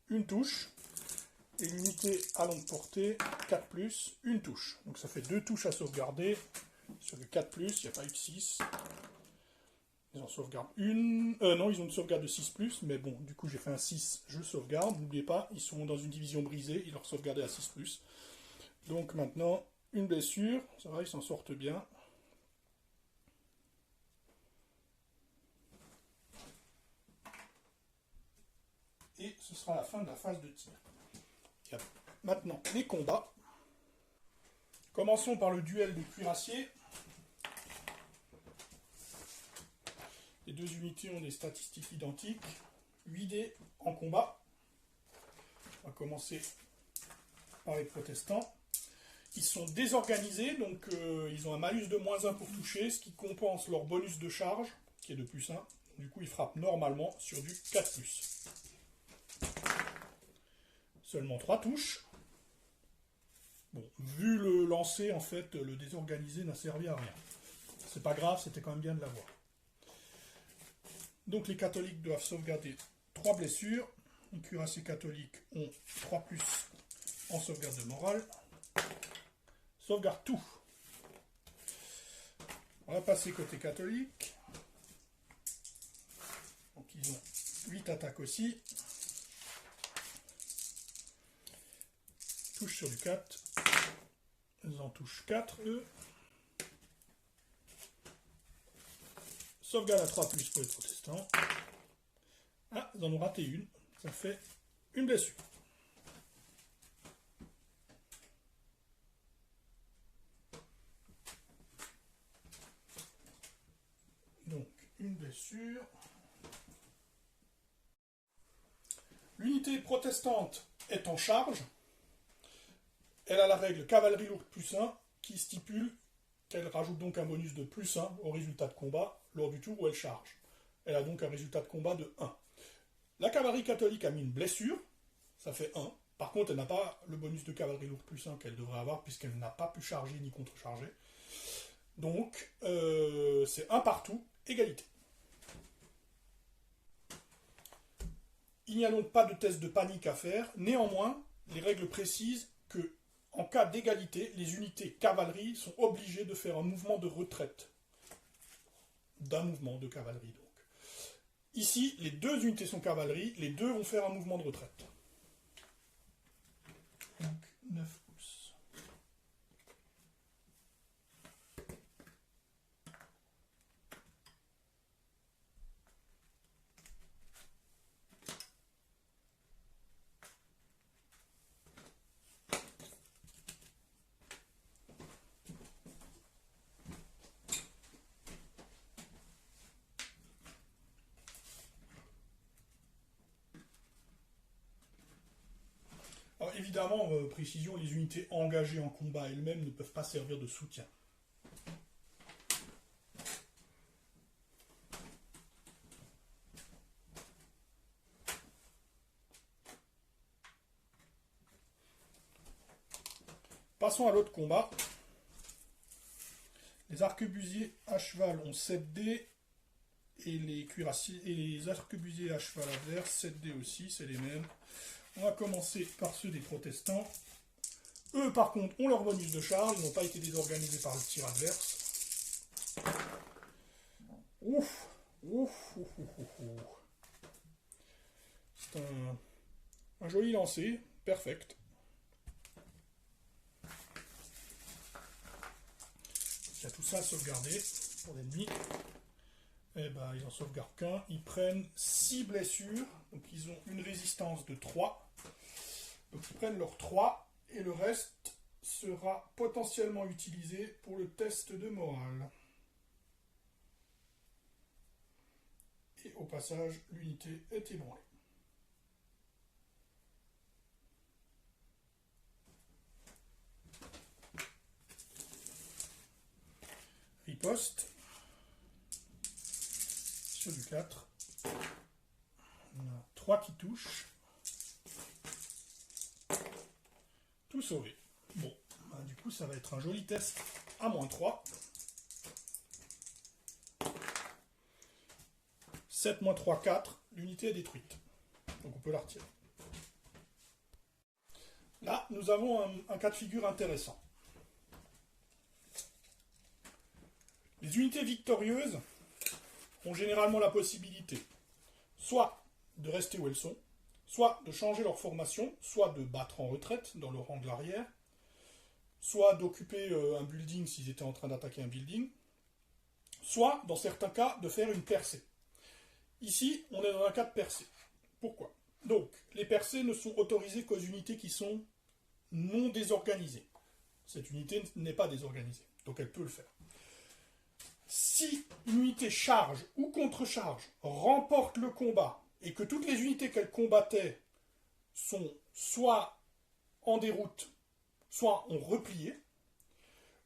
Une touche. Et l'unité à longue portée. 4+. Une touche. Donc, ça fait 2 touches à sauvegarder. Sur le 4+, il n'y a pas eu de 6. Ils en sauvegardent une. Non, ils ont une sauvegarde de 6+, mais bon, du coup j'ai fait un 6, je sauvegarde. N'oubliez pas, ils sont dans une division brisée, ils leur sauvegardaient à 6+. Donc maintenant, une blessure, ça va, ils s'en sortent bien. Et ce sera la fin de la phase de tir. Et maintenant, les combats. Commençons par le duel de cuirassiers. Les deux unités ont des statistiques identiques. 8D en combat. On va commencer par les protestants. Ils sont désorganisés, donc ils ont un malus de -1 pour toucher, ce qui compense leur bonus de charge, qui est de +1. Du coup, ils frappent normalement sur du 4+. Seulement 3 touches. Bon, vu le lancer, en fait, le désorganisé n'a servi à rien. C'est pas grave, c'était quand même bien de l'avoir. Donc les catholiques doivent sauvegarder 3 blessures. Les cuirassiers catholiques ont 3+ en sauvegarde de morale. Sauvegarde tout. On va passer côté catholique. Donc ils ont 8 attaques aussi. Touche sur du 4. Ils en touchent 4, eux. Sauvegarde à 3+ pour les protestants. Ah, ils en ont raté une. Ça fait une blessure. Donc, une blessure. L'unité protestante est en charge. Elle a la règle cavalerie lourde +1 qui stipule qu'elle rajoute donc un bonus de +1 au résultat de combat lors du tour où elle charge. Elle a donc un résultat de combat de 1. La cavalerie catholique a mis une blessure, ça fait 1. Par contre, elle n'a pas le bonus de cavalerie lourde +1 qu'elle devrait avoir puisqu'elle n'a pas pu charger ni contre-charger. Donc, c'est 1 partout, égalité. Il n'y a donc pas de test de panique à faire. Néanmoins, les règles précisent que en cas d'égalité, les unités cavalerie sont obligées de faire un mouvement de retraite. D'un mouvement de cavalerie, donc. Ici, les deux unités sont cavalerie, les deux vont faire un mouvement de retraite. Donc, 9 pouces. Alors évidemment, précision, les unités engagées en combat elles-mêmes ne peuvent pas servir de soutien. Passons à l'autre combat. Les arquebusiers à cheval ont 7D et les cuirassiers et les arquebusiers à cheval adverses 7D aussi, c'est les mêmes. On va commencer par ceux des protestants. Eux, par contre, ont leur bonus de charge, ils n'ont pas été désorganisés par le tir adverse. Ouf, ouf, ouf, ouf, ouf, ouf. C'est un joli lancer, perfect. Il y a tout ça à sauvegarder pour l'ennemi. Eh ben, ils en sauvegardent qu'un. Ils prennent 6 blessures, donc ils ont une résistance de 3. Donc ils prennent leurs 3, et le reste sera potentiellement utilisé pour le test de morale. Et au passage, l'unité est ébranlée. Riposte. Sur du 4. On a 3 qui touchent. Tout sauvé. Bon, bah, du coup, ça va être un joli test à -3. 7 -3, 4. L'unité est détruite. Donc on peut la retirer. Là, nous avons un cas de figure intéressant. Les unités victorieuses ont généralement la possibilité soit de rester où elles sont, soit de changer leur formation, soit de battre en retraite dans leur angle arrière, soit d'occuper un building s'ils étaient en train d'attaquer un building, soit, dans certains cas, de faire une percée. Ici, on est dans un cas de percée. Pourquoi? Donc, les percées ne sont autorisées qu'aux unités qui sont non désorganisées. Cette unité n'est pas désorganisée, donc elle peut le faire. Si une unité charge ou contre-charge remporte le combat et que toutes les unités qu'elle combattait sont soit en déroute, soit ont replié,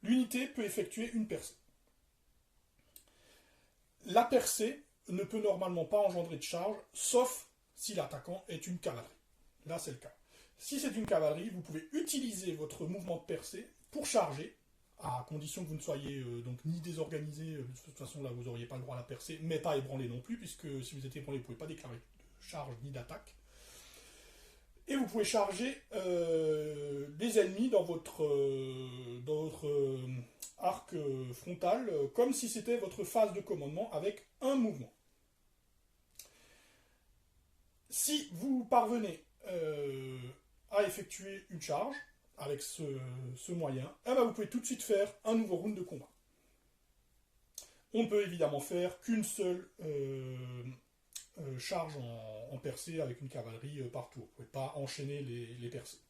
l'unité peut effectuer une percée. La percée ne peut normalement pas engendrer de charge, sauf si l'attaquant est une cavalerie. Là, c'est le cas. Si c'est une cavalerie, vous pouvez utiliser votre mouvement de percée pour charger, à condition que vous ne soyez donc ni désorganisé, de toute façon là vous n'auriez pas le droit à la percée, mais pas ébranlé non plus, puisque si vous êtes ébranlé, vous ne pouvez pas déclarer de charge ni d'attaque. Et vous pouvez charger des ennemis dans votre arc frontal, comme si c'était votre phase de commandement avec un mouvement. Si vous parvenez à effectuer une charge avec ce moyen, eh ben vous pouvez tout de suite faire un nouveau round de combat. On ne peut évidemment faire qu'une seule charge en percée avec une cavalerie par tour. Vous ne pouvez pas enchaîner les percées.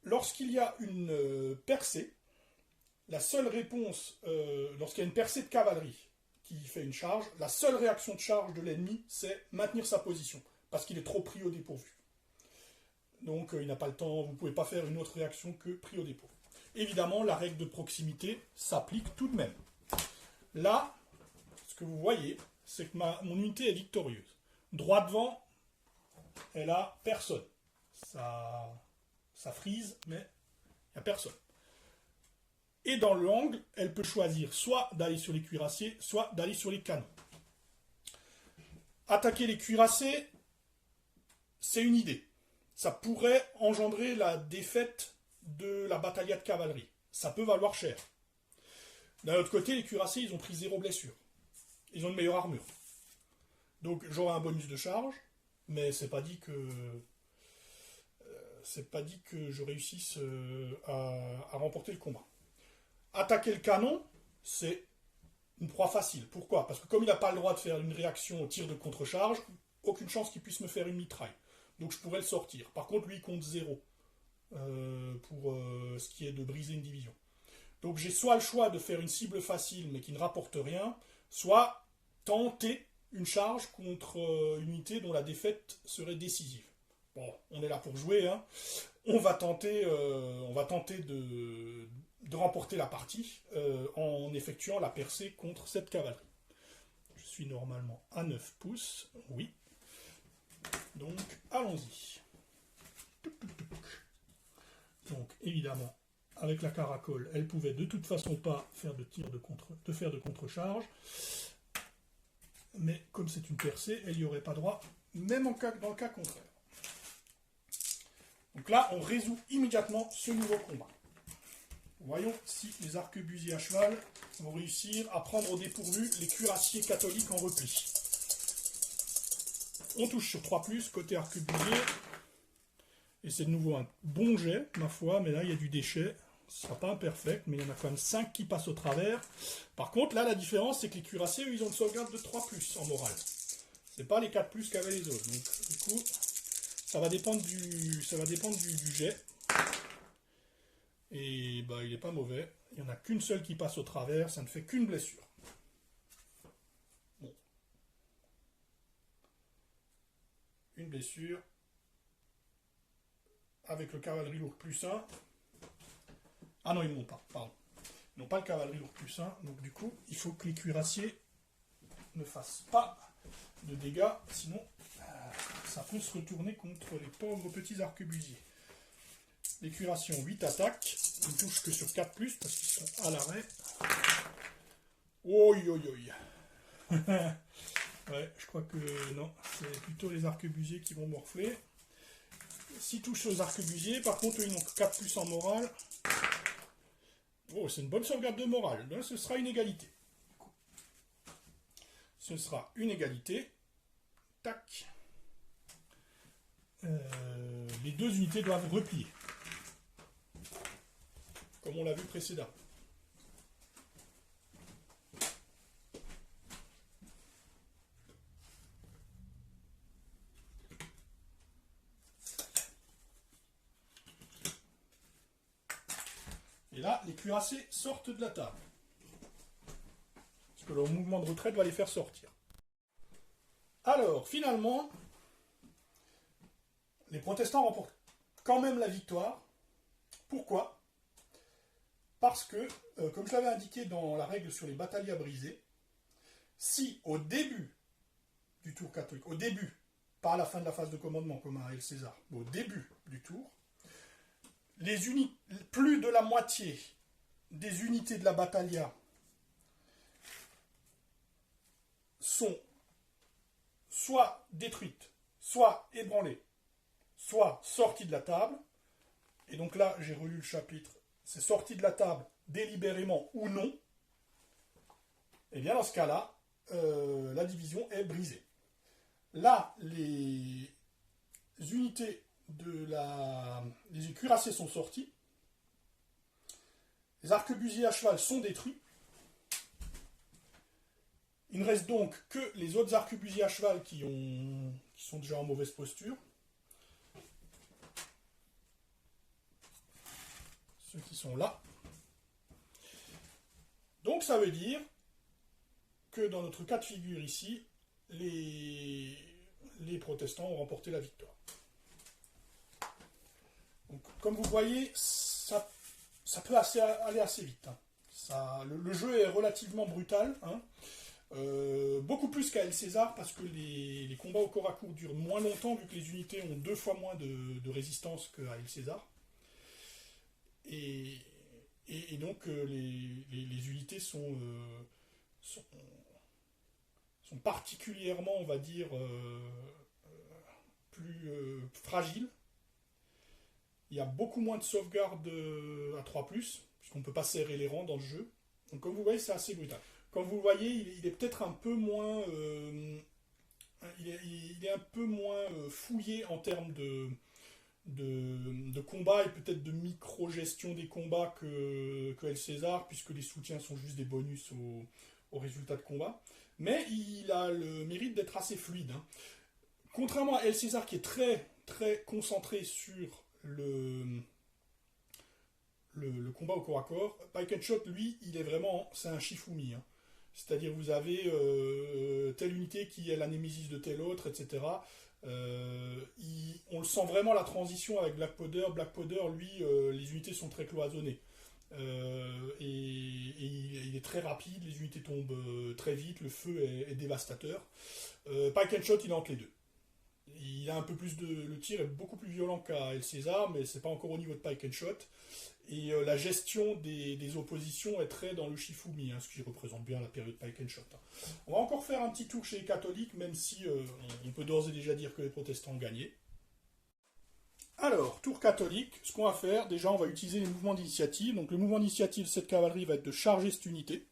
Lorsqu'il y a une percée, la seule réponse, lorsqu'il y a une percée de cavalerie qui fait une charge, la seule réaction de charge de l'ennemi, c'est maintenir sa position, parce qu'il est trop pris au dépourvu. Donc il n'a pas le temps, vous ne pouvez pas faire une autre réaction que pris au dépourvu. Évidemment, la règle de proximité s'applique tout de même. Là, ce que vous voyez, c'est que mon unité est victorieuse. Droit devant, elle a personne. Ça frise, mais il n'y a personne. Et dans l'angle, elle peut choisir soit d'aller sur les cuirassiers, soit d'aller sur les canons. Attaquer les cuirassiers, c'est une idée. Ça pourrait engendrer la défaite de la bataille de cavalerie. Ça peut valoir cher. D'un autre côté, les cuirassiers, ils ont pris 0 blessure. Ils ont une meilleure armure. Donc j'aurai un bonus de charge, mais c'est pas dit que je réussisse à remporter le combat. Attaquer le canon, c'est une proie facile. Pourquoi? Parce que comme il n'a pas le droit de faire une réaction au tir de contre-charge, aucune chance qu'il puisse me faire une mitraille. Donc je pourrais le sortir. Par contre, lui, il compte 0 pour ce qui est de briser une division. Donc j'ai soit le choix de faire une cible facile mais qui ne rapporte rien, soit tenter une charge contre une unité dont la défaite serait décisive. Bon, on est là pour jouer, hein. On va tenter de remporter la partie en effectuant la percée contre cette cavalerie. Je suis normalement à 9 pouces, oui. Donc, allons-y. Donc, évidemment, avec la caracole, elle pouvait de toute façon pas faire de contre-charge. Mais comme c'est une percée, elle n'y aurait pas droit, même dans le cas contraire. Donc là, on résout immédiatement ce nouveau combat. Voyons si les arquebusiers à cheval vont réussir à prendre au dépourvu les cuirassiers catholiques en repli. On touche sur 3+, côté arquebusier. Et c'est de nouveau un bon jet, ma foi, mais là, il y a du déchet. Ce ne sera pas imperfect, mais il y en a quand même 5 qui passent au travers. Par contre, là, la différence, c'est que les cuirassiers, eux, ils ont une sauvegarde de 3+ en morale. C'est pas les 4+ qu'avaient les autres. Donc, du coup, ça va dépendre du jet. Et bah, il n'est pas mauvais. Il n'y en a qu'une seule qui passe au travers. Ça ne fait qu'une blessure. Bon. Une blessure. Avec le cavalerie lourd +1. Ah non, ils n'ont pas, pardon. Ils n'ont pas le cavalerie lourd +1. Donc du coup, il faut que les cuirassiers ne fassent pas de dégâts. Sinon, ça peut se retourner contre les pauvres petits arquebusiers. Les cuirassiers ont 8 attaques. Ils ne touchent que sur 4+, parce qu'ils sont à l'arrêt. Oi, oi, oi. Ouais, je crois que non. C'est plutôt les arquebusiers qui vont morfler. 6 touches aux arquebusiers. Par contre, ils n'ont que 4+ en morale. Oh, c'est une bonne sauvegarde de morale. Là, ce sera une égalité. Ce sera une égalité. Tac. Les deux unités doivent replier. Comme on l'a vu précédemment. Et là, les cuirassés sortent de la table. Parce que leur mouvement de retraite va les faire sortir. Alors, finalement, les protestants remportent quand même la victoire. Pourquoi ? Parce que, comme je l'avais indiqué dans la règle sur les batailles à briser, si au début du tour catholique, au début, pas à la fin de la phase de commandement comme à El César, mais au début du tour, plus de la moitié des unités de la battaglia sont soit détruites, soit ébranlées, soit sorties de la table. Et donc là, j'ai relu le chapitre, c'est sorti de la table délibérément ou non. Et bien dans ce cas-là, la division est brisée. Là, les unités les cuirassiers sont sortis. Les arquebusiers à cheval sont détruits. Il ne reste donc que les autres arquebusiers à cheval qui sont déjà en mauvaise posture. Ceux qui sont là. Donc ça veut dire que dans notre cas de figure ici, les protestants ont remporté la victoire. Donc, comme vous voyez, ça peut aller assez vite. Hein. Le jeu est relativement brutal. Hein. Beaucoup plus qu'à El César, parce que les combats au corps à corps durent moins longtemps, vu que les unités ont 2 fois moins de résistance qu'à El César. Et donc, les unités sont particulièrement, on va dire, plus fragiles. Il y a beaucoup moins de sauvegarde à 3+, puisqu'on ne peut pas serrer les rangs dans le jeu. Donc comme vous voyez, c'est assez brutal. Comme vous le voyez, il est peut-être un peu moins... il est un peu moins fouillé en termes de combat et peut-être de micro-gestion des combats que El César, puisque les soutiens sont juste des bonus au résultat de combat. Mais il a le mérite d'être assez fluide. Hein. Contrairement à El César, qui est très, très concentré sur le combat au corps à corps, Pike and Shot, lui, c'est un Shifumi. Hein. C'est-à-dire, vous avez telle unité qui est la némésis de telle autre, etc. On le sent vraiment, la transition avec Black Powder. Black Powder, lui, les unités sont très cloisonnées. Et il est très rapide, les unités tombent très vite, le feu est dévastateur. Pike and Shot, il est entre les deux. Il a un peu plus le tir est beaucoup plus violent qu'à El César, mais c'est pas encore au niveau de Pike and Shot. Et la gestion des oppositions est très dans le Shifumi, hein, ce qui représente bien la période Pike and Shot. Hein. On va encore faire un petit tour chez les catholiques, même si on peut d'ores et déjà dire que les protestants ont gagné. Alors, tour catholique, ce qu'on va faire, déjà on va utiliser les mouvements d'initiative. Donc le mouvement d'initiative de cette cavalerie va être de charger cette unité.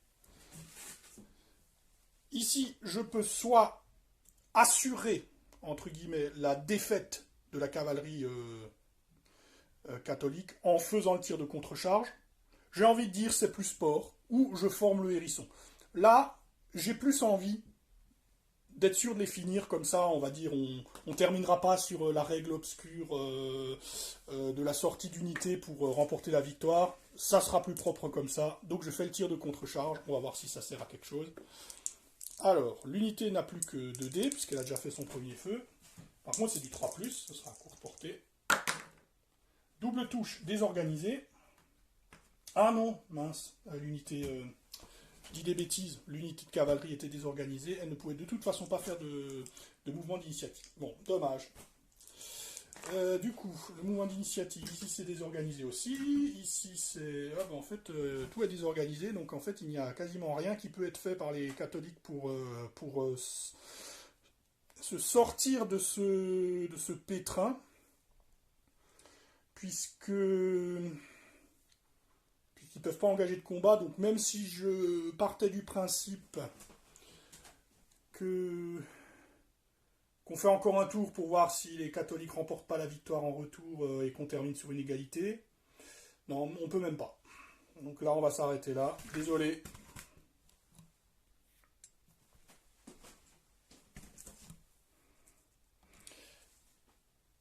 Ici, je peux soit assurer, entre guillemets, la défaite de la cavalerie catholique en faisant le tir de contre-charge. J'ai envie de dire c'est plus sport, ou je forme le hérisson. Là, j'ai plus envie d'être sûr de les finir comme ça, on va dire, on ne terminera pas sur la règle obscure de la sortie d'unité pour remporter la victoire. Ça sera plus propre comme ça. Donc je fais le tir de contre-charge, on va voir si ça sert à quelque chose. Alors, l'unité n'a plus que 2 dés, puisqu'elle a déjà fait son premier feu. Par contre, c'est du 3+, ce sera à courte portée. Double touche désorganisée. Ah non, mince, l'unité... je dis des bêtises, l'unité de cavalerie était désorganisée, elle ne pouvait de toute façon pas faire de mouvement d'initiative. Bon, dommage. Du coup, le mouvement d'initiative, ici c'est désorganisé aussi, ici c'est... Ah, en fait, tout est désorganisé, donc en fait il n'y a quasiment rien qui peut être fait par les catholiques pour se sortir de ce pétrin, puisque... Ils ne peuvent pas engager de combat, donc même si je partais du principe qu'on fait encore un tour pour voir si les catholiques remportent pas la victoire en retour et qu'on termine sur une égalité, non, on peut même pas. Donc là, on va s'arrêter là. Désolé.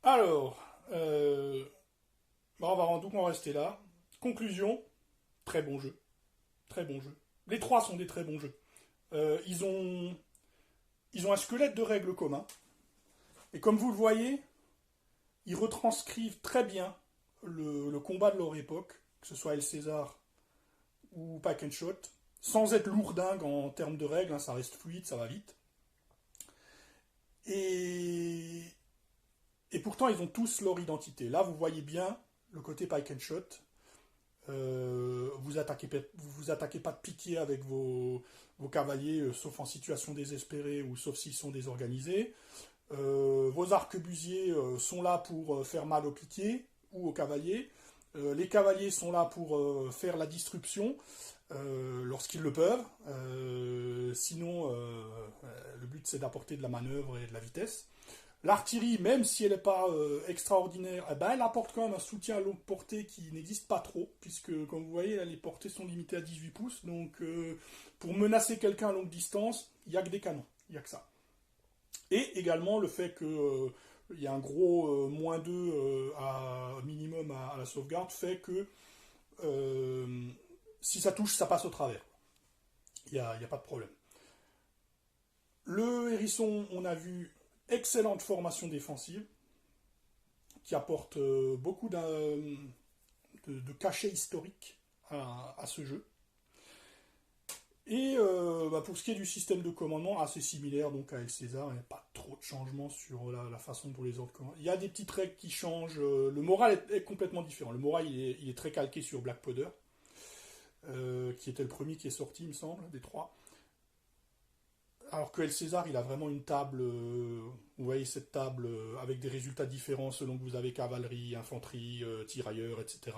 Alors, on va donc en rester là. Conclusion. Très bon jeu. Très bon jeu. Les trois sont des très bons jeux. Ils ont un squelette de règles commun. Et comme vous le voyez, ils retranscrivent très bien le combat de leur époque, que ce soit El César ou Pike and Shot, sans être lourdingue en termes de règles, hein, ça reste fluide, ça va vite. Et pourtant, ils ont tous leur identité. Là, vous voyez bien le côté Pike and Shot. Vous attaquez pas de piqué avec vos cavaliers, sauf en situation désespérée ou sauf s'ils sont désorganisés. Vos arquebusiers sont là pour faire mal aux piquets ou aux cavaliers. Les cavaliers sont là pour faire la disruption lorsqu'ils le peuvent. Sinon, le but c'est d'apporter de la manœuvre et de la vitesse. L'artillerie, même si elle n'est pas extraordinaire, eh ben, elle apporte quand même un soutien à longue portée qui n'existe pas trop, puisque comme vous voyez, là, les portées sont limitées à 18 pouces. Donc pour menacer quelqu'un à longue distance, il n'y a que des canons, il n'y a que ça. Et également le fait qu'il y a un gros -2 minimum à la sauvegarde fait que si ça touche, ça passe au travers. Il n'y a pas de problème. Le hérisson, on a vu, excellente formation défensive qui apporte beaucoup de cachet historique à ce jeu. Et pour ce qui est du système de commandement, assez similaire donc à El César, il n'y a pas trop de changements sur la façon dont les ordres commandent. Il y a des petites règles qui changent. Le moral est complètement différent. Le moral il est très calqué sur Black Powder, qui était le premier qui est sorti, il me semble, des trois. Alors que El César, il a vraiment une table, vous voyez cette table avec des résultats différents selon que vous avez cavalerie, infanterie, tirailleurs, etc.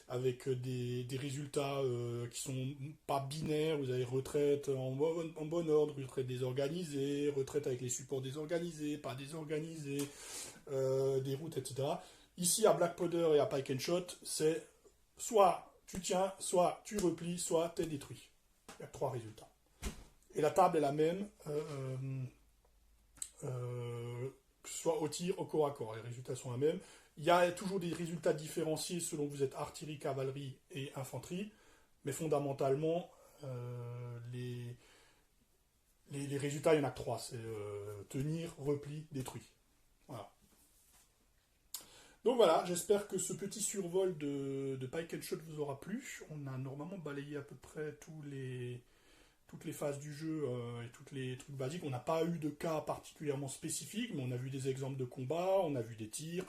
Avec des résultats qui sont pas binaires, vous avez retraite en bon ordre, retraite désorganisée, retraite avec les supports désorganisés, pas désorganisés, des routes, etc. Ici, à Black Powder et à Pike and Shot, c'est soit tu tiens, soit tu replies, soit tu es détruit. Il y a 3 résultats. Et la table est la même, que ce soit au tir, au corps à corps. Les résultats sont les mêmes. Il y a toujours des résultats différenciés selon que vous êtes artillerie, cavalerie et infanterie. Mais fondamentalement, les résultats, il y en a que 3. C'est tenir, repli, détruit. Voilà. Donc voilà, j'espère que ce petit survol de Pike and Shot vous aura plu. On a normalement balayé à peu près toutes les phases du jeu et tous les trucs basiques. On n'a pas eu de cas particulièrement spécifiques, mais on a vu des exemples de combats, on a vu des tirs,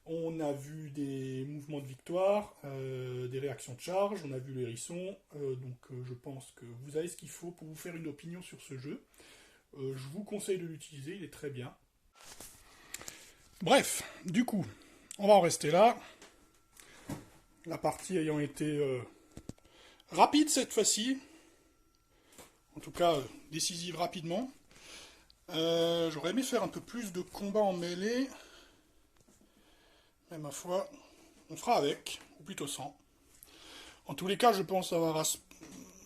on a vu des mouvements de victoire, des réactions de charge, on a vu l'hérisson. Donc je pense que vous avez ce qu'il faut pour vous faire une opinion sur ce jeu. Je vous conseille de l'utiliser, il est très bien. Bref, du coup, On va en rester là. La partie ayant été rapide cette fois-ci. En tout cas, décisive rapidement. J'aurais aimé faire un peu plus de combats en mêlée. Mais ma foi, on fera avec, ou plutôt sans. En tous les cas, je pense avoir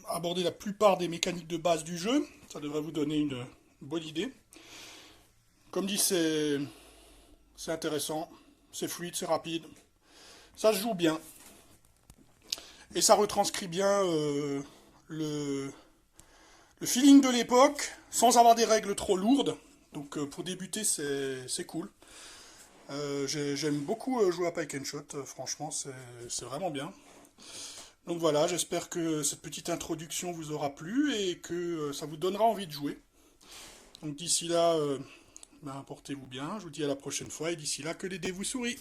abordé la plupart des mécaniques de base du jeu. Ça devrait vous donner une bonne idée. Comme dit, c'est intéressant, c'est fluide, c'est rapide. Ça se joue bien. Et ça retranscrit bien le feeling de l'époque, sans avoir des règles trop lourdes. Donc pour débuter, c'est cool. J'aime beaucoup jouer à Pike and Shot, franchement, c'est vraiment bien. Donc voilà, j'espère que cette petite introduction vous aura plu et que ça vous donnera envie de jouer. Donc d'ici là, portez-vous bien, je vous dis à la prochaine fois et d'ici là, que les dés vous sourient.